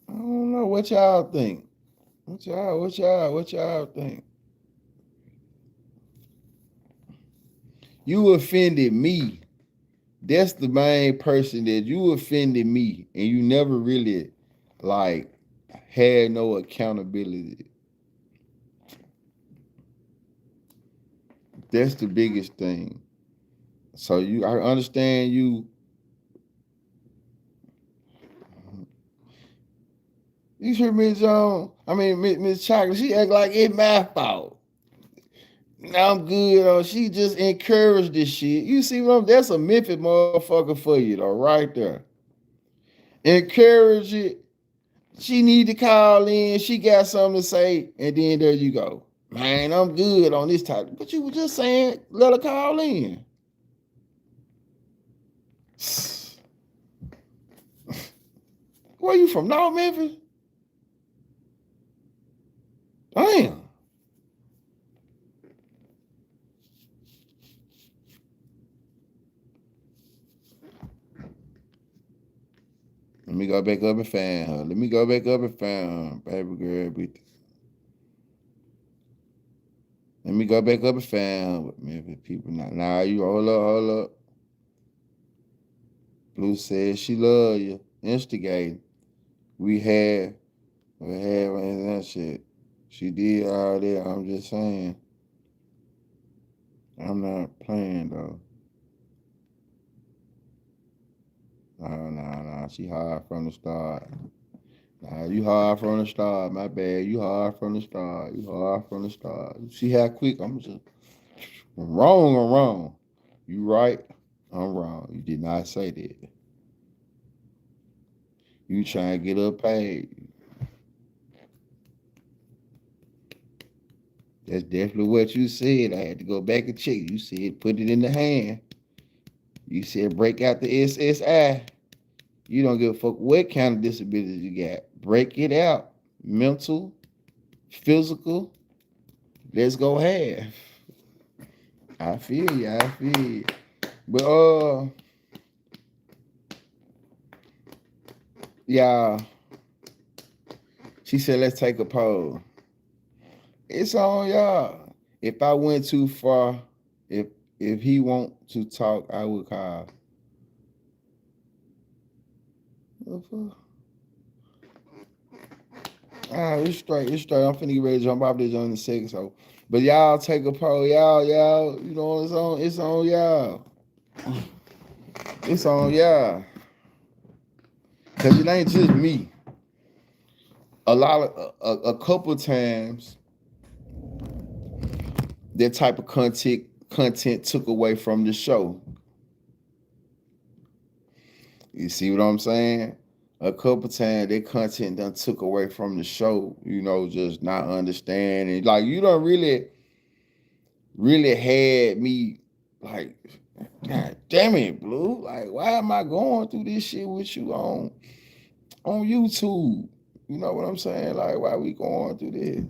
don't know what y'all think. What y'all think? You offended me. That's the main person that you offended me, and you never really like had no accountability. That's the biggest thing. So I understand you. You hear Miss Jones? I mean, Miss Chocolate. She act like it's my fault. Now I'm good. She just encouraged this shit. You see what that's a Memphis motherfucker for you, though, right there. Encourage it. She need to call in. She got something to say, and then there you go. Man, I'm good on this topic. But you were just saying, let her call in. Where you from? North Memphis? Damn. Let me go back up and find her. Let me go back up and find her, baby girl. Let me go back up and find her. Memphis people not. Nah, you hold up. Blue says she love you. Instigating. We had that shit. She did all that. I'm just saying. I'm not playing though. No. She hard from the start. Nah, you hard from the start. My bad. You hard from the start. See how quick I'm just wrong or wrong. You right, I'm wrong. You did not say that. You trying to get up paid. That's definitely what you said. I had to go back and check. You said put it in the hand. You said break out the SSI. You don't give a fuck what kind of disability you got. Break it out. Mental, physical. Let's go half. I feel you. But yeah. She said let's take a poll. It's on y'all. If I went too far, if he want to talk, I would call. It's straight. I'm finna get ready to jump off this on the second. So, but y'all take a poll, y'all. You know it's on y'all. It's on y'all. Cause it ain't just me. A couple times, that type of content took away from the show. You see what I'm saying? A couple times that content done took away from the show, just not understanding. Like you don't really had me like, God damn it, Blue. Like, why am I going through this shit with you on YouTube? You know what I'm saying? Like, why we going through this?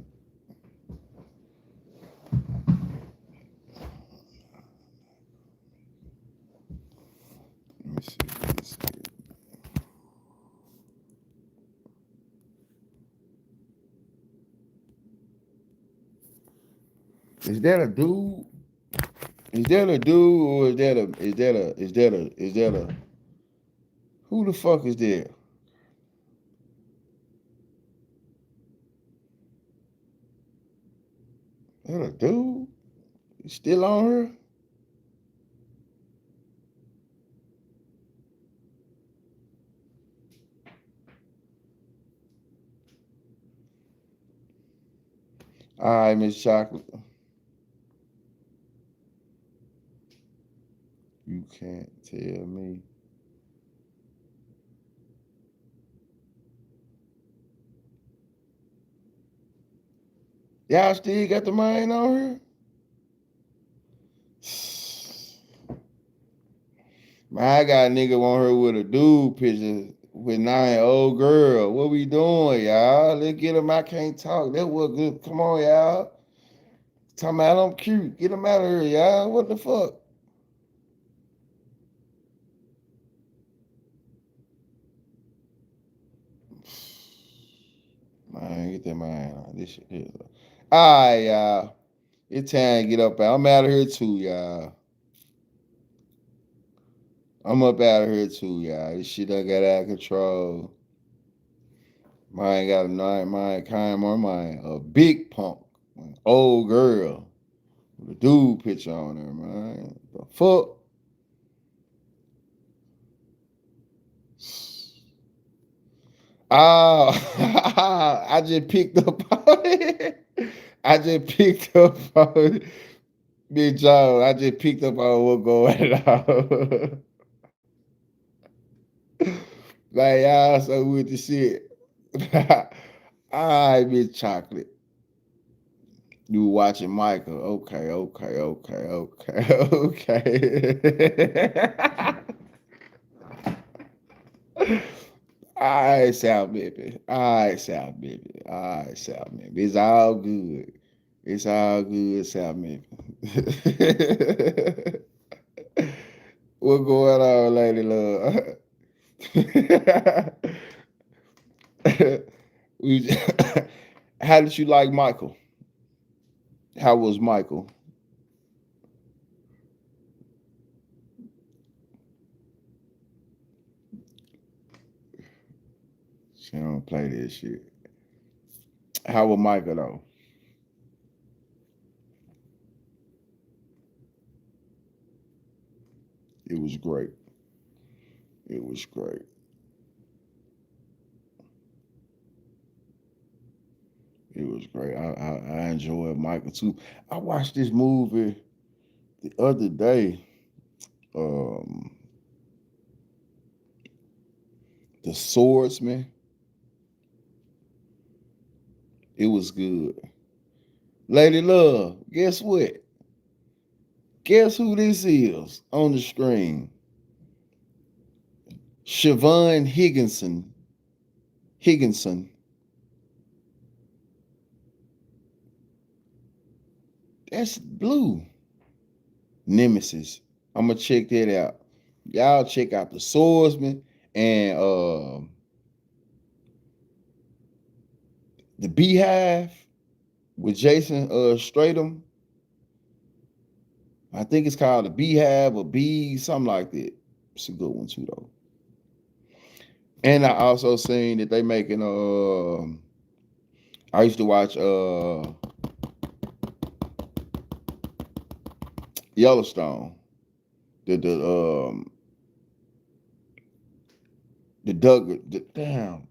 Let me see what this is. Is that a dude? Is that a dude or is that a who the fuck is that? Is that a dude? He's still on her? All right, Miss Chocolate. You can't tell me. Y'all still got the mind on her? Man, I got a nigga on her with a dude picture with 9 old girl. What we doing, y'all? Let's get him. I can't talk. That was good. Come on, y'all. Talking about I'm cute. Get him out of here, y'all. What the fuck? Man, get that mind on. This shit is. All right, y'all. It's time to get up. I'm out of here too, y'all. I'm up out of here too, y'all. This shit done got out of control. Mine got a nine, mine kind more mine. A big punk. An old girl. With a dude picture on her, man. The fuck? Ah, I just picked up on it. I just picked up on it. Big Joe, I just picked up on what's going on. Like, y'all so with the shit. All right, Miss Chocolate. You watching Michael. Okay. All right, Sal Baby. All right, Sal Baby. It's all good. It's all good, Sal Baby. What going on, lady love? How did you like Michael? How was Michael? She don't play this shit. How was Michael though? It was great. It was great. It was great. I enjoyed Michael too. I watched this movie the other day. The Swordsman. It was good. Lady Love, guess what? Guess who this is on the screen? Siobhan Higginson. That's Blue. Nemesis. I'm gonna check that out. Y'all check out The Swordsman and The Beehive with Jason Stratham. I think it's called The Beehive or Bee, something like that. It's a good one too, though. And I also seen that they making I used to watch Yellowstone. The damn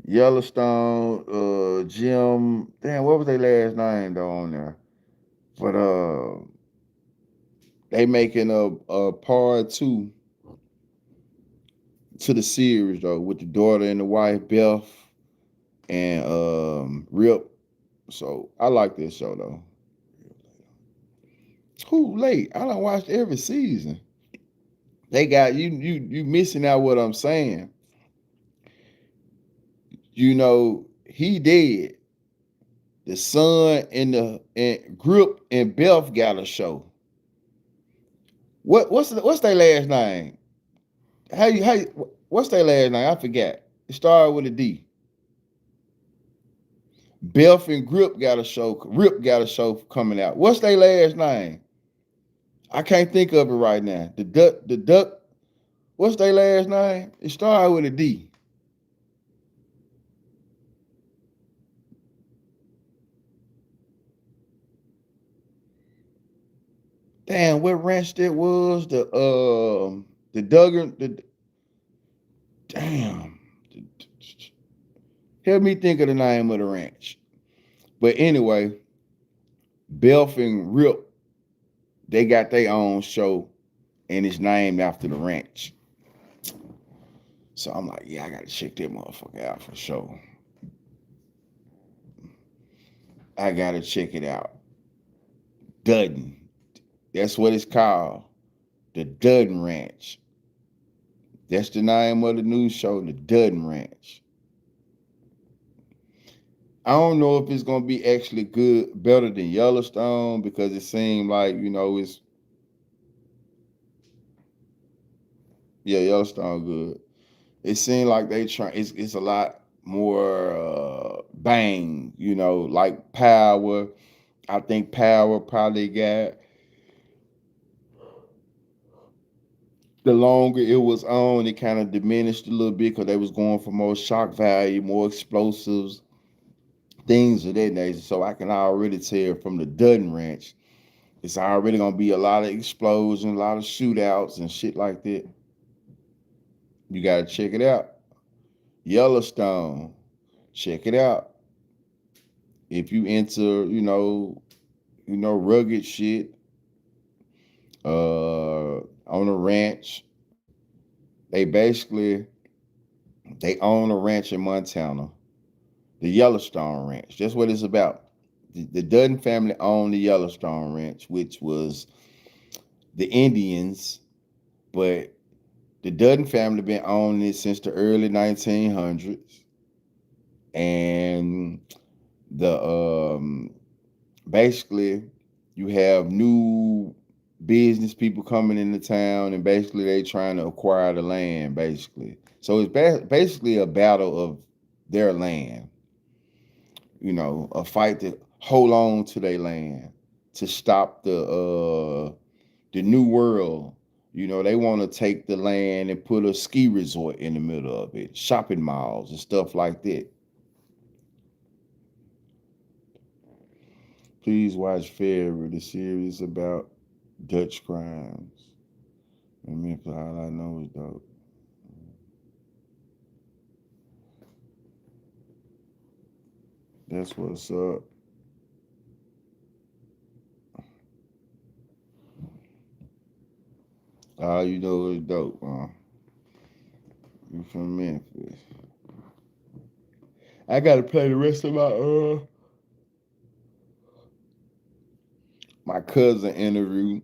Yellowstone, Jim, damn, what was their last name though on there? But they making a part 2 to the series though, with the daughter and the wife, Beth and Rip. So I like this show though. Too late. I done watched every season. They got you missing out what I'm saying. You know, he dead. The son and Grip and Beth got a show. What's their last name? What's their last name? I forgot. It started with a D. Belf and Grip got a show. Rip got a show coming out. What's their last name? I can't think of it right now. The duck. What's their last name? It started with a D. Damn, what ranch that was? The Duggan. Damn. Help me think of the name of the ranch. But anyway, Belf and Rip, they got their own show, and it's named after the ranch. So I'm like, yeah, I gotta check that motherfucker out for sure. I gotta check it out. Dudden. That's what it's called. The Dudden Ranch. That's the name of the news show, the Dudden Ranch. I don't know if it's gonna be actually good, better than Yellowstone, because it seemed like, it's Yellowstone good. It seemed like they try. It's a lot more bang, like Power. I think Power probably got, the longer it was on, it kind of diminished a little bit because they was going for more shock value, more explosives, things of that nature. So I can already tell from the Dutton Ranch, it's already gonna be a lot of explosions, a lot of shootouts and shit like that. You gotta check it out. Yellowstone, check it out. If you into, rugged shit, on a ranch, they own a ranch in Montana, the Yellowstone Ranch. That's what it's about. The Dutton family owned the Yellowstone Ranch, which was the Indians, but the Dutton family been owning it since the early 1900s, and the basically you have new business people coming into town, and basically they trying to acquire the land, basically. So it's basically a battle of their land, a fight to hold on to their land, to stop the new world. They want to take the land and put a ski resort in the middle of it, shopping malls and stuff like that. Please watch Fairy, the series about Dutch crimes. And Memphis, all I know is dope. That's what's up. All you know is dope, huh? You from Memphis. I gotta play the rest of my cousin interview.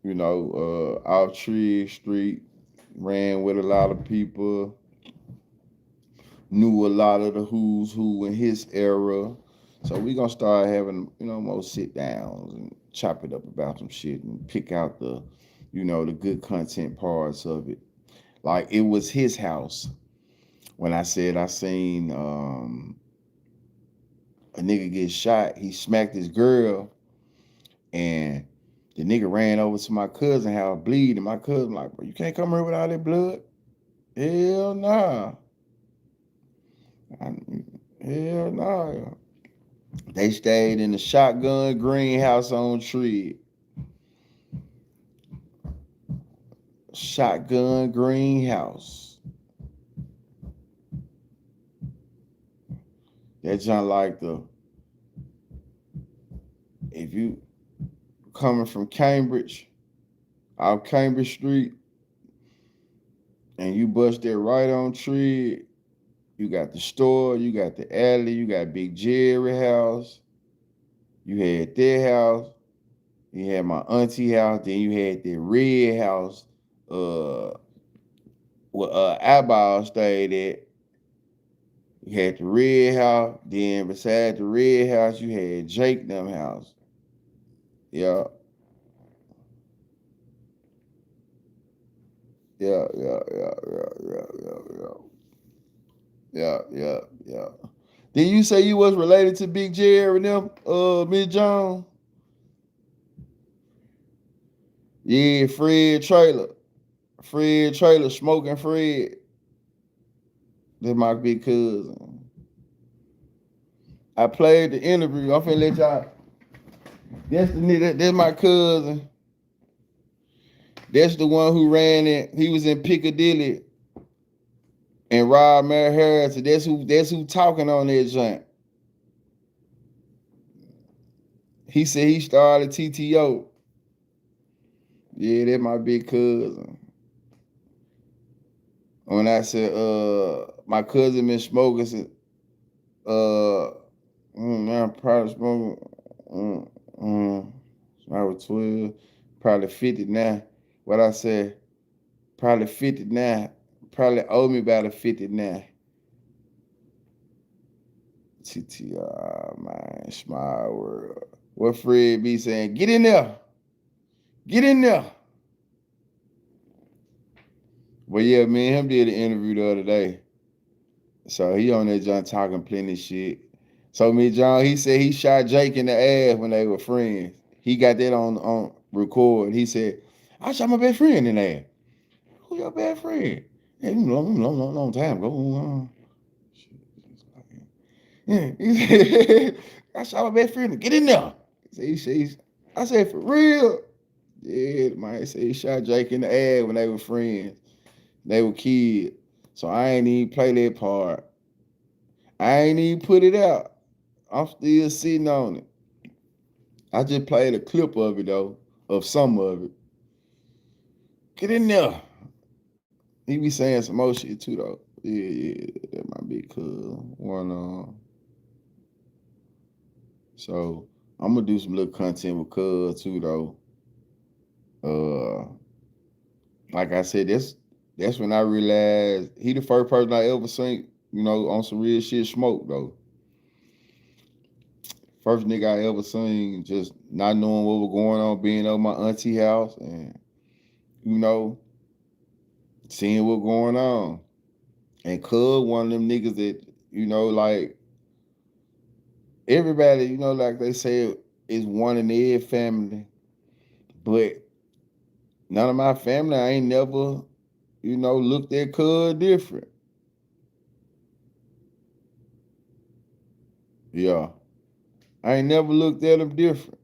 Off Tree Street, ran with a lot of people, knew a lot of the who's who in his era. So we gonna start having, more sit downs and chop it up about some shit and pick out the, the good content parts of it. Like, it was his house. When I said I seen a nigga get shot, he smacked his girl, and the nigga ran over to my cousin house bleeding. My cousin like, bro, you can't come here with all that blood. Hell nah. Hell nah. They stayed in the shotgun greenhouse on Tree. Shotgun greenhouse. That's not like if you coming from Cambridge, out Cambridge Street, and you bust that right on Tree, you got the store, you got the alley, you got Big Jerry house, you had their house, you had my auntie house, then you had the red house, where Eyeball stayed at. You had the red house, then beside the red house, you had Jake them house. Yeah. Yeah. Did you say you was related to Big Jerry and them, Miss Jones? Yeah, Fred Trailer. Fred Trailer, Smoking Fred. That's my big cousin. I played the interview. I'm finna let y'all. That's the nigga. That's my cousin. That's the one who ran it. He was in Piccadilly and Rob Mary Harris. That's who talking on that joint. He said he started TTO. Yeah, that's my big cousin. When I said my cousin been smoking since I'm probably smoking I was 12, probably 50 now. What I said, probably 50 now. Probably owe me about a 50 now. TTR, man, small world. What Fred be saying? Get in there. Get in there. But yeah, me and him did an interview the other day. So he on that John talking plenty shit. So me, John, he said he shot Jake in the ass when they were friends. He got that on record. He said, I shot my best friend in the ass. Who your best friend? Yeah, long time ago. Yeah, he said, I shot my best friend. Get in there. I said, for real? Yeah, man, said he shot Jake in the ass when they were friends. They were kids. So I ain't even play that part. I ain't even put it out. I'm still sitting on it. I just played a clip of it though, of some of it. Get in there. He be saying some more shit too though. Yeah, that might be cool. So I'm gonna do some little content with Cuz too though. Like I said, that's when I realized he the first person I ever seen, on some real shit smoke though. First nigga I ever seen, just not knowing what was going on, being over my auntie house and seeing what going on. And Cub, one of them niggas that, like everybody, like they say, is one in their family. But none of my family, I ain't never, looked at Cub different. Yeah. I ain't never looked at him different.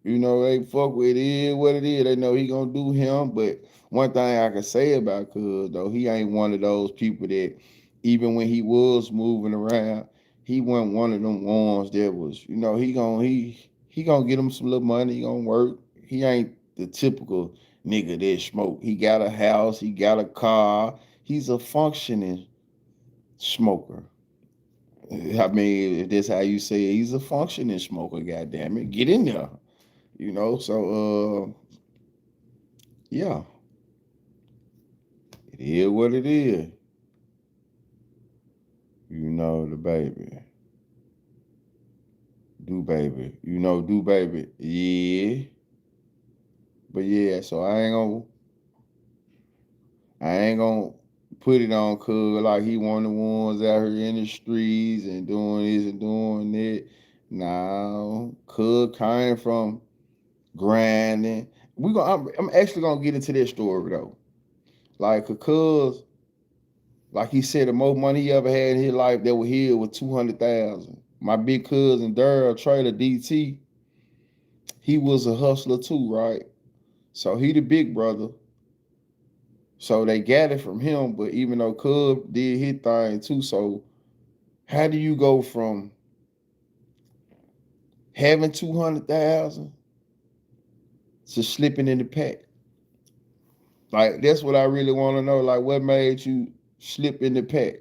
They fuck with it what it is. They know he gonna do him. But one thing I can say about Cuz though, he ain't one of those people that even when he was moving around, he wasn't one of them ones that was, he gonna get him some little money, he gonna work. He ain't the typical nigga that smoke. He got a house, he got a car, he's a functioning smoker. I mean, if that's how you say it, he's a functioning smoker, goddamn it. Get in there. So yeah. It is what it is. The baby. Do baby. Do baby. Yeah. But yeah, so I ain't gonna put it on Cuz like he one of the ones out here in the streets and doing this and doing that. No. Cuz came from grinding. I'm actually gonna get into that story though. Like Cuz, like he said, the most money he ever had in his life that was his was $200,000. My big cousin Daryl Trailer DT, he was a hustler too, right? So he the big brother. So they got it from him, but even though Cub did his thing too, so how do you go from having 200,000 to slipping in the pack? Like that's what I really want to know. Like what made you slip in the pack?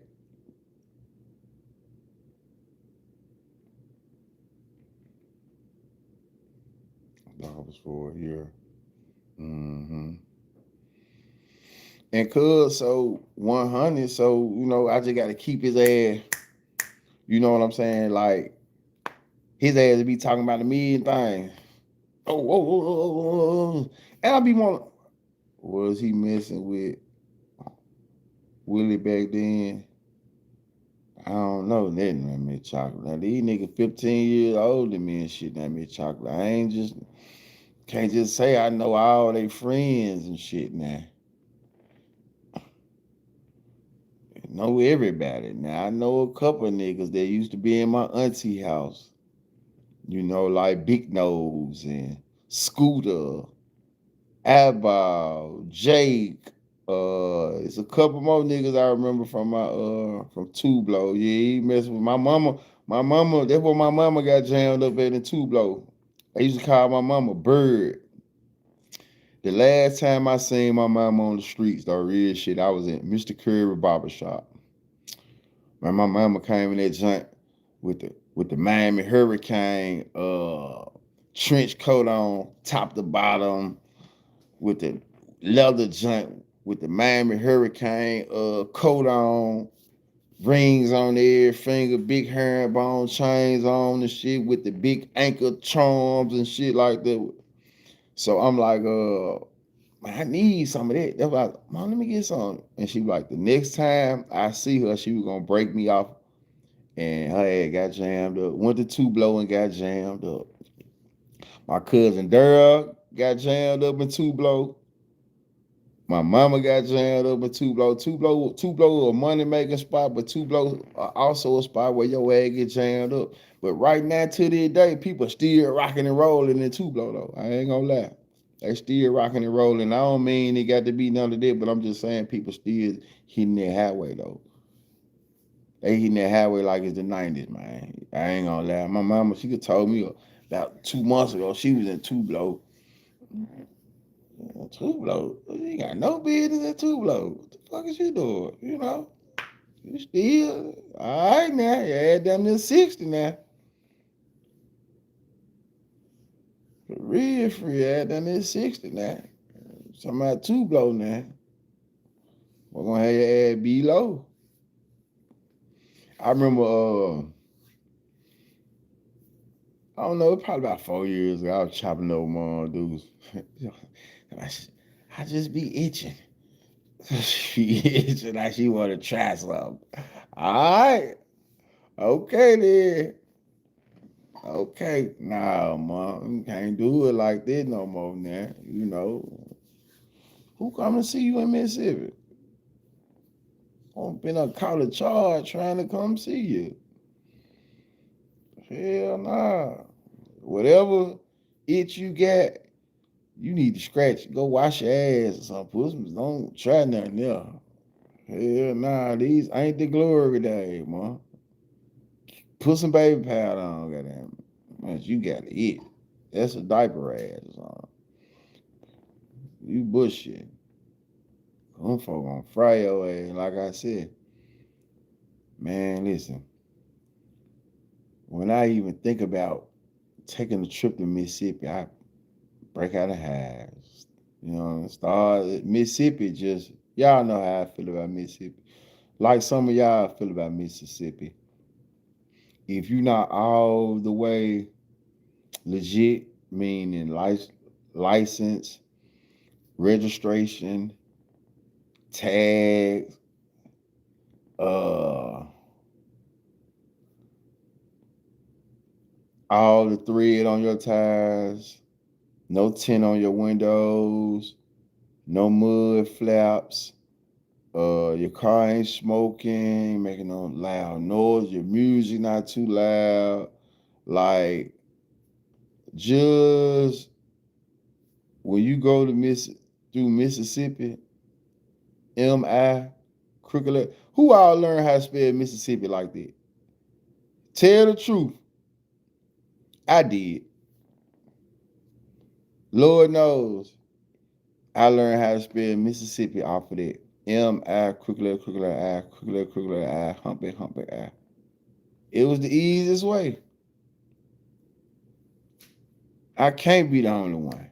Dollars for a year. Mm-hmm. And Cuz so 100, so I just gotta keep his ass. You know what I'm saying? Like his ass to be talking about a million things. Oh. And I be wanting. Was he messing with Willie back then? I don't know nothing that made chocolate. Now these niggas 15 years older than me and shit that made chocolate. I ain't just can't just say I know all they friends and shit now. I know everybody. Now I know a couple of niggas that used to be in my auntie house. You know, like Big Nose and Scooter, Eyeball, Jake. It's a couple more niggas I remember from my from Two Blow. Yeah, he messed with my mama. My mama, that's what my mama got jammed up at in Two Blow. I used to call my mama Bird. The last time I seen my mama on the streets, though, real shit, I was in Mr. Curry Barbershop. Man, my mama came in that joint with the Miami Hurricane trench coat on, top to bottom, with the leather joint with the Miami Hurricane coat on, rings on every finger, big herringbone chains on and shit with the big ankle charms and shit like that. So I'm like, I need some of that. That's why, Mom, let me get some. And she was like, the next time I see her, she was gonna break me off. And her head got jammed up. Went to Two Blow and got jammed up. My cousin Daryl got jammed up in Two Blow. My mama got jammed up in Two Blow. Two Blow a money making spot, but Two Blow also a spot where your ass get jammed up. But right now to this day, people still rocking and rolling in Two Blow though. I ain't gonna lie. They still rocking and rolling. I don't mean it got to be none of that, but I'm just saying people still hitting that highway though. They hitting that highway like it's the 90s, man. I ain't gonna lie. My mama, she could told me about 2 months ago, she was in Two Blow. Two Blow? You ain't got no business at Two Blow. What the fuck is you doing? You know? You still, all right now. You add them to 60 now. Real free, add them to 60 now. Talking about Two Blow now. We're gonna have your ass be low. I remember, I don't know, probably about 4 years ago, I was chopping up with dudes. I just be itching. She itching like she want to try something. All right. Okay then. Okay. Nah, mom, you can't do it like this no more now. You know. Who come to see you in Mississippi? I'm been a call a charge trying to come see you. Hell nah. Whatever itch you got, you need to scratch. Go wash your ass or something. Don't try nothing there. Hell nah, these ain't the glory days, man. Put some baby powder on, goddamn. Man, you got to eat. That's a diaper ass or something. You bullshit. Them folk gonna fry your ass, like I said. Man, listen. When I even think about taking a trip to Mississippi, I break out of hives. You know, start Mississippi. Just y'all know how I feel about Mississippi. Like some of y'all feel about Mississippi. If you're not all the way legit, meaning license, registration, tags, all the thread on your tires, no tint on your windows, no mud flaps, your car ain't smoking, making no loud noise, your music not too loud, like just when you go to through Mississippi, M.I. Crooked. Who all learned how to spell Mississippi like that? Tell the truth. I did. Lord knows. I learned how to spell Mississippi off of that. M.I. crooked I, crooked I, humpy I. It was the easiest way. I can't be the only one.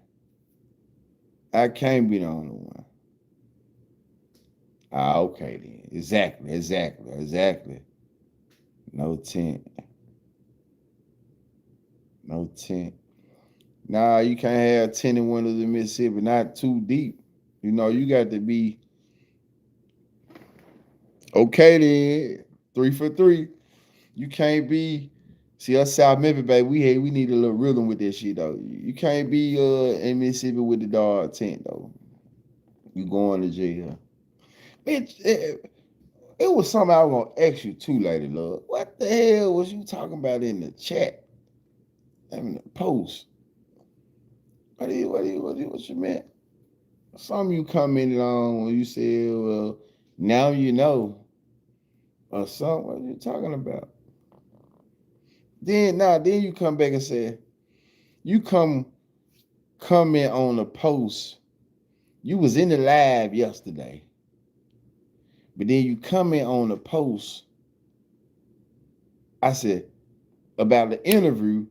I can't be the only one. Ah, okay then. Exactly. No tint. No tint. Nah, you can't have tinted windows in Mississippi, not too deep. You know, you got to be okay then. 3 for 3. You can't be. See us South Memphis, baby. We need a little rhythm with this shit though. You can't be in Mississippi with the dog tent though. You going to jail. It was something I was gonna ask you too later, love. What the hell was you talking about in the chat? In the post? What you meant? Something you commented on when you said, well, now you know. Or something. What are you talking about? Then you come back and say, you comment on a post. You was in the live yesterday. But then you comment on a post. I said, about the interview.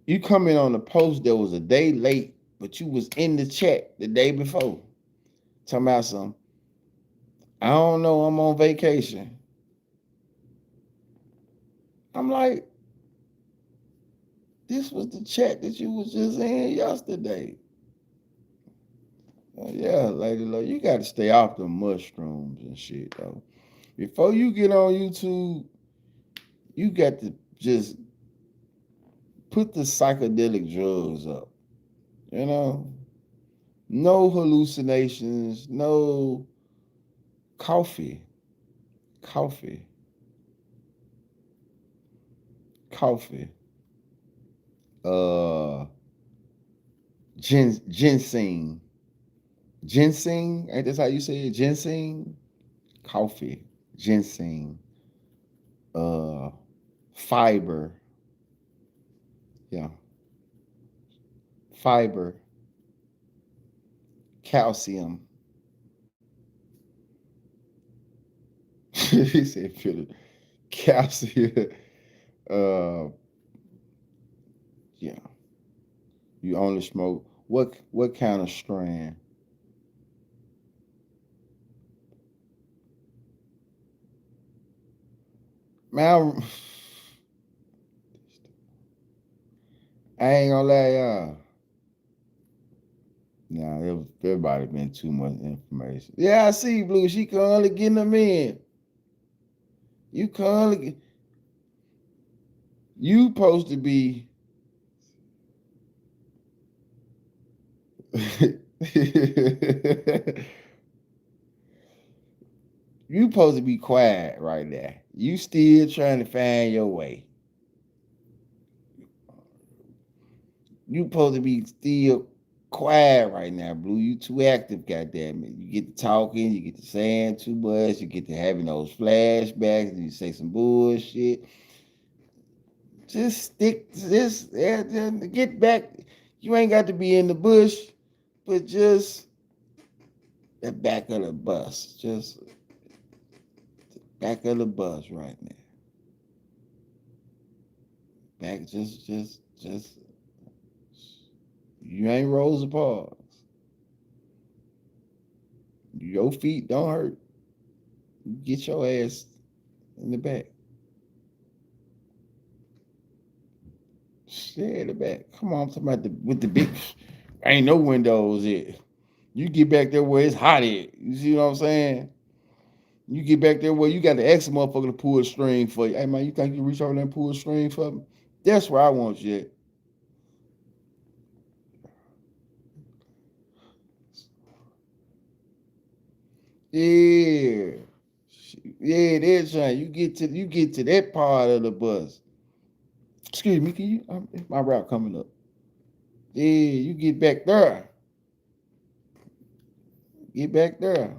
You comment on a post that was a day late, but you was in the chat the day before. Talking about something. I don't know, I'm on vacation. I'm like, this was the chat that you was just in yesterday. Yeah, lady, you got to stay off the mushrooms and shit, though. Before you get on YouTube, you got to just put the psychedelic drugs up. You know? No hallucinations, no coffee. Ginseng. Ginseng, ain't that how you say it? Ginseng? Coffee. Ginseng. Fiber. Yeah. Fiber. Calcium. He said calcium. Yeah. You only smoke what kind of strand? Man, I ain't gonna lie, y'all. Nah, everybody been too much information. Yeah, I see, Blue. She currently getting them in. You supposed to be. You supposed to be quiet right now. You still trying to find your way. You supposed to be still quiet right now, Blue. You too active, goddamn it. You get to talking, you get to saying too much, you get to having those flashbacks, and you say some bullshit. Just stick to this. Get back. You ain't got to be in the bush, but just the back of the bus. Just the back of the bus right now. Back, just. You ain't Rosa Parks. Your feet don't hurt. Get your ass in the back. Stay in the back. Come on, I'm talking about with the big. Ain't no windows here. You get back there where it's hot at. You see what I'm saying? You get back there where you got the extra motherfucker to pull a string for you. Hey man, you think you reach over there and pull a string for me? That's where I want you at. Yeah. Yeah, that's right. You get to that part of the bus. Excuse me, can you? My route coming up. Yeah, you get back there. Get back there.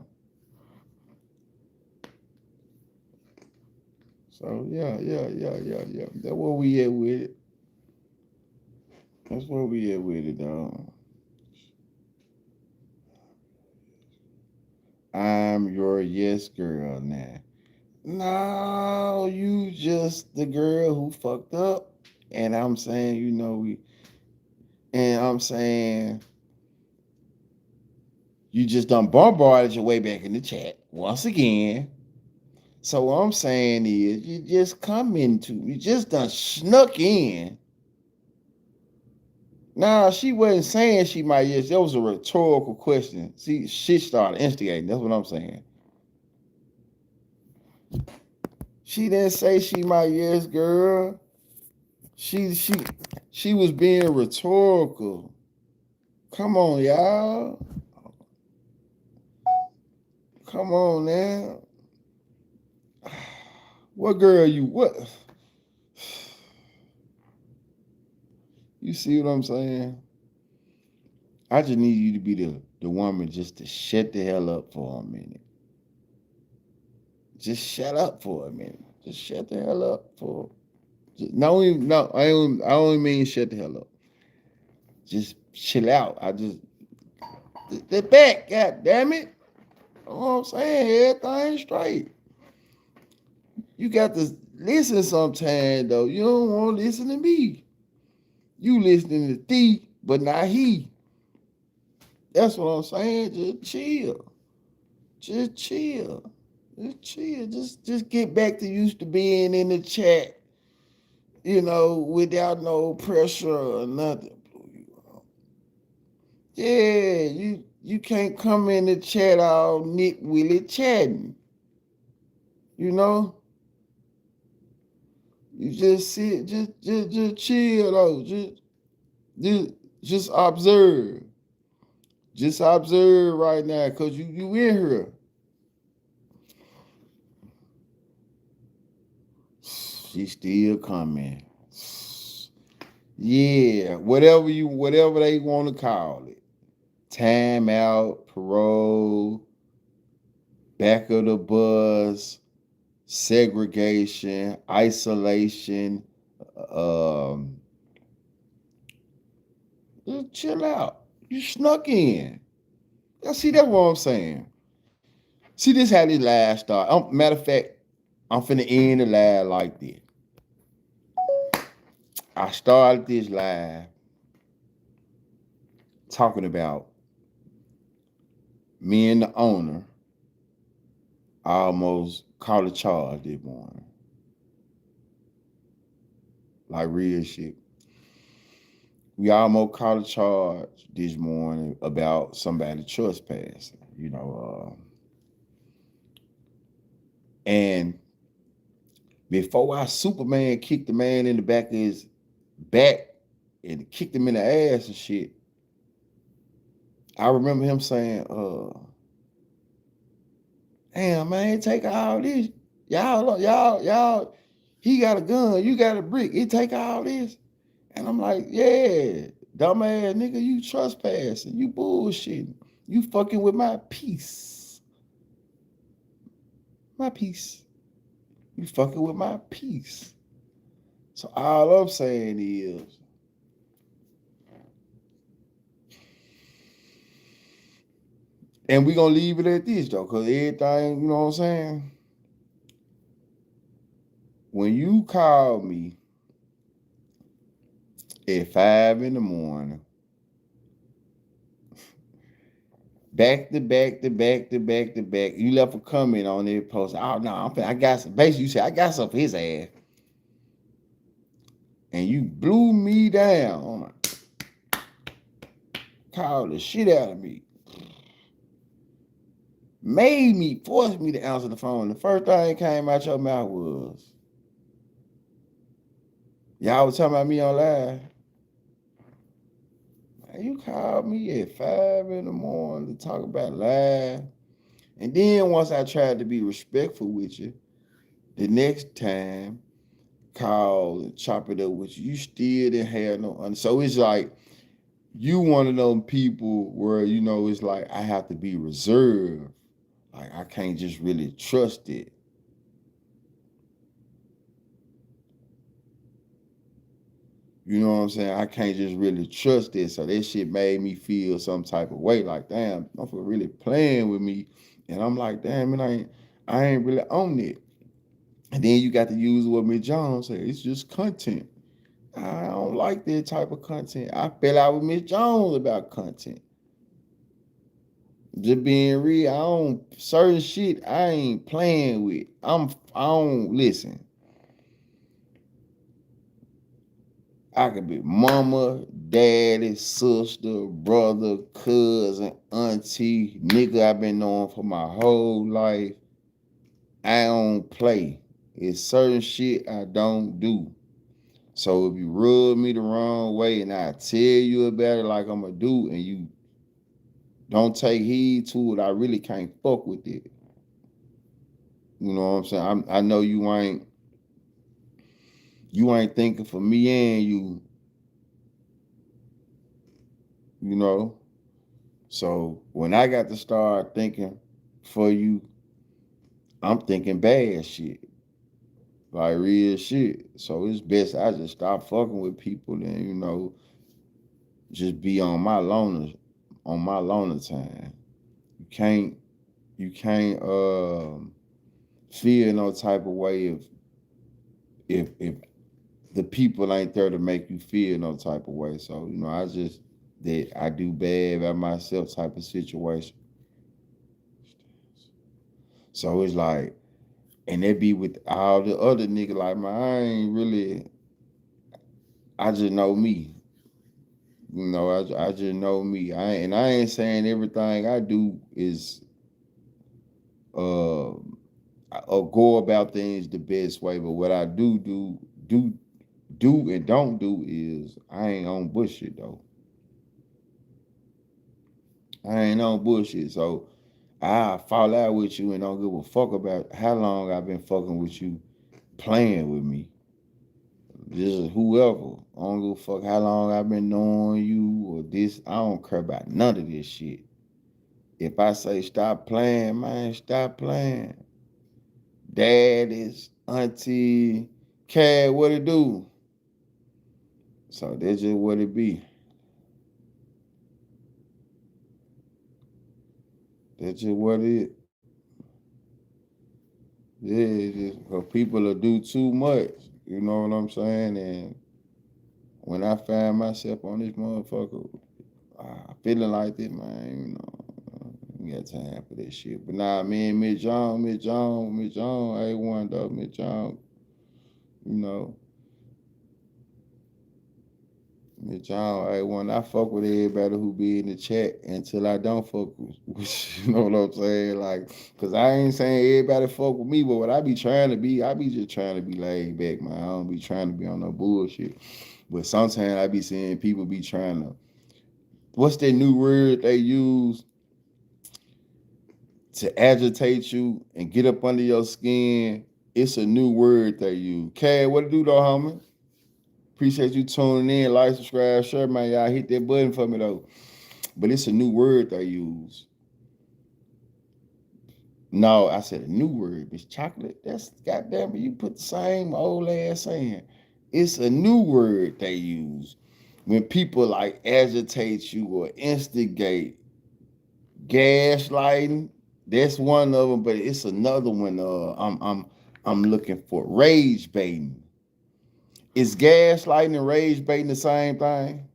So yeah. That's where we at with it. That's where we at with it, dog. I'm your yes girl now. No, you just the girl who fucked up. And I'm saying, you just done bombarded your way back in the chat once again. So what I'm saying is you just done snuck in. Nah, she wasn't saying she might yes. That was a rhetorical question. See, she started instigating. That's what I'm saying. She didn't say she my yes girl. She was being rhetorical. Come on, y'all. Come on now. What girl you what? You see what I'm saying? I just need you to be the woman just to shut the hell up for a minute. Just shut up for a minute. Just shut the hell up for. I don't mean shut the hell up. Just chill out. The back, god damn it. You know what I'm saying? Everything straight. You got to listen sometime though. You don't want to listen to me. You listening to thee, but not he. That's what I'm saying. Just chill. Just chill. Just chill. Just get back to used to being in the chat, without no pressure or nothing. Yeah, you can't come in the chat all nitwilly chatting. You just sit, just chill though. Just observe. Just observe right now, cause you in here. She's still coming. Yeah, whatever they want to call it. Time out, parole, back of the bus, segregation, isolation. Just chill out. You snuck in. See, that's what I'm saying. See, this how this live start. Matter of fact, I'm finna end the live like this. I started this live talking about me and the owner almost caught a charge this morning. Like real shit. We almost caught a charge this morning about somebody trespassing, and before I Superman kicked the man in the back of his back and kicked him in the ass and shit, I remember him saying, damn, man, take all this. Y'all, he got a gun, you got a brick, it take all this. And I'm like, yeah, dumbass nigga, you trespassing, you bullshitting, you fucking with my peace. My peace. You fucking with my peace. So all I'm saying is, and we gonna leave it at this though, cause everything, you know what I'm saying? When you call me at 5 a.m, back to back, you left a comment on that post. Oh no, I got some. Basically, you said I got something for his ass, and you blew me down. Called the shit out of me. Forced me to answer the phone. The first thing that came out your mouth was, y'all was talking about me on live. Man, you called me at 5 a.m. to talk about live. And then once I tried to be respectful with you, the next time, call and chop it up with you, you still didn't have no. So it's like, you one of them people where, it's like I have to be reserved. Like I can't just really trust it. You know what I'm saying? I can't just really trust it. So that shit made me feel some type of way. Like, damn, I'm really playing with me. And I'm like, damn, I ain't really on it. And then you got to use what Miss Jones said. It's just content. I don't like that type of content. I fell out with Miss Jones about content. Just being real, certain shit I ain't playing with. I don't listen. I could be mama, daddy, sister, brother, cousin, auntie, nigga I've been knowing for my whole life. I don't play. It's certain shit I don't do. So if you rub me the wrong way and I tell you about it like I'm gonna do, and you don't take heed to it, I really can't fuck with it. You know what I'm saying? I know you ain't thinking for me and you, you know. So when I got to start thinking for you, I'm thinking bad shit. Like real shit. So it's best I just stop fucking with people and, you know, just be on my loner time. You can't feel no type of way if the people ain't there to make you feel no type of way. So, you know, I do bad by myself type of situation. So it's like, and it be with all the other niggas like, man, I just know me. You know, I just know me. I ain't saying everything I do is or go about things the best way, but what I do and don't do is I ain't on bullshit though. I ain't on bullshit. So I fall out with you and don't give a fuck about how long I've been fucking with you, playing with me. This is whoever. I don't give a fuck how long I've been knowing you or this. I don't care about none of this shit. If I say stop playing, man, stop playing. Daddies, auntie, cat, what it do? So that's just what it be. That's just what it. Yeah, it's just because people will do too much. You know what I'm saying? And when I find myself on this motherfucker, feeling like this, man, you know, I ain't got time for this shit. But nah, me and Miss John, A1 though, Miss John, you know, Miss John, A1, I fuck with everybody who be in the chat until I don't fuck with you know what I'm saying? Like, cause I ain't saying everybody fuck with me, but what I be trying to be, I be just trying to be laid back, man. I don't be trying to be on no bullshit. But sometimes I be seeing people be trying to, what's that new word they use to agitate you and get up under your skin? It's a new word they use. Cad, what it do though, homie? Appreciate you tuning in. Like, subscribe, share, man. Y'all hit that button for me though. But it's a new word they use. No, I said a new word. It's chocolate. That's goddamn it. You put the same old ass saying. It's a new word they use when people like agitate you or instigate. Gaslighting. That's one of them, but it's another one. I'm looking for rage baiting. Is gaslighting and rage baiting the same thing?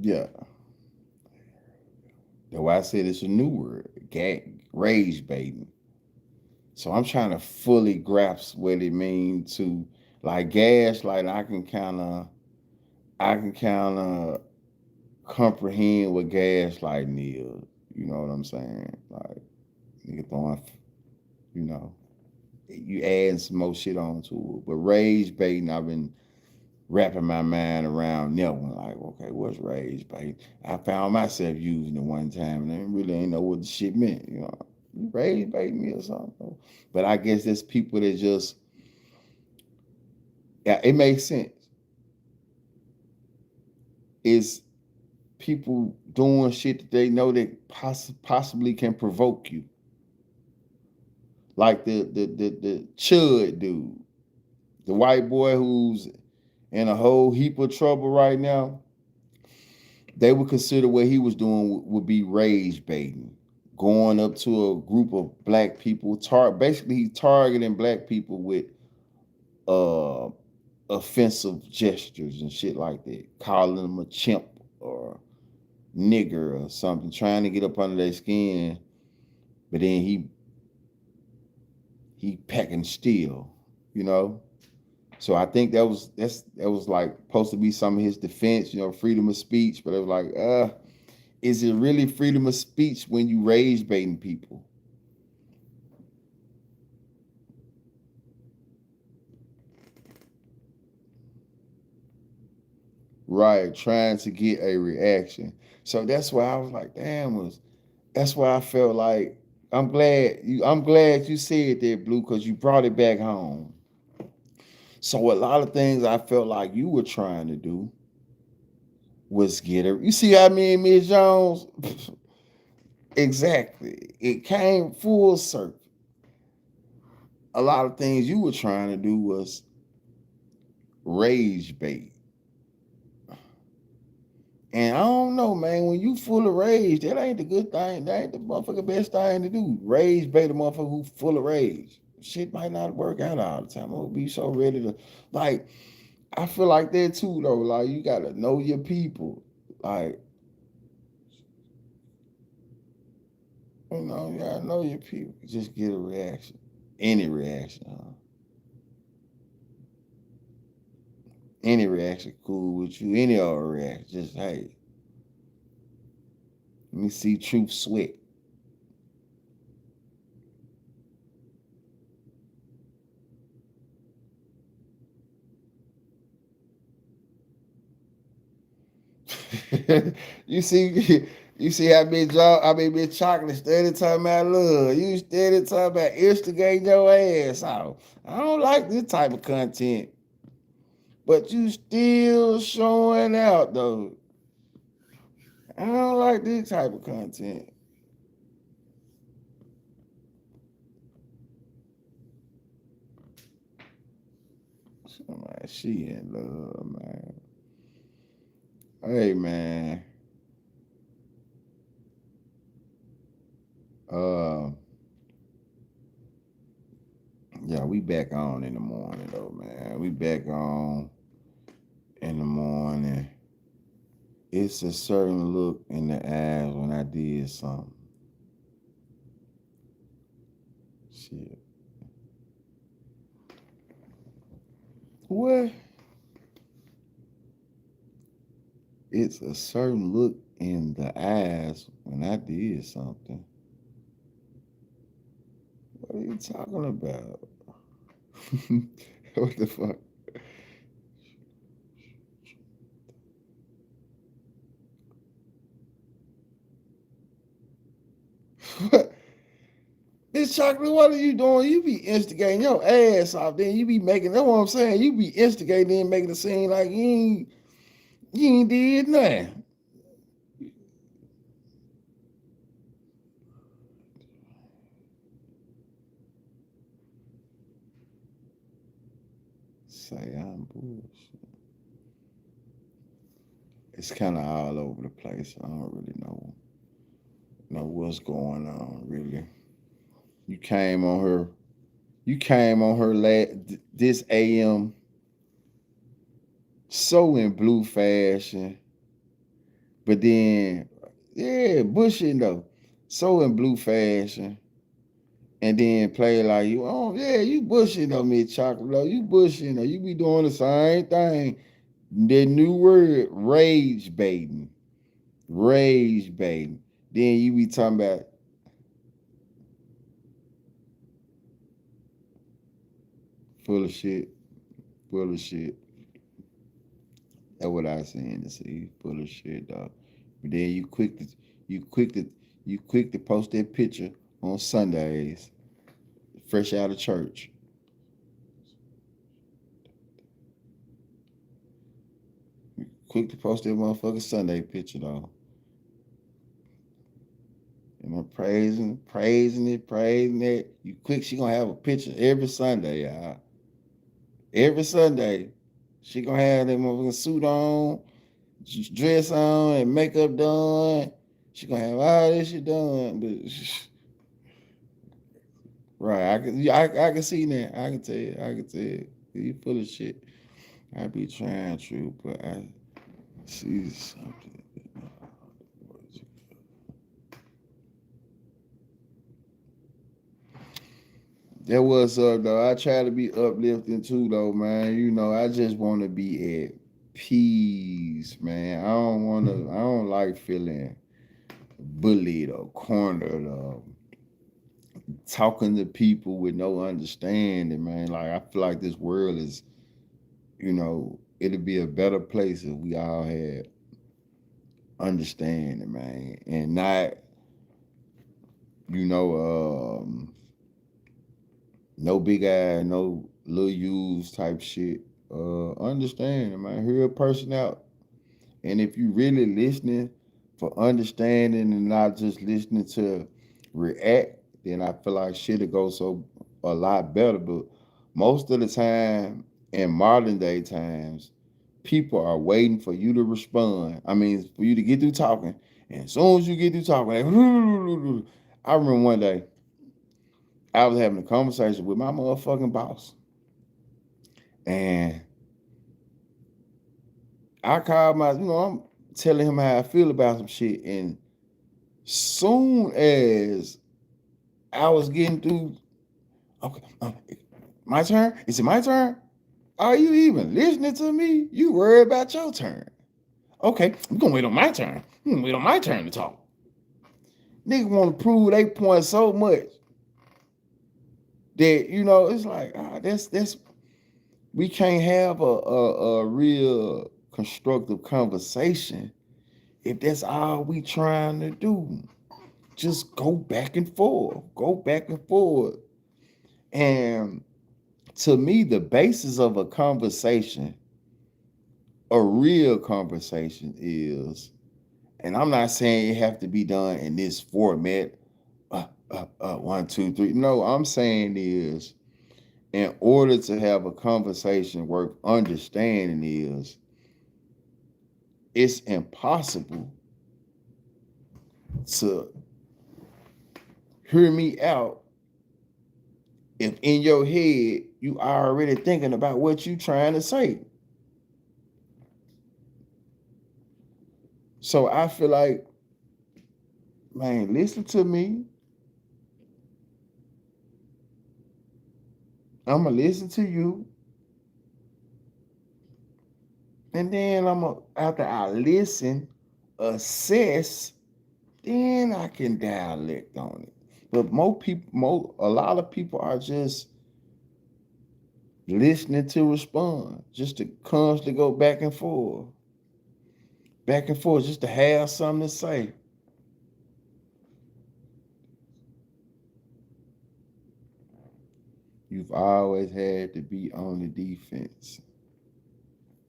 Yeah. That's why I said it's a new word. Rage baiting. So I'm trying to fully grasp what it means to like gaslighting. I can kind of comprehend what gaslighting is. You know what I'm saying? Like nigga throwing, you know, you adding some more shit onto it. But rage baiting, I've been wrapping my mind around that one. Like, okay, what's rage baiting? I found myself using it one time and I really ain't know what the shit meant. You know, you rage baiting me or something. But I guess there's people that just, yeah, it makes sense. It's people doing shit that they know that possibly can provoke you. Like the Chud dude, the white boy who's in a whole heap of trouble right now. They would consider what he was doing would be rage baiting, going up to a group of black people, basically he's targeting black people with uh offensive gestures and shit like that, calling them a chimp or nigger or something, trying to get up under their skin, but then he packing steel, you know. So I think that was like supposed to be some of his defense, freedom of speech. But it was like, is it really freedom of speech when you rage baiting people? Right, trying to get a reaction. So that's why I was like, damn, that's why I felt like I'm glad you said that, Blue, because you brought it back home. So a lot of things I felt like you were trying to do was get her. You see how me and Miss Jones? Exactly. It came full circle. A lot of things you were trying to do was rage bait. And I don't know, man, when you full of rage, that ain't the good thing. That ain't the motherfucking best thing to do. Rage bait a motherfucker who full of rage. Shit might not work out all the time. I'll be so ready to, like, I feel like that too, though. Like, you gotta know your people. Like, you gotta know your people. Just get a reaction. Any reaction, huh? Any reaction cool with you. Any other reaction. Just, hey, let me see Truth sweat. you see, you see how big chocolate steady talking about love. You steady talking about instigating your ass out. I don't like this type of content. But you still showing out though. I don't like this type of content. Somebody, she in love, man. Hey, man. Yeah, we back on in the morning though, man. We back on in the morning. It's a certain look in the eyes when I did something. Shit. What? It's a certain look in the eyes when I did something. What are you talking about? What the fuck? What? This chocolate, what are you doing? You be instigating your ass off, then you be making, that's what I'm saying. You be instigating and making a scene like you ain't did nothing. Say I'm bullshit. It's kind of all over the place. I don't really know what's going on, really. You came on her this AM so in blue fashion, but then yeah, bushing though, so in blue fashion, and then play like you. Oh yeah, you bushing though, Miss Chocolate though. You bushing though. You be doing the same thing. The new word, rage baiting, rage baiting. Then you be talking about full of shit, full of shit. That's what I saying to see. Full of shit, dog. But then you quick to post that picture on Sundays, fresh out of church. Quick to post that motherfucking Sunday picture, though. And I'm praising it. You quick, she gonna have a picture every Sunday, y'all. Every Sunday, she gonna have that motherfucking suit on, dress on, and makeup done. She gonna have all this shit done, but right, I can see that. I can tell you. You full of shit. I be trying to, but I see something. That what's up, though. I try to be uplifting too, though, man. You know, I just want to be at peace, man. I don't like feeling bullied or cornered or talking to people with no understanding, man. Like, I feel like this world is, you know, it'd be a better place if we all had understanding, man, and not, you know, no big eye, no little U's type shit. Understanding, man. Hear a person out, and if you really listening for understanding and not just listening to react, then I feel like shit'll go so a lot better. But most of the time, in modern day times, people are waiting for you to respond. I mean, for you to get through talking. And as soon as you get through talking, I remember one day I was having a conversation with my motherfucking boss. And I called I'm telling him how I feel about some shit. And soon as I was getting through, okay, my turn? Is it my turn? Are you even listening to me? You worry about your turn. Okay, I'm gonna wait on my turn. I'm gonna wait on my turn to talk. Niggas want to prove they point so much that it's like that's we can't have a real constructive conversation if that's all we trying to do. Just go back and forth, and to me, the basis of a conversation, a real conversation, is, and I'm not saying it have to be done in this format. 1, 2, 3. No, I'm saying is, in order to have a conversation worth understanding, is it's impossible to hear me out if in your head you are already thinking about what you trying to say. So I feel like, man, listen to me. I'm gonna listen to you, and then after I listen, assess, then I can dialect on it. But a lot of people are just listening to respond, just to constantly go back and forth, just to have something to say. You've always had to be on the defense.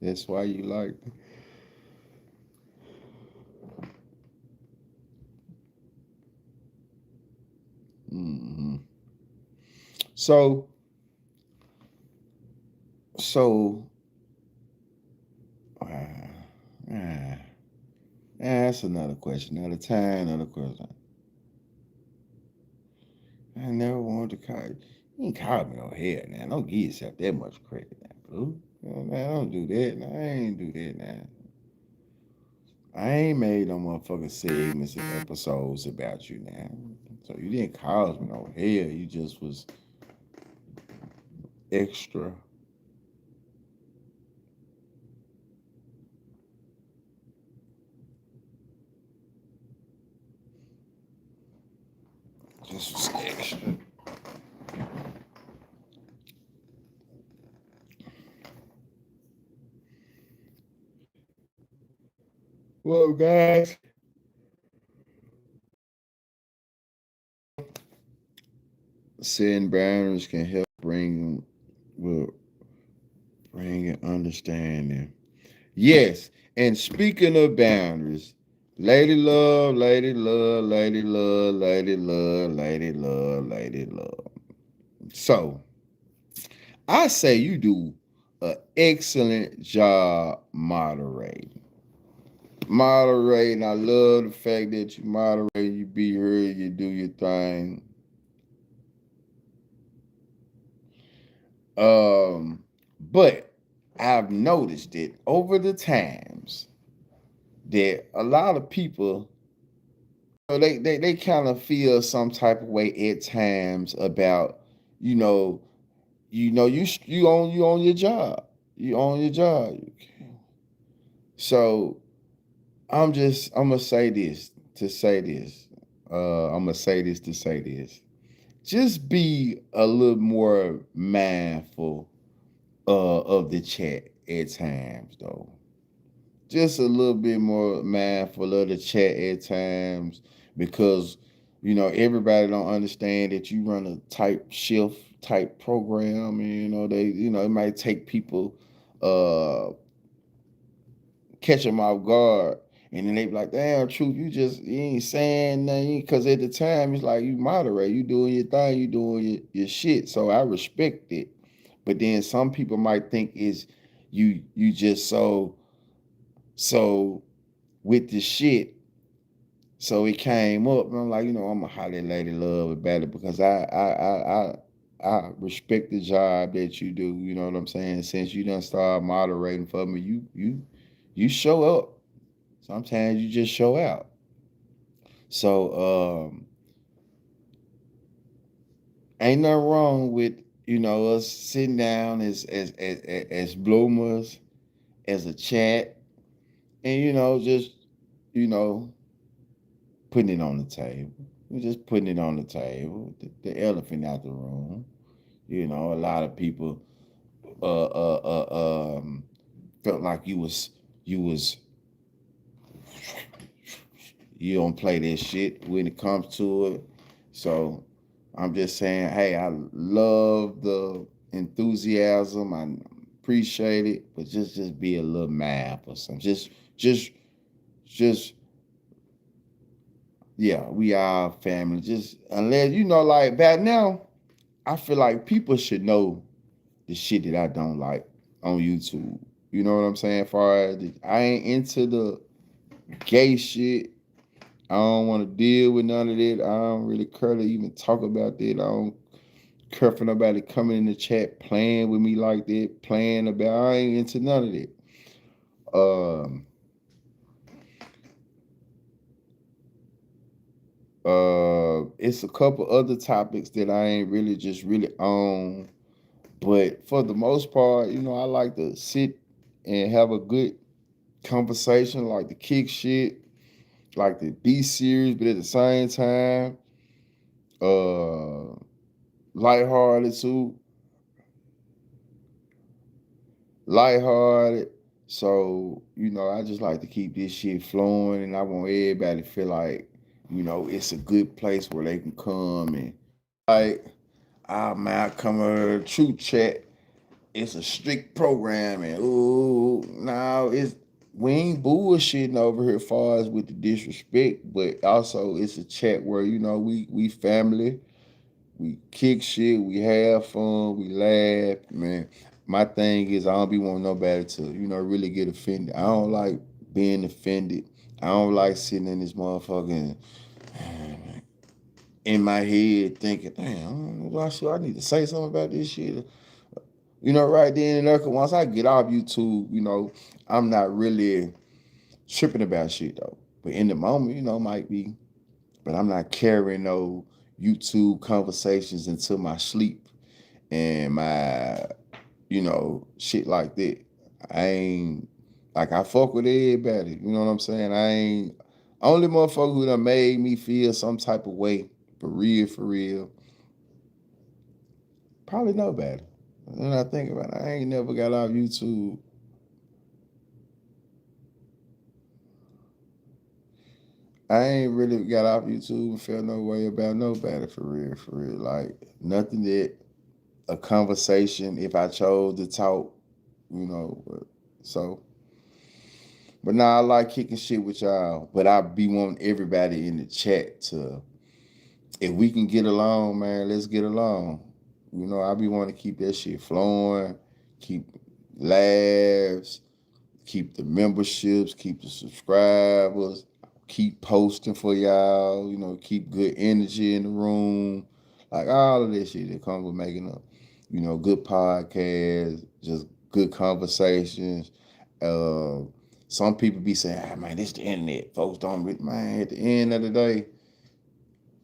That's why you like. Mm-hmm. So that's another question. Another time, another question. I never wanted to call you. You ain't called me no hell now. Don't give yourself that much credit now, Blue. Man, don't do that. Now, I ain't do that now. I ain't made no motherfucking segments and episodes about you now. So you didn't cause me no hell. You just was extra. Just was extra. Well, guys, setting boundaries can help bring an understanding. Yes, and speaking of boundaries, lady love, lady love, lady love, lady love, lady love, lady love. So I say you do an excellent job moderating. Moderating, I love the fact that you moderate, you be heard, you do your thing. But I've noticed it over the times that a lot of people, they kind of feel some type of way at times about you know, you own your job. You own your job. So I'm gonna say this to say this. I'm gonna say this to say this. Just be a little more mindful of the chat at times, though. Just a little bit more mindful of the chat at times because everybody don't understand that you run a type shift type program, and it might take people uh catch them off guard. And then they be like, damn, truth, you ain't saying nothing. Because at the time, it's like you moderate, you doing your thing, you doing your shit. So I respect it. But then some people might think is you just so with the shit. So it came up, and I'm like, I'm a holler lady love about it because I respect the job that you do. You know what I'm saying? Since you done start moderating for me, you show up. Sometimes you just show out. So ain't nothing wrong with us sitting down as bloomers, as a chat, and just you know putting it on the table. We're just putting it on the table. The elephant out the room. A lot of people felt like you was you don't play that shit when it comes to it. So I'm just saying, hey, I love the enthusiasm. I appreciate it, but just be a little mad or something. Just yeah, we are family. Just unless like back now, I feel like people should know the shit that I don't like on YouTube. You know what I'm saying? Far as I ain't into the gay shit. I don't want to deal with none of that. I don't really care to even talk about that. I don't care for nobody coming in the chat playing with me like that, playing about. I ain't into none of that. It's a couple other topics that I ain't really on, but for the most part, I like to sit and have a good conversation, like to kick shit, like to be serious, but at the same time, uh, lighthearted too. Lighthearted. So, I just like to keep this shit flowing, and I want everybody to feel like, it's a good place where they can come and like, man, come to the True Chat. It's a strict program, and now we ain't bullshitting over here as far as with the disrespect, but also it's a chat where we family. We kick shit, we have fun, we laugh, man. My thing is I don't be wanting nobody to, really get offended. I don't like being offended. I don't like sitting in this motherfucking in my head thinking, damn, I need to say something about this shit. Right then and there, 'cause once I get off YouTube, I'm not really tripping about shit though. But in the moment, might be. But I'm not carrying no YouTube conversations into my sleep and my, shit like that. I ain't like I fuck with everybody. You know what I'm saying? I ain't only motherfucker who done made me feel some type of way for real. Probably nobody. When I think about it, I ain't never got off YouTube. I ain't really got off YouTube and felt no way about nobody for real. Like nothing that a conversation if I chose to talk, so. But now I like kicking shit with y'all. But I be wanting everybody in the chat to, if we can get along, man, let's get along. I be wanting to keep that shit flowing, keep laughs, keep the memberships, keep the subscribers, keep posting for y'all, keep good energy in the room. Like all of this shit that comes with making a, good podcast, just good conversations. Some people be saying, man, this the internet. Folks don't, man, at the end of the day,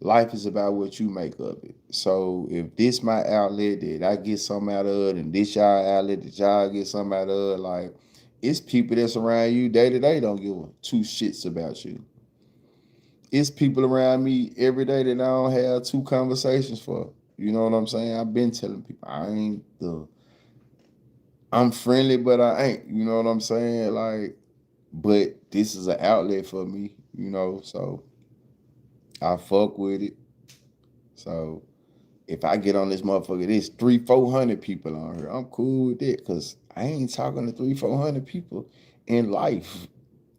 Life is about what you make of it. So if this my outlet that I get something out of, and this y'all outlet that y'all get something out of, like it's people that's around you day to day don't give two shits about you. It's people around me every day that I don't have two conversations for. You know what I'm saying? I've been telling people I'm friendly, but I ain't. You know what I'm saying? Like, but this is an outlet for me, you know, so I fuck with it. So if I get on this motherfucker, there's 300-400 people on here. I'm cool with it because I ain't talking to 300-400 people in life.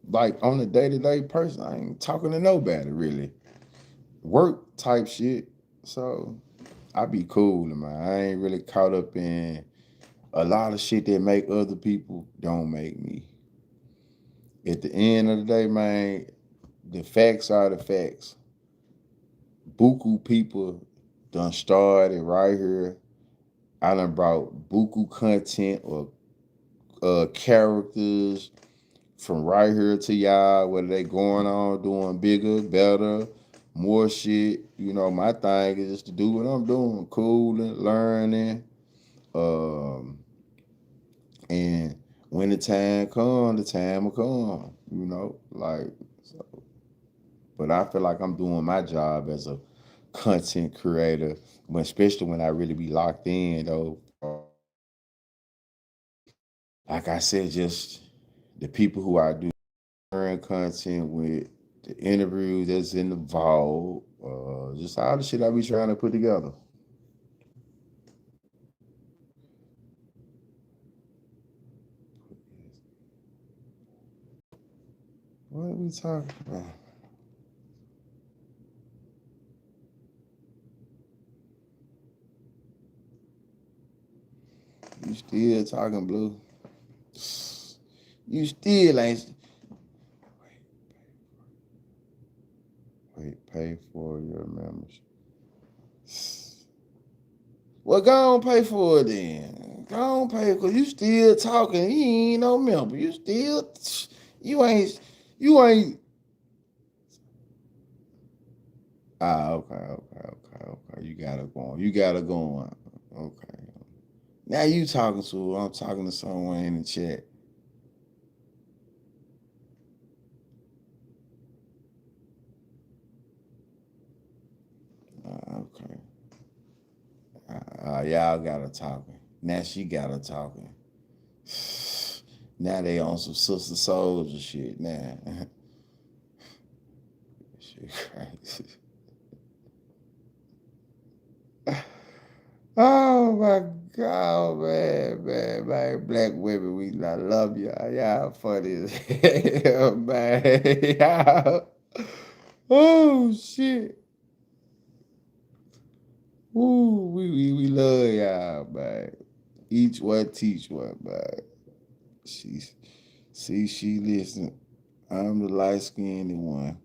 Like on a day-to-day person, I ain't talking to nobody really. Work type shit. So I be cool, man. I ain't really caught up in a lot of shit that make other people don't make me. At the end of the day, man, the facts are the facts. Buku people done started right here. I done brought buku content or characters from right here to y'all, whether they going on doing bigger, better, more shit. You know, my thing is just to do what I'm doing, cooling, learning. And when the time comes, the time will come, you know, like, so. But I feel like I'm doing my job as a content creator, especially when I really be locked in, though. Like I said, just the people who I do current content with, the interviews that's in the vault, just all the shit I be trying to put together. What are we talking about? You still talking, Blue? You still ain't. Wait, pay for your membership. Well, go on pay for it then. Go on pay because you still talking. You ain't no member. You still, you ain't. Okay. You gotta go on. You gotta go on. Okay. Now you talking to her. I'm talking to someone in the chat. Okay. Y'all got her talking. Now she got her talking. Now they on some sister soldier shit now. Shit crazy. Oh my God, man. Black women, I love y'all. Y'all funny as hell, man. Y'all. Oh shit. Ooh, we love y'all, man. Each one teach one, man. She listen. I'm the light skinned one.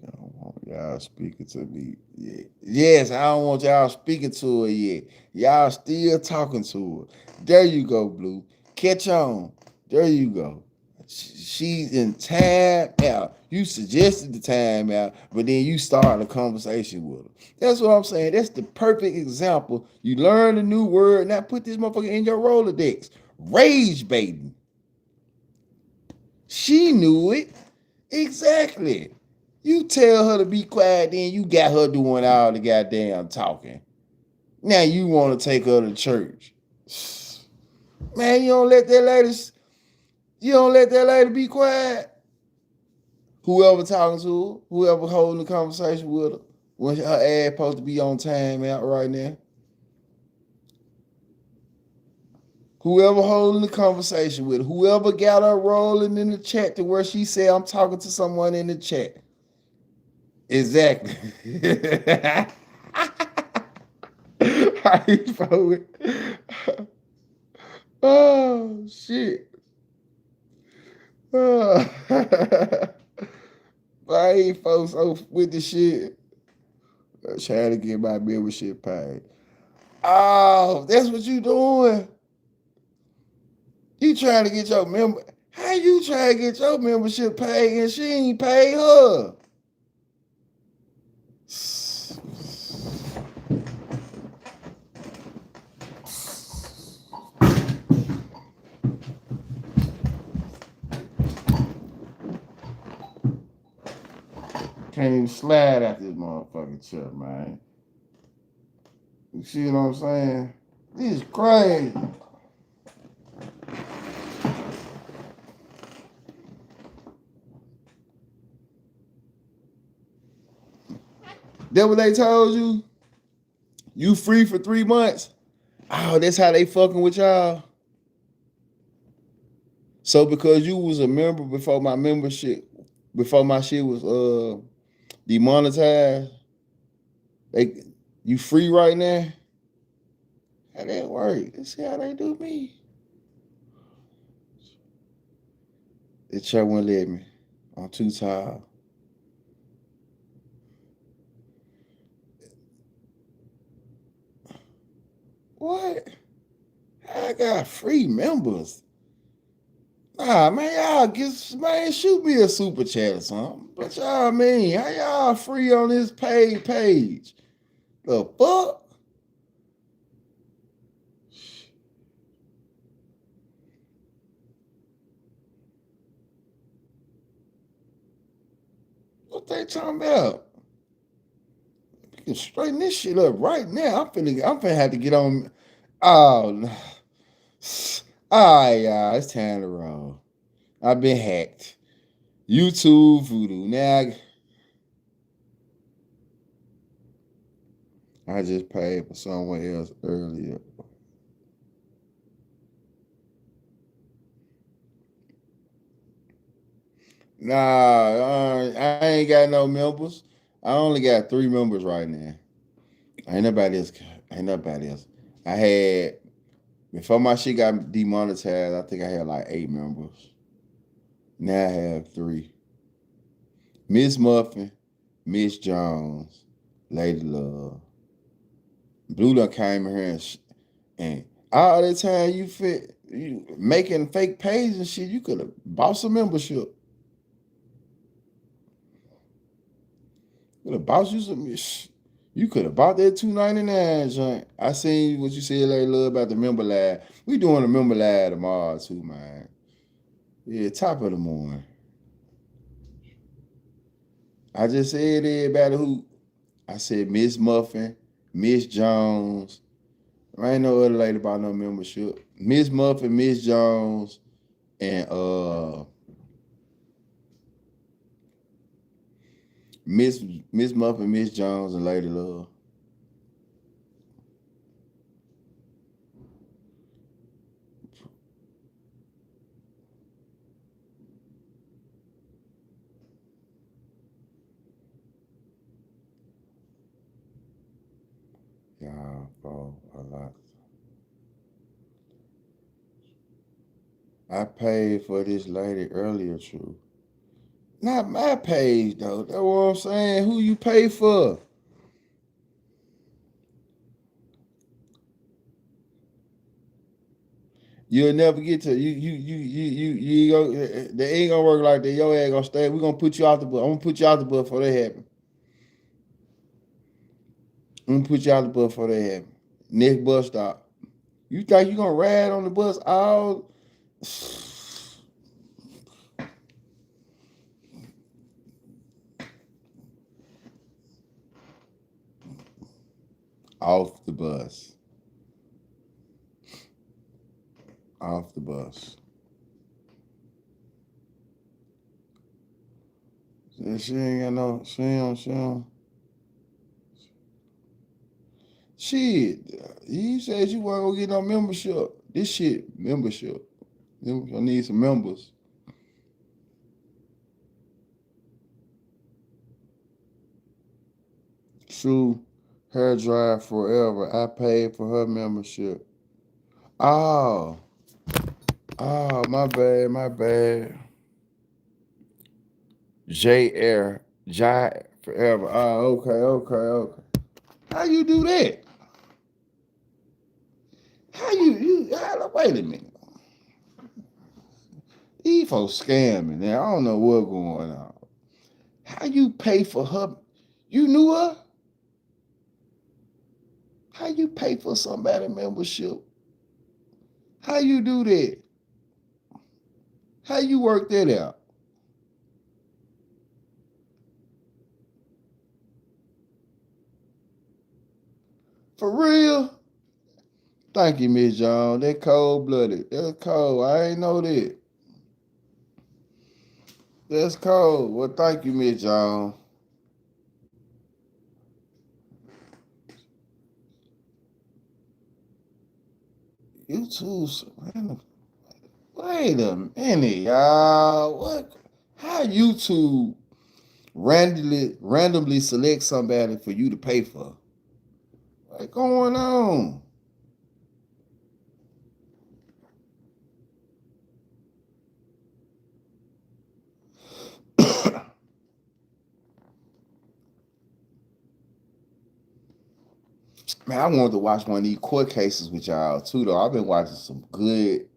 I don't want y'all speaking to me yet. Yes, I don't want y'all speaking to her yet. Y'all still talking to her. There you go, Blue. Catch on. There you go. She's in time out. You suggested the time out, but then you started a conversation with her. That's what I'm saying. That's the perfect example. You learn a new word, now put this motherfucker in your Rolodex. Rage baiting. She knew it. Exactly. You tell her to be quiet, then you got her doing all the goddamn talking. Now you want to take her to church. Man, you don't let that lady be quiet. Whoever talking to her, whoever holding the conversation with her, when her ass supposed to be on time out right now. Whoever holding the conversation with her, whoever got her rolling in the chat to where she said, I'm talking to someone in the chat. Exactly. Oh shit. Oh. I ain't folks with the shit. I'm trying to get my membership paid. Oh, that's what you doing. You trying to get your member. How you trying to get your membership paid and she ain't paid her? Can't even slide out this motherfucking chair, man. You see what I'm saying? This is crazy. That what they told you? You free for 3 months? Oh, that's how they fucking with y'all. So because you was a member before my shit was demonetized, you free right now? How that work? Let's see how they do me. The chair won't let me. I'm too tired. What? I got free members. Nah, man, shoot me a super chat or something. But y'all mean, how y'all free on this paid page? The fuck? What they talking about? You can straighten this shit up right now. I'm finna have to get on. Oh, no. All right, y'all, it's time to roll. I've been hacked. YouTube voodoo. Now I just paid for someone else earlier. Nah, I ain't got no members. I only got 3 members right now. Ain't nobody else. I had, before my shit got demonetized, I think I had like 8 members. Now I have 3. Miss Muffin, Miss Jones, Lady Love. Blue done came in here and all the time you making fake pages and shit, you could have bought some membership. Could have bought you some. You could have bought that $2.99 joint. I seen what you said, Lady Love, about the member live. We doing a member live tomorrow too, man. Yeah, top of the morning. I just said everybody who. I said Miss Muffin, Miss Jones. I ain't no other lady about no membership. Miss Muffin, Miss Jones, and Miss Muffin, Miss Jones, and Lady Love. Y'all bro, a lot. I paid for this lady earlier, true. Not my page though. That's what I'm saying. Who you pay for? You'll never get to you go. They ain't gonna work like that. Your ass gonna stay. We gonna put you out the bus. I'm gonna put you out the bus before they happen. I'm gonna put you out the bus before they happen. Next bus stop. You think you gonna ride on the bus all? Off the bus. Off the bus. She ain't got no. She don't. Shit, you said you weren't gonna get no membership. This shit, membership. I need some members. True hair dry forever. I paid for her membership. Oh, my bad. J forever. Oh, okay. How you do that? How wait a minute. These folks scamming now. I don't know what's going on. How you pay for her? You knew her? How you pay for somebody membership? How you do that? How you work that out? For real? Thank you, Miss John. That cold-blooded. That's cold. I ain't know that. That's cold. Well, thank you, Miss John. YouTube's random. Wait a minute, y'all. What? How YouTube randomly select somebody for you to pay for? What's going on? Man, I wanted to watch one of these court cases with y'all too, though. I've been watching some good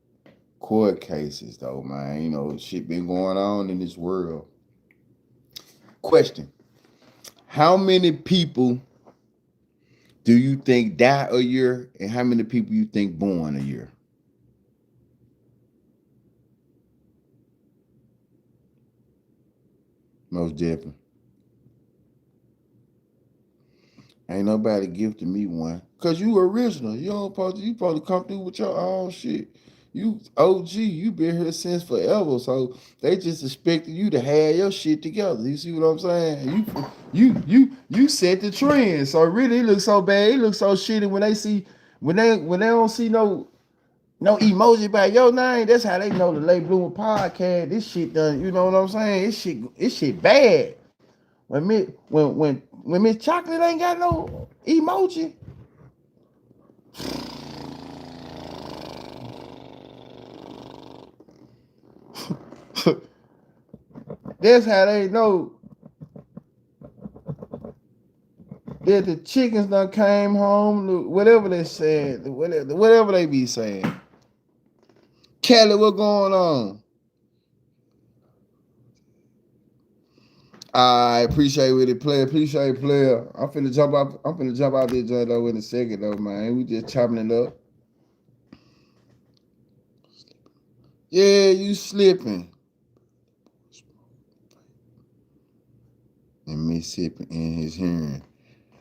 court cases, though, man. You know, shit been going on in this world. Question: how many people do you think die a year, and how many people you think born a year? Most definitely. Ain't nobody gifted me one. Cause you original. You supposed to come through with your own shit. You OG, you been here since forever. So they just expected you to have your shit together. You see what I'm saying? You set the trend. So really it looks so bad. It looks so shitty when they see when they don't see no emoji by your name. That's how they know the Late Bloomer podcast. This shit done, you know what I'm saying? This shit bad. When Miss Chocolate ain't got no emoji. That's how they know that the chickens done came home. Whatever they said, whatever they be saying. Kelly, what going on? I appreciate what it player. Appreciate player. I'm finna jump out this joint though in a second though, man. We just chopping it up. Yeah, you slipping. In Mississippi in his hearing.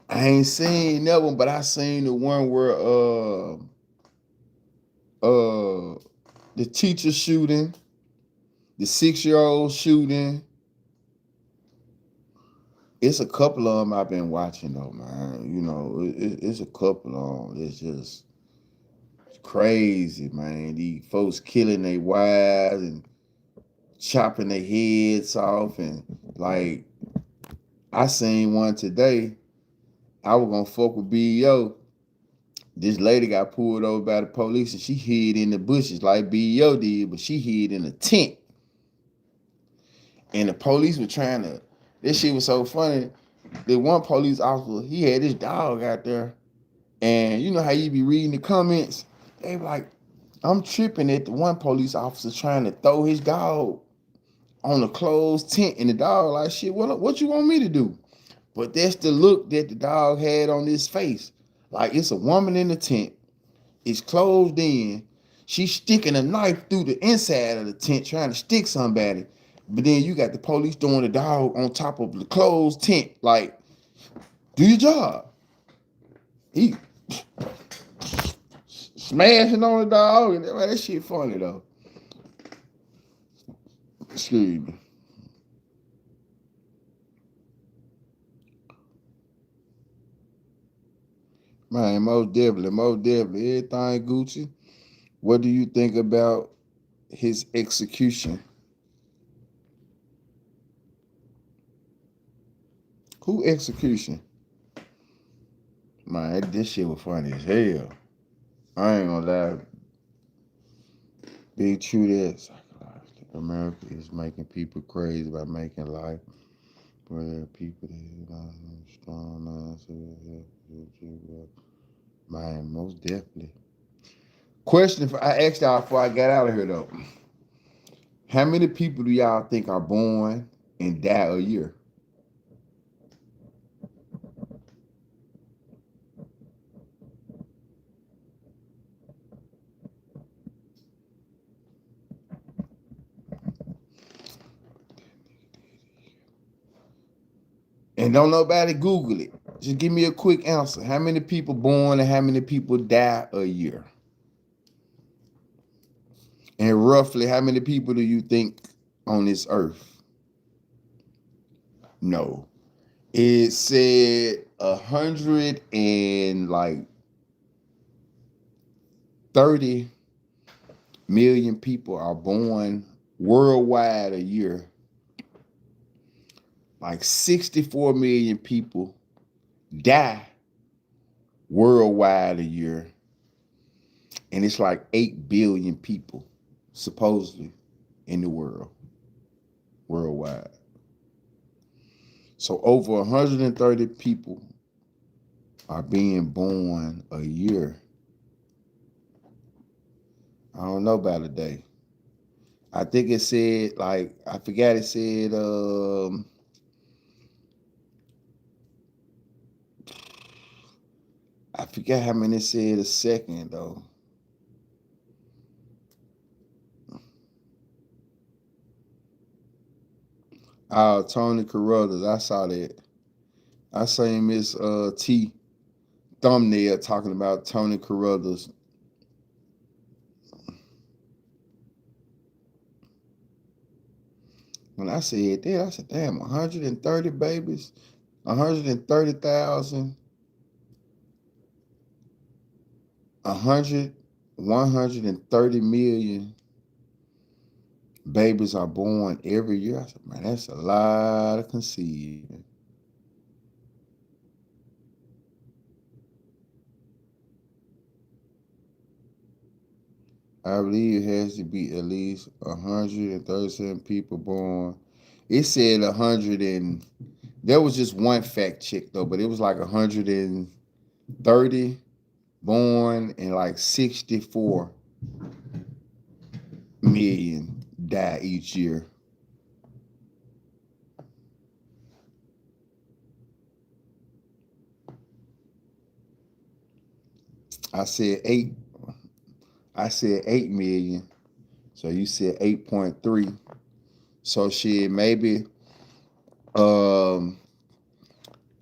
I ain't seen that one, but I seen the one where the teacher shooting, the 6-year-old shooting. It's a couple of them I've been watching though, man. You know, it's a couple of them. It's just crazy, man. These folks killing their wives and chopping their heads off, and like I seen one today. I was gonna fuck with BEO. This lady got pulled over by the police and she hid in the bushes like BEO did, but she hid in a tent. And the police were trying to, this shit was so funny. The one police officer, he had this dog out there. And you know how you be reading the comments? They were like, I'm tripping at the one police officer trying to throw his dog on a closed tent. And the dog like, shit, what you want me to do? But that's the look that the dog had on his face. Like it's a woman in the tent. It's closed in. She's sticking a knife through the inside of the tent trying to stick somebody. But then you got the police throwing the dog on top of the closed tent. Like, do your job. He smashing on the dog. And that shit funny though. Excuse me. Man, most definitely. Everything Gucci. What do you think about his execution? Who execution? Man, this shit was funny as hell. I ain't gonna lie. BigTruDat. America is making people crazy by making life. Where there are people that are strong minds. Man, most definitely. Question I asked y'all before I got out of here though. How many people do y'all think are born and die a year? And don't nobody Google it. Just give me a quick answer. How many people born and how many people die a year? And roughly, how many people do you think on this earth? No. It said 130 million people are born worldwide a year. Like 64 million people die worldwide a year. And it's like 8 billion people supposedly in the world, worldwide. So over 130 people are being born a year. I don't know about a day. I think it said, like, I forgot it said, I forgot how many it said a second, though. Tony Carruthers, I saw that. I seen Miss T thumbnail talking about Tony Carruthers. When I said that, I said, damn, 130 babies, 130,000, 130 million babies are born every year. I said, man, that's a lot of conceiving. I believe it has to be at least 137 people born. It said 100 and there was just one fact check though, but it was like 130 born and like 64 million die each year. I said 8 million. So you said 8.3. So shit, maybe that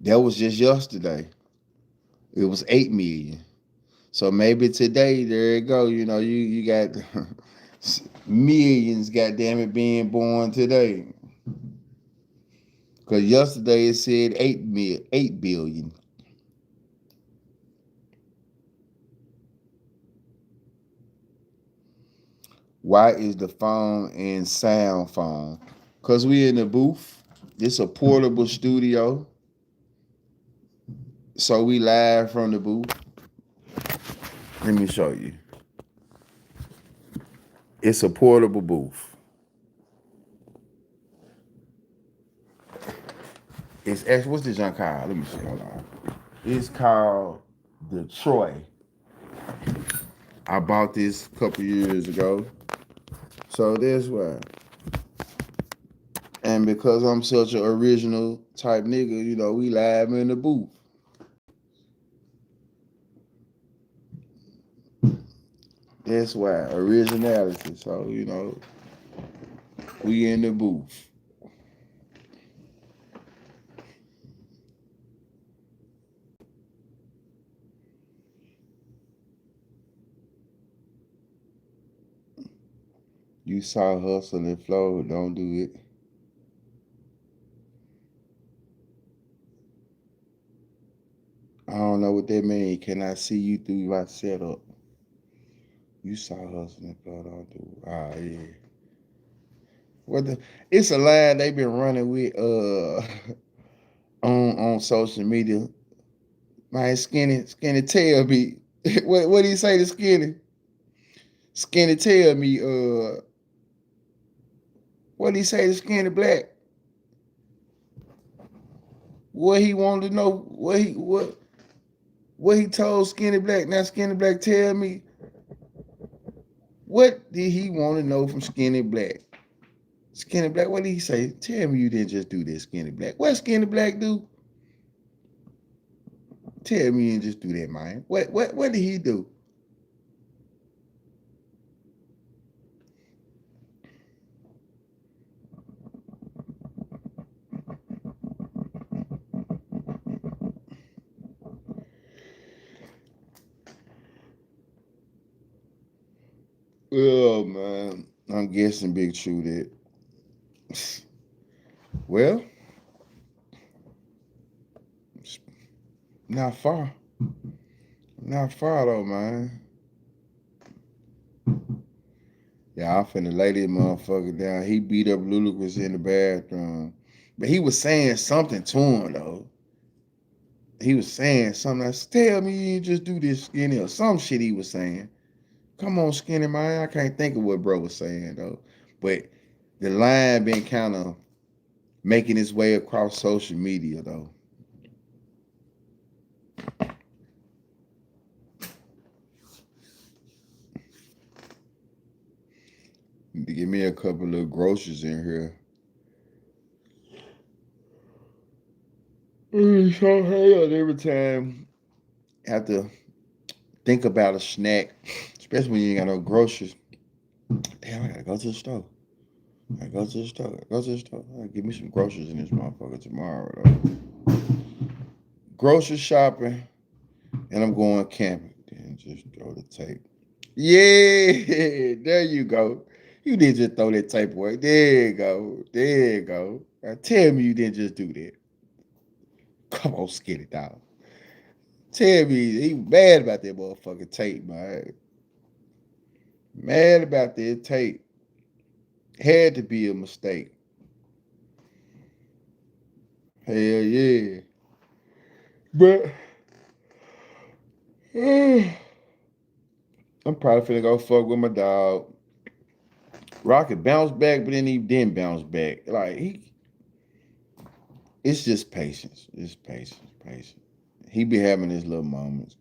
was just yesterday. It was 8 million. So maybe today, there you go. You know, you got millions, goddamn it, being born today. Because yesterday it said 8 billion. Why is the phone in sound phone? Because we in the booth. It's a portable studio. So we live from the booth. Let me show you. It's a portable booth. It's what's this junk called? Let me see. Hold on. It's called the Troy. I bought this a couple years ago. So that's why. And because I'm such an original type nigga, you know, we live in the booth. That's why. Originality. So, you know, we in the booth. You saw hustle and flow, don't do it. I don't know what that means. Can I see you through my setup? You saw hustle and flow, don't do it. Ah, yeah. What the? It's a line they been running with on social media. My skinny tell me. what do you say to Skinny? Skinny tell me, what did he say to Skinny Black? What he wanted to know, what he told Skinny Black. Now Skinny Black tell me, what did he want to know from Skinny Black? Skinny Black, what did he say? Tell me you didn't just do this, Skinny Black. What Skinny Black do? Tell me you didn't just do that, man. What did he do? Oh man, I'm guessing BigTruDat. Well, not far. Not far though, man. Yeah, I'm finna lay this motherfucker down. He beat up Ludacris in the bathroom. But he was saying something to him though. He was saying something. Tell me you just do this, Skinny, or some shit he was saying. Come on, Skinny, man. I can't think of what bro was saying though. But the line been kind of making its way across social media though. Need to give me a couple of groceries in here. It's so hell every time I have to think about a snack, especially when you ain't got no groceries. Damn, I gotta go to the store. I gotta give me some groceries in this motherfucker tomorrow though. Grocery shopping, and I'm going camping. Then just throw the tape. Yeah, there you go. You didn't just throw that tape away. There you go. There you go. Now tell me you didn't just do that. Come on, Skinny dog. Tell me he mad about that motherfucking tape, man. Mad about that tape. Had to be a mistake. Hell yeah. But I'm probably finna go fuck with my dog. Rocket bounced back, but then he didn't bounce back. Like it's just patience. It's patience. He be having his little moments.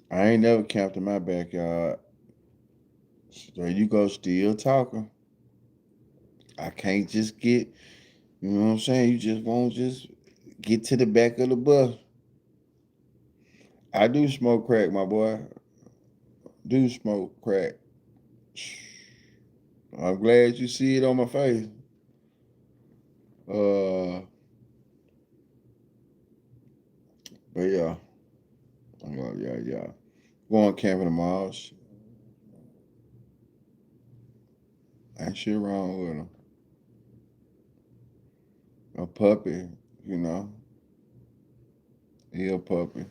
I ain't never camped in my backyard. So you go still talking. I can't just get, you know what I'm saying? You just won't just get to the back of the bus. I do smoke crack, my boy. Do smoke crack. I'm glad you see it on my face. But yeah. Yeah. Going camping tomorrow. Ain't shit wrong with him. A puppy, you know. He a puppy.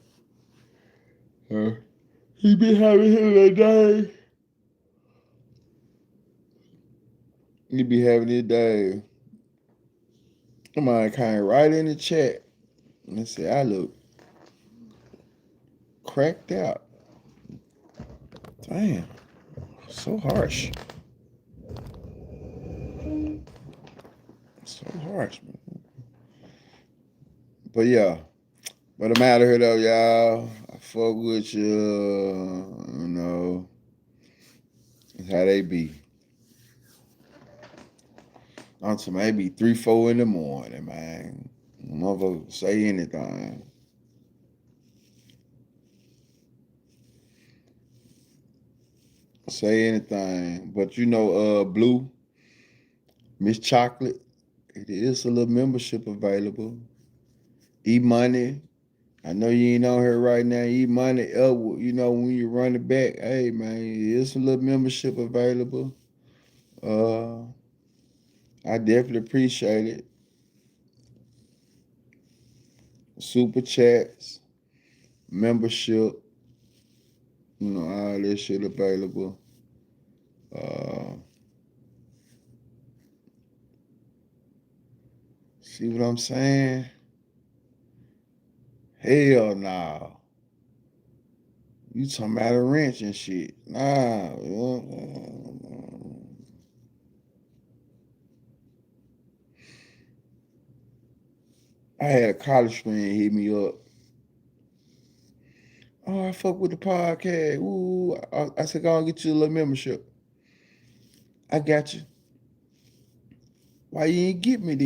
He be having him that day. He be having his day. Somebody came right in the chat and said, I look cracked out. Damn. So harsh. So harsh, man. But yeah. But I'm out of here though, y'all. I fuck with you. You know. That's how they be. Until maybe 3, 4 in the morning, man. Motherfucker say anything. Say anything. But you know, Blue, Miss Chocolate, it is a little membership available. E-Money. I know you ain't on here right now. E-Money, you know, when you run it back, hey man, it's a little membership available. I definitely appreciate it. Super chats, membership, you know, all this shit available. See what I'm saying? Hell no. You talking about a wrench and shit. Nah. I had a college friend hit me up. Oh, I fuck with the podcast. Ooh, I said, go and get you a little membership. I got you. Why you ain't get me then?